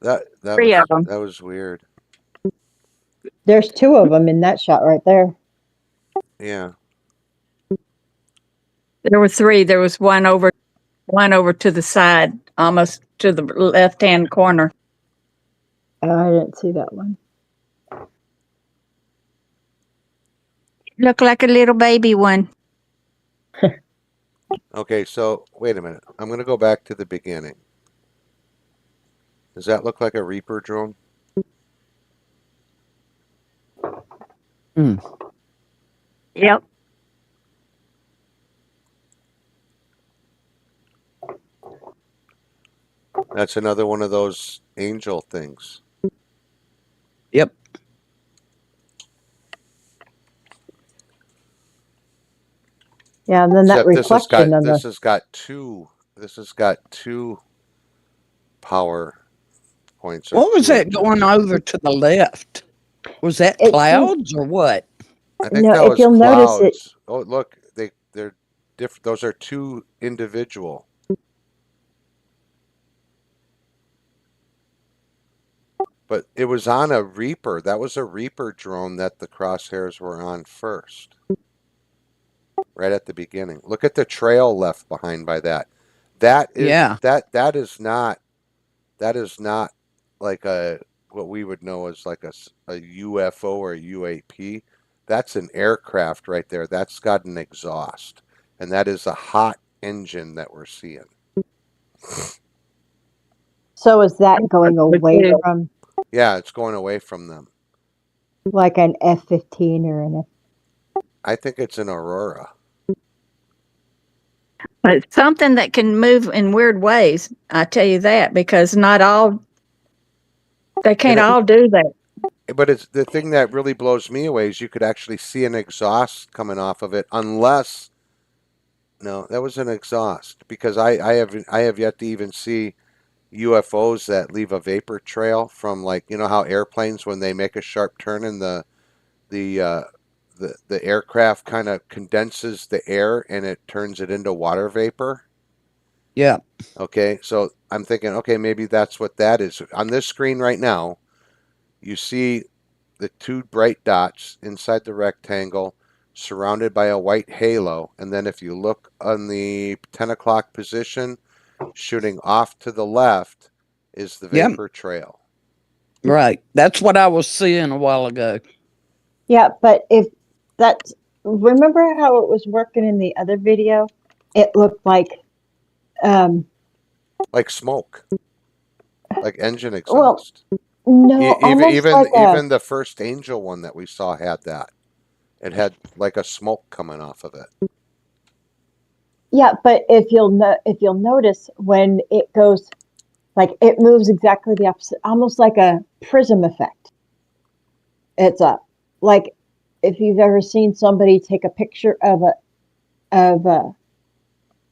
S2: That
S3: Three of them.
S2: that was weird.
S4: There's 2 of them in that shot right there.
S2: Yeah.
S3: There were 3. There was one over to the side, almost to the left-hand corner.
S4: I didn't see that one.
S3: Looked like a little baby one.
S2: Okay, so wait a minute. I'm going to go back to the beginning. Does that look like a Reaper drone?
S3: Yep.
S2: That's another one of those angel things.
S10: Yep.
S4: Yeah, and then that
S2: Except
S4: reflection on
S2: this has got two power points.
S10: What was that
S2: engines.
S10: going over to the left? Was that
S4: It seems-
S10: clouds or what?
S2: I think
S4: No,
S2: that
S4: if
S2: was
S4: you'll notice
S2: clouds.
S4: it-
S2: Oh, look, they're different. Those are 2 individual. But it was on a Reaper. That was a Reaper drone that the crosshairs were on first. Right at the beginning. Look at the trail left behind by that. That is that is not like what we would know as like a UFO or a UAP. That's an aircraft right there. That's got an exhaust. And that is a hot engine that we're seeing.
S4: So is that going away from
S2: Yeah, it's going away from them.
S4: like an F-15 or an
S2: I think it's an Aurora.
S3: But it's something that can move in weird ways. I tell you that, because not all, they can't all do that.
S2: But it's the thing that really blows me away is you could actually see an exhaust coming off of it, unless no, that was an exhaust, because I have yet to even see UFOs that leave a vapor trail from, like, you know how airplanes, when they make a sharp turn and the aircraft kind of condenses the air and it turns it into water vapor.
S10: Yeah.
S2: Okay, so I'm thinking, okay, maybe that's what that is. On this screen right now, you see the 2 bright dots inside the rectangle surrounded by a white halo. And then if you look on the 10 o'clock position, shooting off to the left is the
S10: Yep.
S2: vapor trail.
S10: Right. That's what I was seeing a while ago.
S4: Yeah, but if that's, remember how it was working in the other video? It looked um,
S2: Like smoke, like engine
S4: well,
S2: exhaust.
S4: no,
S2: Even
S4: almost
S2: even
S4: like a,
S2: even the first Angel one that we saw had that. It had like a smoke coming off of it.
S4: yeah, but if you'll notice when it goes, like it moves exactly the opposite, almost like a prism effect. It's a, like if you've ever seen somebody take a picture of of a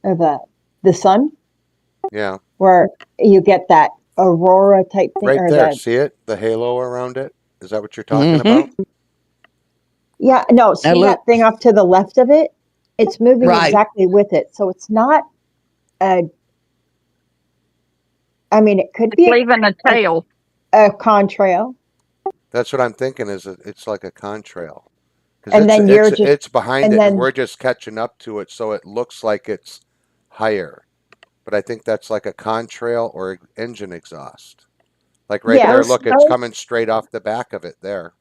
S4: a the sun,
S2: Yeah,
S4: where you get that aurora type thing,
S2: right
S4: or
S2: there.
S4: the,
S2: See it? The halo around it. Is that what you're talking about?
S10: Mm-hmm.
S4: yeah, no,
S10: Now
S4: see
S10: look,
S4: that thing up to the left of it? It's moving
S10: right.
S4: exactly with it. So it's not a, I mean, it could
S3: It's
S4: be
S3: leaving a tail.
S4: a contrail,
S2: That's what I'm thinking. It's like a contrail because
S4: and then you're just,
S2: it's behind
S4: and
S2: it, and
S4: then,
S2: we're just catching up to it, so it looks like it's higher. But I think that's like a contrail or engine exhaust. Like right
S4: yeah,
S2: there,
S3: Those,
S2: look, it's coming straight off the back of it there.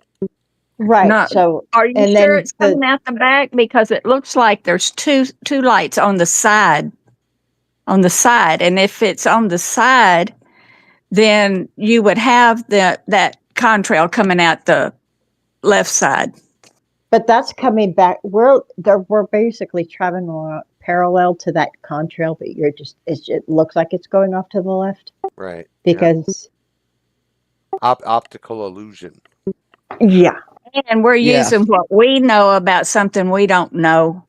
S4: right.
S3: no,
S4: So,
S3: are you
S4: and
S3: sure
S4: then
S3: it's coming out the back? Because it looks like there's two lights on the side. On the side, and if it's on the side, then you would have that contrail coming out the left side.
S4: but that's coming back. We're basically traveling along parallel to that contrail, but it looks like it's going off to the left
S2: Right. Yeah.
S4: because,
S2: Optical illusion.
S4: yeah,
S3: And we're
S10: Yeah.
S3: using what we know about something we don't know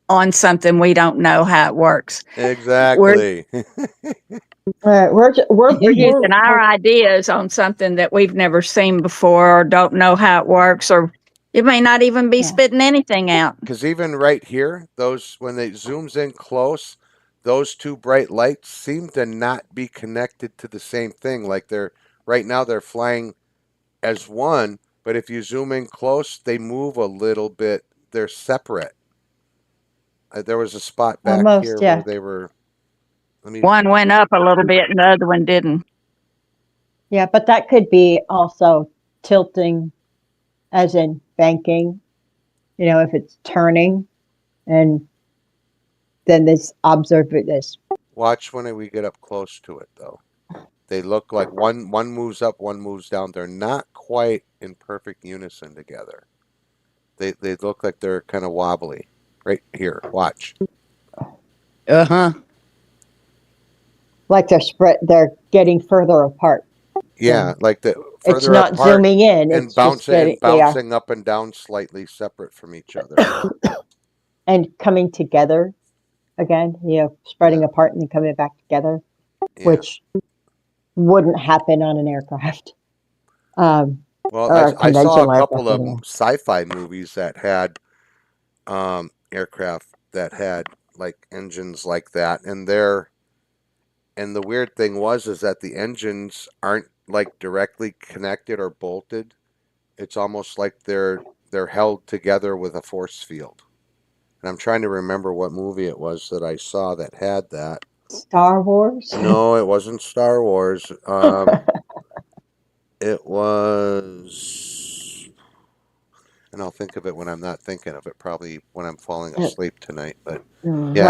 S3: on something we don't know how it works. We're
S2: Exactly.
S3: we're using our ideas on something that we've never seen before or don't know how it works, or it may not even be
S4: yeah.
S3: spitting anything out.
S2: Because even right here, those when it zooms in close, those two bright lights seem to not be connected to the same thing. Like they're right now they're flying as one, but if you zoom in close, they move a little bit. They're separate. There was a spot back
S4: Almost,
S2: here where
S4: yeah.
S2: they were. Let me.
S3: One went up a little bit and the other one didn't.
S4: Yeah, but that could be also tilting, as in banking, if it's turning, and then this.
S2: Watch when we get up close to it, though. They look like one moves up, one moves down. They're not quite in perfect unison together. They look like they're kind of wobbly. Right here, watch.
S10: Uh-huh.
S4: Like they're getting further apart.
S2: Yeah, like the
S4: It's
S2: further
S4: not
S2: apart
S4: zooming in,
S2: and
S4: it's just getting, they are,
S2: bouncing up and down slightly separate from each other.
S4: and coming together again, spreading
S2: Yeah,
S4: apart and then coming back together,
S2: yeah.
S4: which wouldn't happen on an aircraft,
S2: Well,
S4: or a
S2: I saw a
S4: conventional
S2: couple
S4: aircraft
S2: of
S4: anyway.
S2: sci-fi movies that had aircraft that had like engines like that, and the weird thing is that the engines aren't like directly connected or bolted. It's almost like they're held together with a force field. And I'm trying to remember what movie it was that I saw that had that.
S4: Star Wars?
S2: No, it wasn't Star Wars. It was, and I'll think of it when I'm not thinking of it. Probably when I'm falling asleep tonight. But yeah,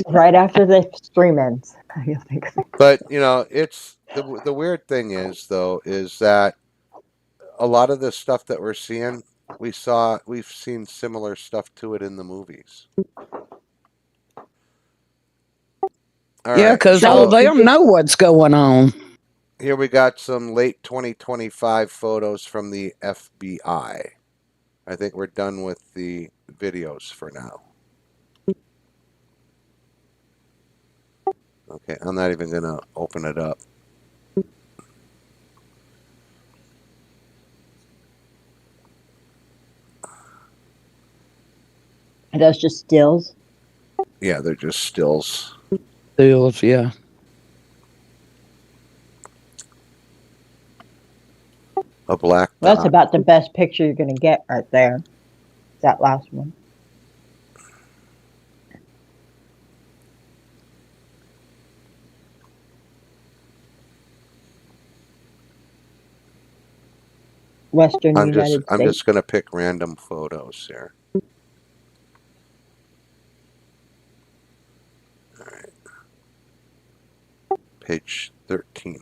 S4: Right after the stream ends. You'll think of it.
S2: but it's the weird thing is though is that a lot of the stuff that we're seeing, we've seen similar stuff to it in the movies. All
S10: Yeah,
S2: right,
S10: because all
S2: so
S10: them know what's going on.
S2: here we got some late 2025 photos from the FBI. I think we're done with the videos for now. Okay, I'm not even going to open it up.
S4: Are those just stills?
S2: Yeah, they're just stills.
S10: Stills, yeah.
S2: A black
S4: Well, that's
S2: dot.
S4: about the best picture you're going to get right there. That last one. Western
S2: I'm
S4: United States.
S2: just gonna pick random photos here. All right. Page 13.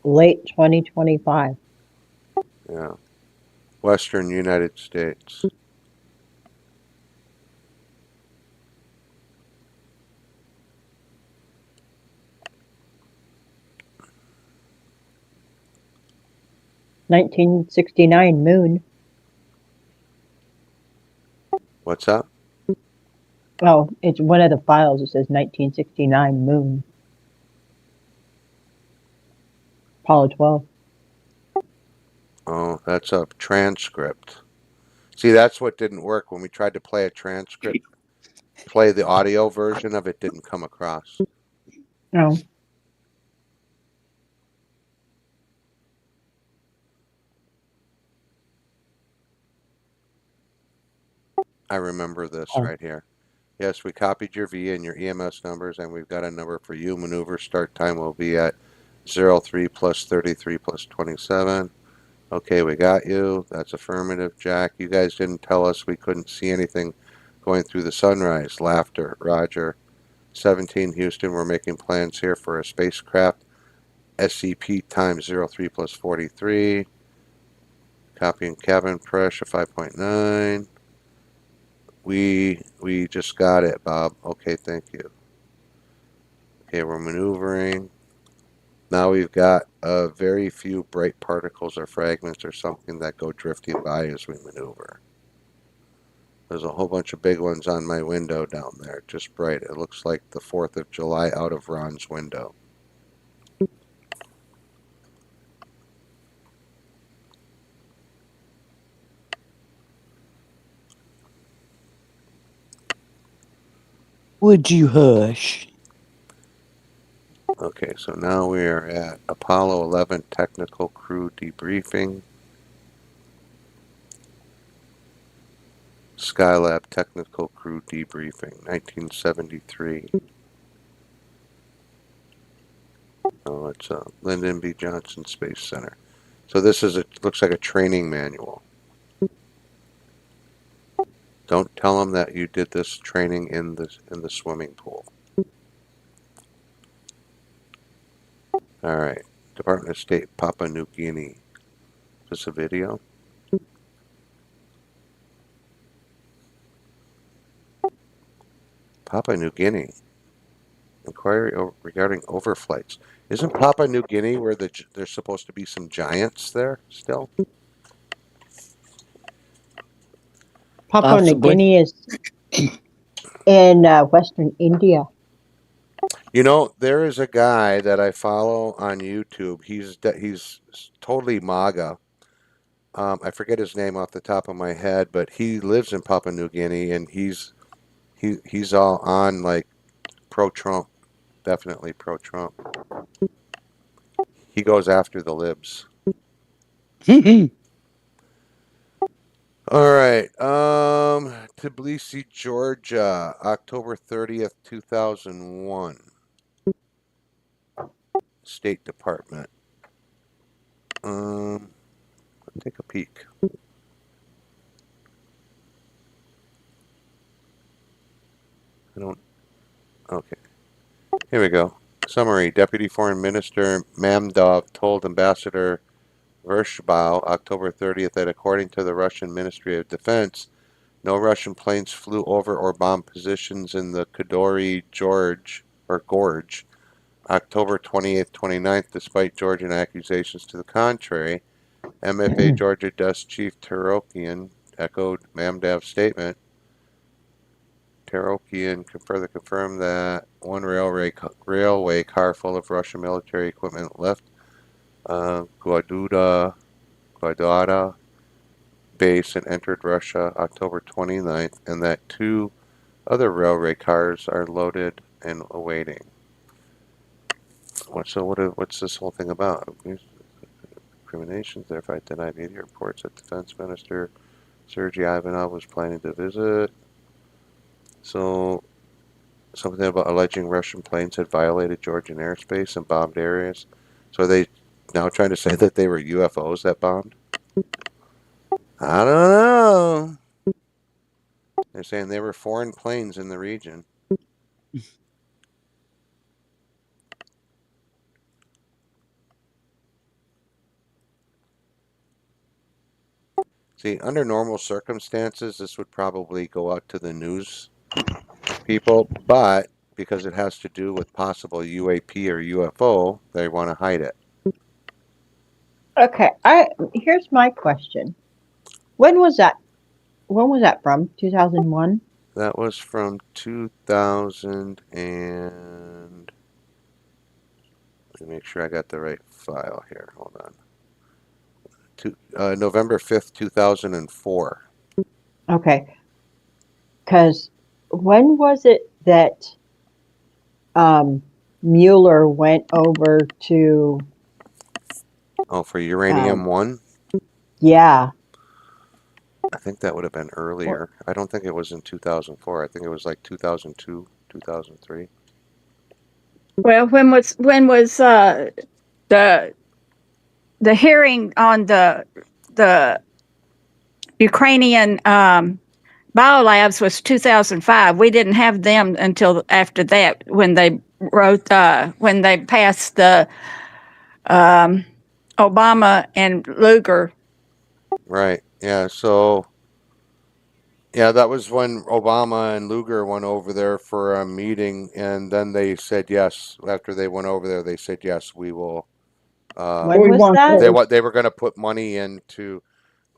S4: Late 2025.
S2: Yeah. Western United States.
S4: $1969 moon.
S2: What's that?
S4: Oh, it's one of the files. It says 1969 moon. Apollo 12.
S2: Oh, that's a transcript. See, that's what didn't work when we tried to play a transcript. Play the audio version of it didn't come across.
S4: Oh,
S2: I remember this
S4: oh.
S2: right here. Yes, we copied your V and your EMS numbers, and we've got a number for you. Maneuver start time will be at 03 plus 33 plus 27. Okay, we got you. That's affirmative, Jack. You guys didn't tell us we couldn't see anything going through the sunrise. Laughter. Roger. 17 Houston, we're making plans here for a spacecraft. SCP times 03 plus 43. Copying cabin pressure 5.9. We just got it, Bob. Okay, thank you. Okay, we're maneuvering. Now we've got very few bright particles or fragments or something that go drifting by as we maneuver. There's a whole bunch of big ones on my window down there, just bright. It looks like the 4th of July out of Ron's window.
S10: Would you hush?
S2: Okay, so now we are at Apollo 11 technical crew debriefing. Skylab technical crew debriefing, 1973. Oh, it's Lyndon B. Johnson Space Center. So this is looks like a training manual. Don't tell them that you did this training in the swimming pool. All right, Department of State, Papua New Guinea. Is this a video? Papua New Guinea. Inquiry regarding overflights. Isn't Papua New Guinea where there's supposed to be some giants there still?
S4: Papua New
S10: Possibly.
S4: Guinea is in Western India.
S2: You know, there is a guy that I follow on YouTube. He's totally MAGA. I forget his name off the top of my head, but he lives in Papua New Guinea, and he's all on like pro-Trump, definitely pro-Trump. He goes after the libs. All right, Tbilisi, Georgia, October 30th, 2001. State Department. Let's take a peek. Okay. Here we go. Summary. Deputy Foreign Minister Mamdov told Ambassador Vershbow October 30th that according to the Russian Ministry of Defense, no Russian planes flew over or bombed positions in the Kadori Gorge October 28th, 29th, despite Georgian accusations to the contrary. MFA Georgia Desk Chief Terokian echoed Mamdov's statement. Terokian further confirmed that one railway car full of Russian military equipment left Gwadara base and entered Russia October 29th, and that two other railway cars are loaded and awaiting. What's this whole thing about? Incriminations, therefore I deny media reports that Defense Minister Sergei Ivanov was planning to visit. So something about alleging Russian planes had violated Georgian airspace and bombed areas. So are they now trying to say that they were UFOs that bombed? I don't know. They're saying they were foreign planes in the region. See, under normal circumstances, this would probably go out to the news people, but because it has to do with possible UAP or UFO, they want to hide it.
S4: Okay, here's my question. When was that? When was that from? 2001?
S2: That was from 2000 and let me make sure I got the right file here. Hold on. November 5th, 2004.
S4: Okay, because when was it that Mueller went over to?
S2: Oh, for uranium 1?
S4: Yeah.
S2: I think that would have been earlier. I don't think it was in 2004. I think it was like 2002, 2003.
S3: Well, when was the hearing on the Ukrainian biolabs was 2005. We didn't have them until after that when they wrote when they passed the Obama and Lugar.
S2: Right. Yeah. So, yeah, that was when Obama and Lugar went over there for a meeting, and then they said yes. After they went over there, they said yes, we will.
S4: When was that?
S2: They were going to put money into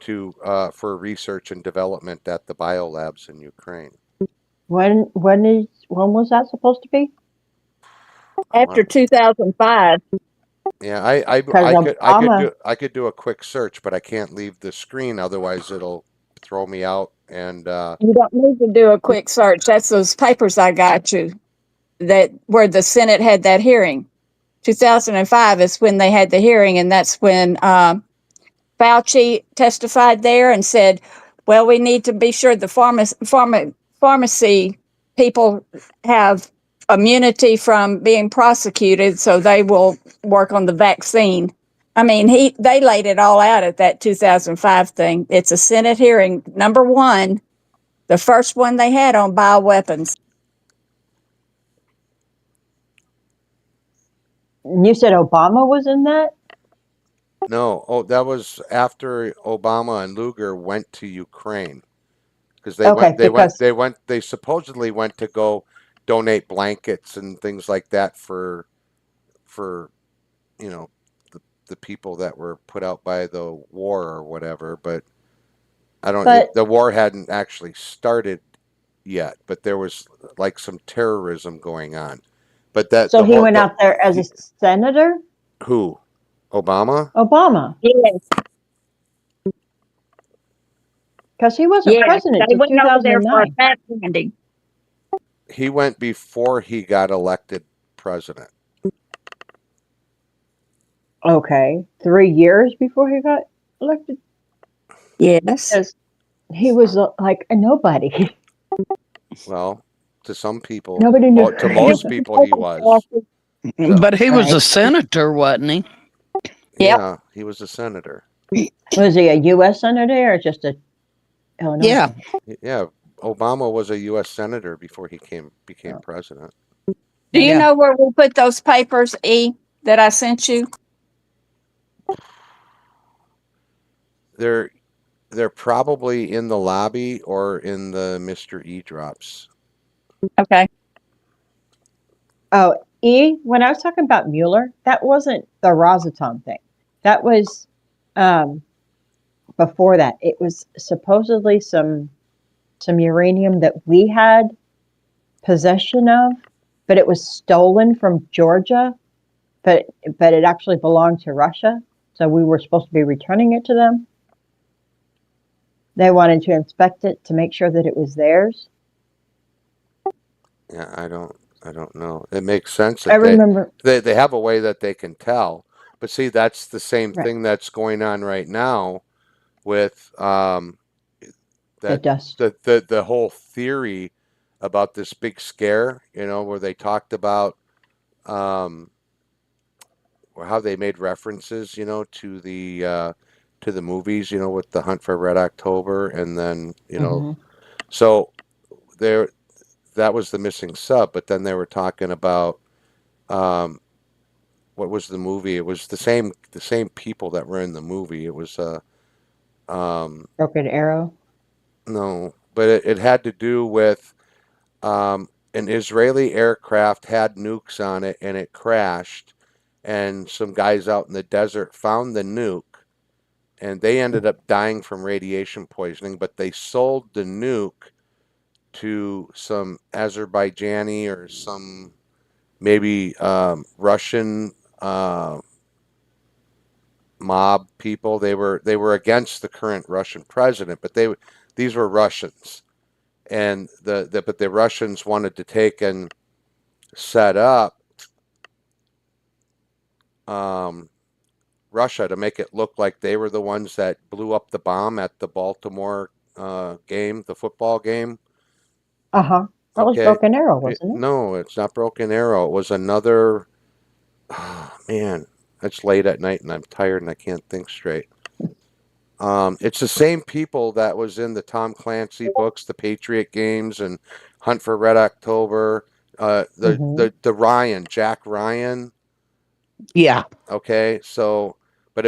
S2: for research and development at the biolabs in Ukraine.
S4: When was that supposed to be?
S3: After 2005.
S2: Yeah, I could do a quick search, but I can't leave the screen, otherwise it'll throw me out. And
S3: You don't need to do a quick search. That's those papers I got you that where the Senate had that hearing. 2005 is when they had the hearing, and that's when Fauci testified there and said, well, we need to be sure the pharmacy people have immunity from being prosecuted, so they will work on the vaccine. I mean, they laid it all out at that 2005 thing. It's a Senate hearing, number one, the first one they had on bioweapons.
S4: You said Obama was in that?
S2: no, that was after Obama and Lugar went to Ukraine because they supposedly went to go donate blankets and things like that for you know the people that were put out by the war or whatever. But the war hadn't actually started yet, but there was like some terrorism going on. But
S4: So he went out there as a senator?
S2: Who? Obama?
S4: Obama.
S3: Yes.
S4: Because he wasn't president until 2009.
S2: He went before he got elected president.
S4: Okay. 3 years before he got elected?
S3: Yes.
S4: He was like a nobody.
S2: Well, to some people,
S4: Nobody knew.
S2: To most people, he was. So,
S10: but he was a senator, wasn't he?
S2: Yeah, he was a senator.
S4: Was he a U.S. senator or just a Illinois?
S10: Yeah.
S2: Yeah, Obama was a U.S. senator before he became president.
S3: Do you know where we put those papers, E, that I sent you?
S2: They're probably in the lobby or in the Mr. E drops.
S3: Okay.
S4: Oh, E, when I was talking about Mueller, that wasn't the Rosatom thing. That was before that. It was supposedly some uranium that we had possession of, but it was stolen from Georgia, but it actually belonged to Russia. So we were supposed to be returning it to them. They wanted to inspect it to make sure that it was theirs.
S2: Yeah, I don't know. It makes sense.
S4: I remember
S2: they have a way that they can tell, but see, that's the same thing that's going on right now with
S4: It does.
S2: the whole theory about this big scare, where they talked about or how they made references, to the movies, with the Hunt for Red October, and then, so there, that was the missing sub. But then they were talking about what was the movie? It was the same people that were in the movie. It was
S4: Broken Arrow.
S2: no, but it had to do with an Israeli aircraft had nukes on it and it crashed, and some guys out in the desert found the nuke, and they ended up dying from radiation poisoning, but they sold the nuke to some Azerbaijani or some maybe Russian mob people. They were against the current Russian president, but these were Russians, and but the Russians wanted to take and set up Russia to make it look like they were the ones that blew up the bomb at the Baltimore game, the football game.
S4: That was Broken Arrow, wasn't it?
S2: No, it's not Broken Arrow. It was another. Oh, man, it's late at night and I'm tired and I can't think straight. It's the same people that was in the Tom Clancy books, the Patriot Games and Hunt for Red October. The Ryan, Jack Ryan.
S10: Yeah.
S2: Okay, so, but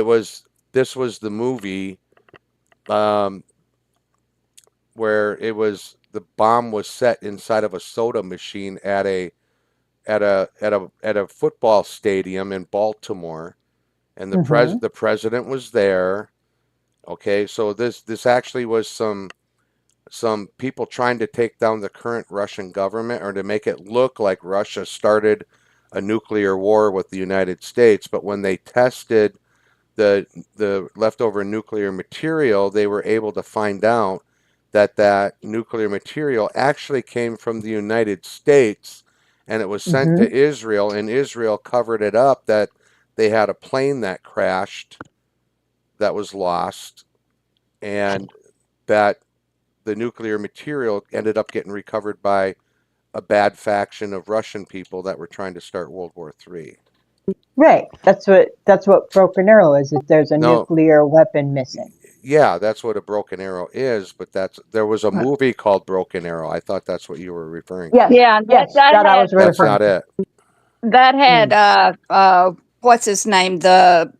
S2: this was the movie where the bomb was set inside of a soda machine at a football stadium in Baltimore, and the president was there. Okay, so this actually was some people trying to take down the current Russian government, or to make it look like Russia started a nuclear war with the United States. But when they tested the leftover nuclear material, they were able to find out that nuclear material actually came from the United States, and it was sent to Israel, and Israel covered it up that they had a plane that crashed that was lost, and that the nuclear material ended up getting recovered by a bad faction of Russian people that were trying to start World War III.
S4: Right. That's what Broken Arrow is. If there's a nuclear weapon missing.
S2: Yeah, that's what a Broken Arrow is, but there was a movie called Broken Arrow. I thought that's what you were referring to.
S3: Yeah,
S4: Yes,
S2: That's not it.
S3: That had what's his name? The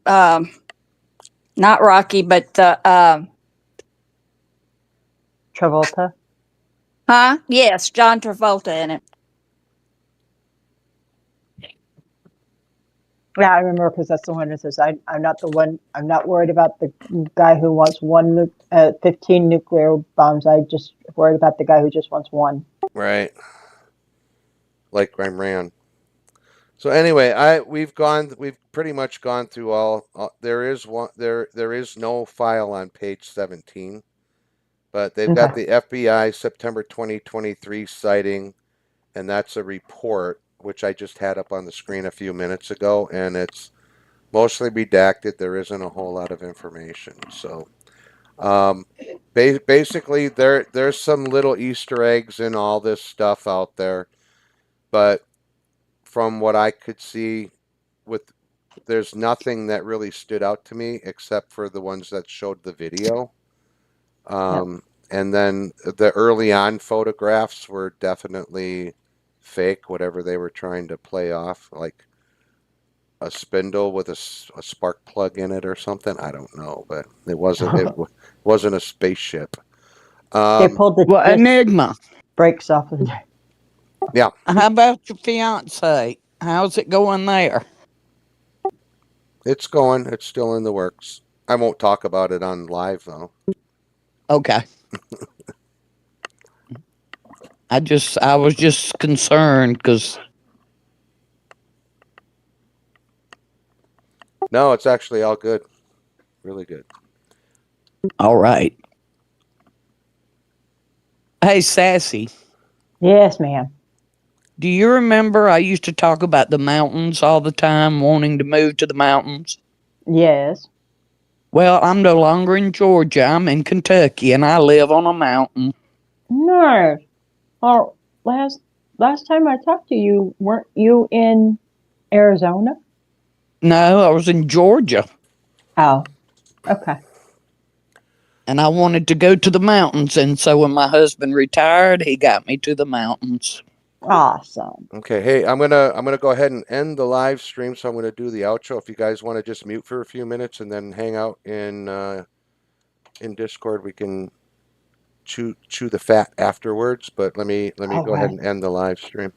S3: not Rocky, but the
S4: Travolta.
S3: Yes, John Travolta in it.
S4: Yeah, I remember, because that's the one that says, I'm not the one. I'm not worried about the guy who wants 15 nuclear bombs. I just worried about the guy who just wants one.
S2: Right. Like Ran. So anyway, we've pretty much gone through all. There is no file on page 17, but they've got the FBI September 2023 sighting, and that's a report which I just had up on the screen a few minutes ago, and it's mostly redacted. There isn't a whole lot of information. So basically, there's some little Easter eggs in all this stuff out there, but from what I could see, there's nothing that really stood out to me except for the ones that showed the video. And then the early on photographs were definitely fake, whatever they were trying to play off, like a spindle with a spark plug in it or something. I don't know, but it wasn't a spaceship.
S4: They pulled the
S10: Enigma
S4: brakes off of there.
S2: Yeah.
S10: How about your fiance? How's it going there?
S2: It's going. It's still in the works. I won't talk about it on live though.
S10: Okay. I was just concerned because.
S2: No, it's actually all good. Really good.
S10: All right. Hey, Sassy.
S4: Yes, ma'am.
S10: Do you remember I used to talk about the mountains all the time, wanting to move to the mountains?
S4: Yes.
S10: Well, I'm no longer in Georgia. I'm in Kentucky, and I live on a mountain.
S4: No. Oh, last time I talked to you, weren't you in Arizona?
S10: No, I was in Georgia,
S4: Oh, okay.
S10: and I wanted to go to the mountains, and so when my husband retired, he got me to the mountains.
S4: Awesome.
S2: Okay, hey, I'm gonna go ahead and end the live stream, so I'm gonna do the outro. If you guys want to just mute for a few minutes and then hang out in Discord, we can chew the fat afterwards. But let me go ahead and end the live stream.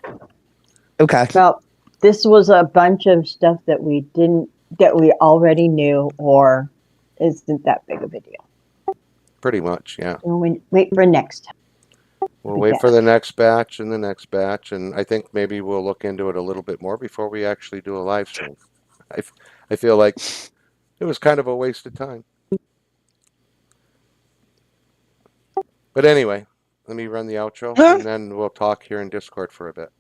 S10: Okay.
S4: Well, this was a bunch of stuff that we already knew, or isn't that big of a deal.
S2: Pretty much, yeah.
S4: We'll wait for next time.
S2: We'll wait for the next batch and the next batch, and I think maybe we'll look into it a little bit more before we actually do a live stream. I feel like it was kind of a waste of time. But anyway, let me run the outro, and then we'll talk here in Discord for a bit.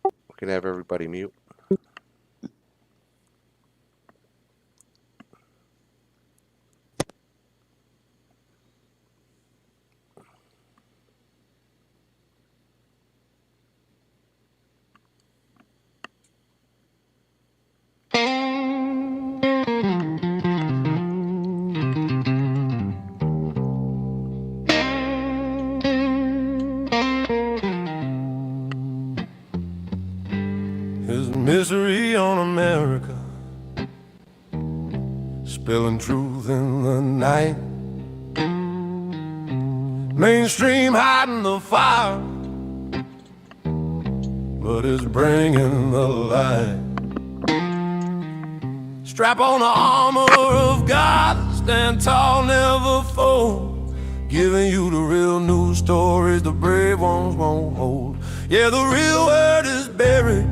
S2: We can have everybody mute.
S1: There's misery on America, spilling truth in the night. Mainstream hiding the fire, but it's bringing the light. Strap on the armor of God, stand tall, never fold. Giving you the real news stories the brave ones won't hold. Yeah, the real word is buried,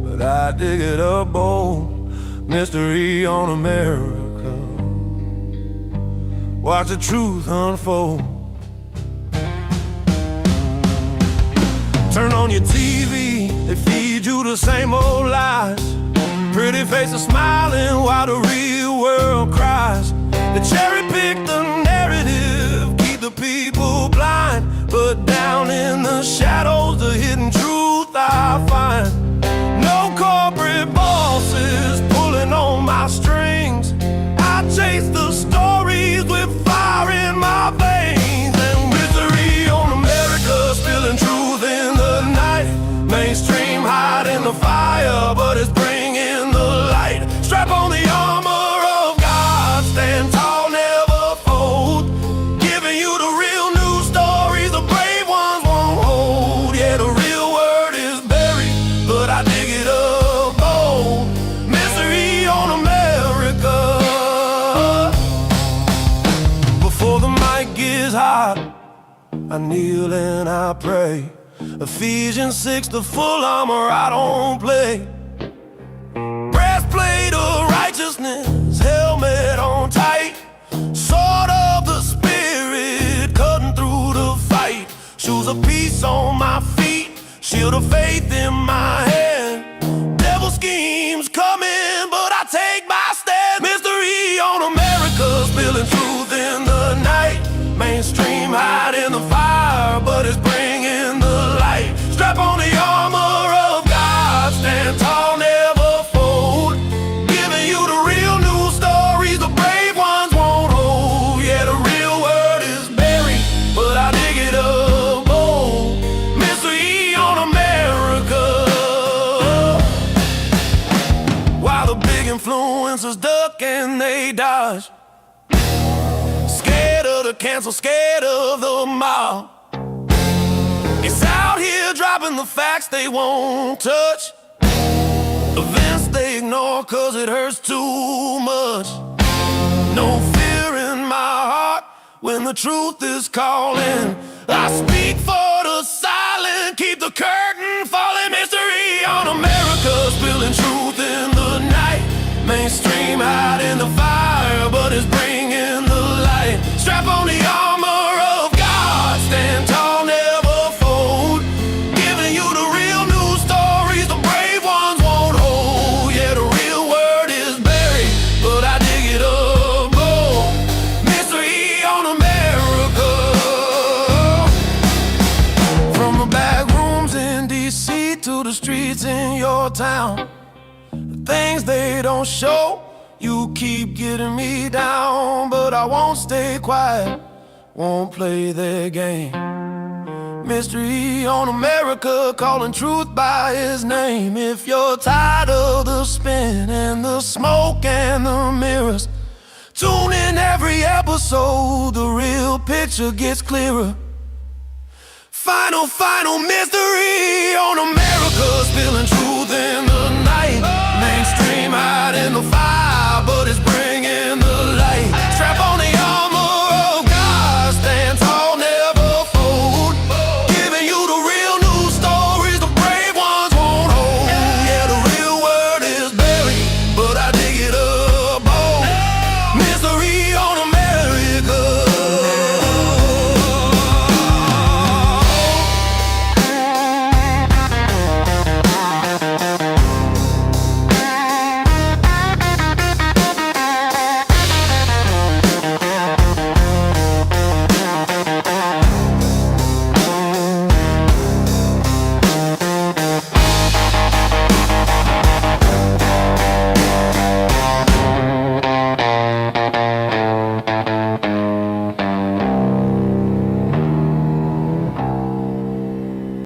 S1: but I dig it up bold. Mystery on America, watch the truth unfold. Turn on your TV, they feed you the same old lies. Pretty faces smiling while the real world cries. They cherry pick the narrative, keep the people blind. But down in the shadows, the hidden truth I find. No corporate bosses pulling on my strings. I chase the stories with fire in my veins. And misery on America, spilling truth in the night. Mainstream hiding the fire, but it's bringing the light. Strap on the armor of God, stand tall, never fold. Giving you the real news stories the brave ones won't hold. Yeah, the real word is buried, but I dig it up bold. Misery on America. Before the mic gets hot, I kneel and I pray. Ephesians 6, the full armor I don't play. Breastplate of righteousness, helmet on tight. Sword of the spirit, cutting through the fight. Shoes of peace on my feet, shield of faith in my hand. Devil schemes coming, but I take my stand. Mystery on America, spilling truth in the night. Mainstream hiding the fire, but it's bringing the light. Strap on the armor of God, stand tall, never fold. Giving you the real news stories the brave ones won't hold. Yeah, the real word is buried, but I dig it up bold. Mystery on America. While the big influencers duck and they dodge, scared of the cancel, scared of the mob. It's out here dropping the facts they won't touch. Events they ignore cause it hurts too much. No fear in my heart when the truth is calling. I speak for the silent, keep the curtain falling. Mystery on America, spilling truth in the night. Mainstream hiding the fire, but it's bringing the light. Strap on the armor of God, stand tall, never fold. Giving you the real news stories the brave ones won't hold. Yeah, the real word streets in your town, the things they don't show. You keep getting me down, but I won't stay quiet, won't play their game. Mystery on America, calling truth by his name. If you're tired of the spin and the smoke and the mirrors, tune in every episode, the real picture gets clearer. Final mystery on America, spilling truth in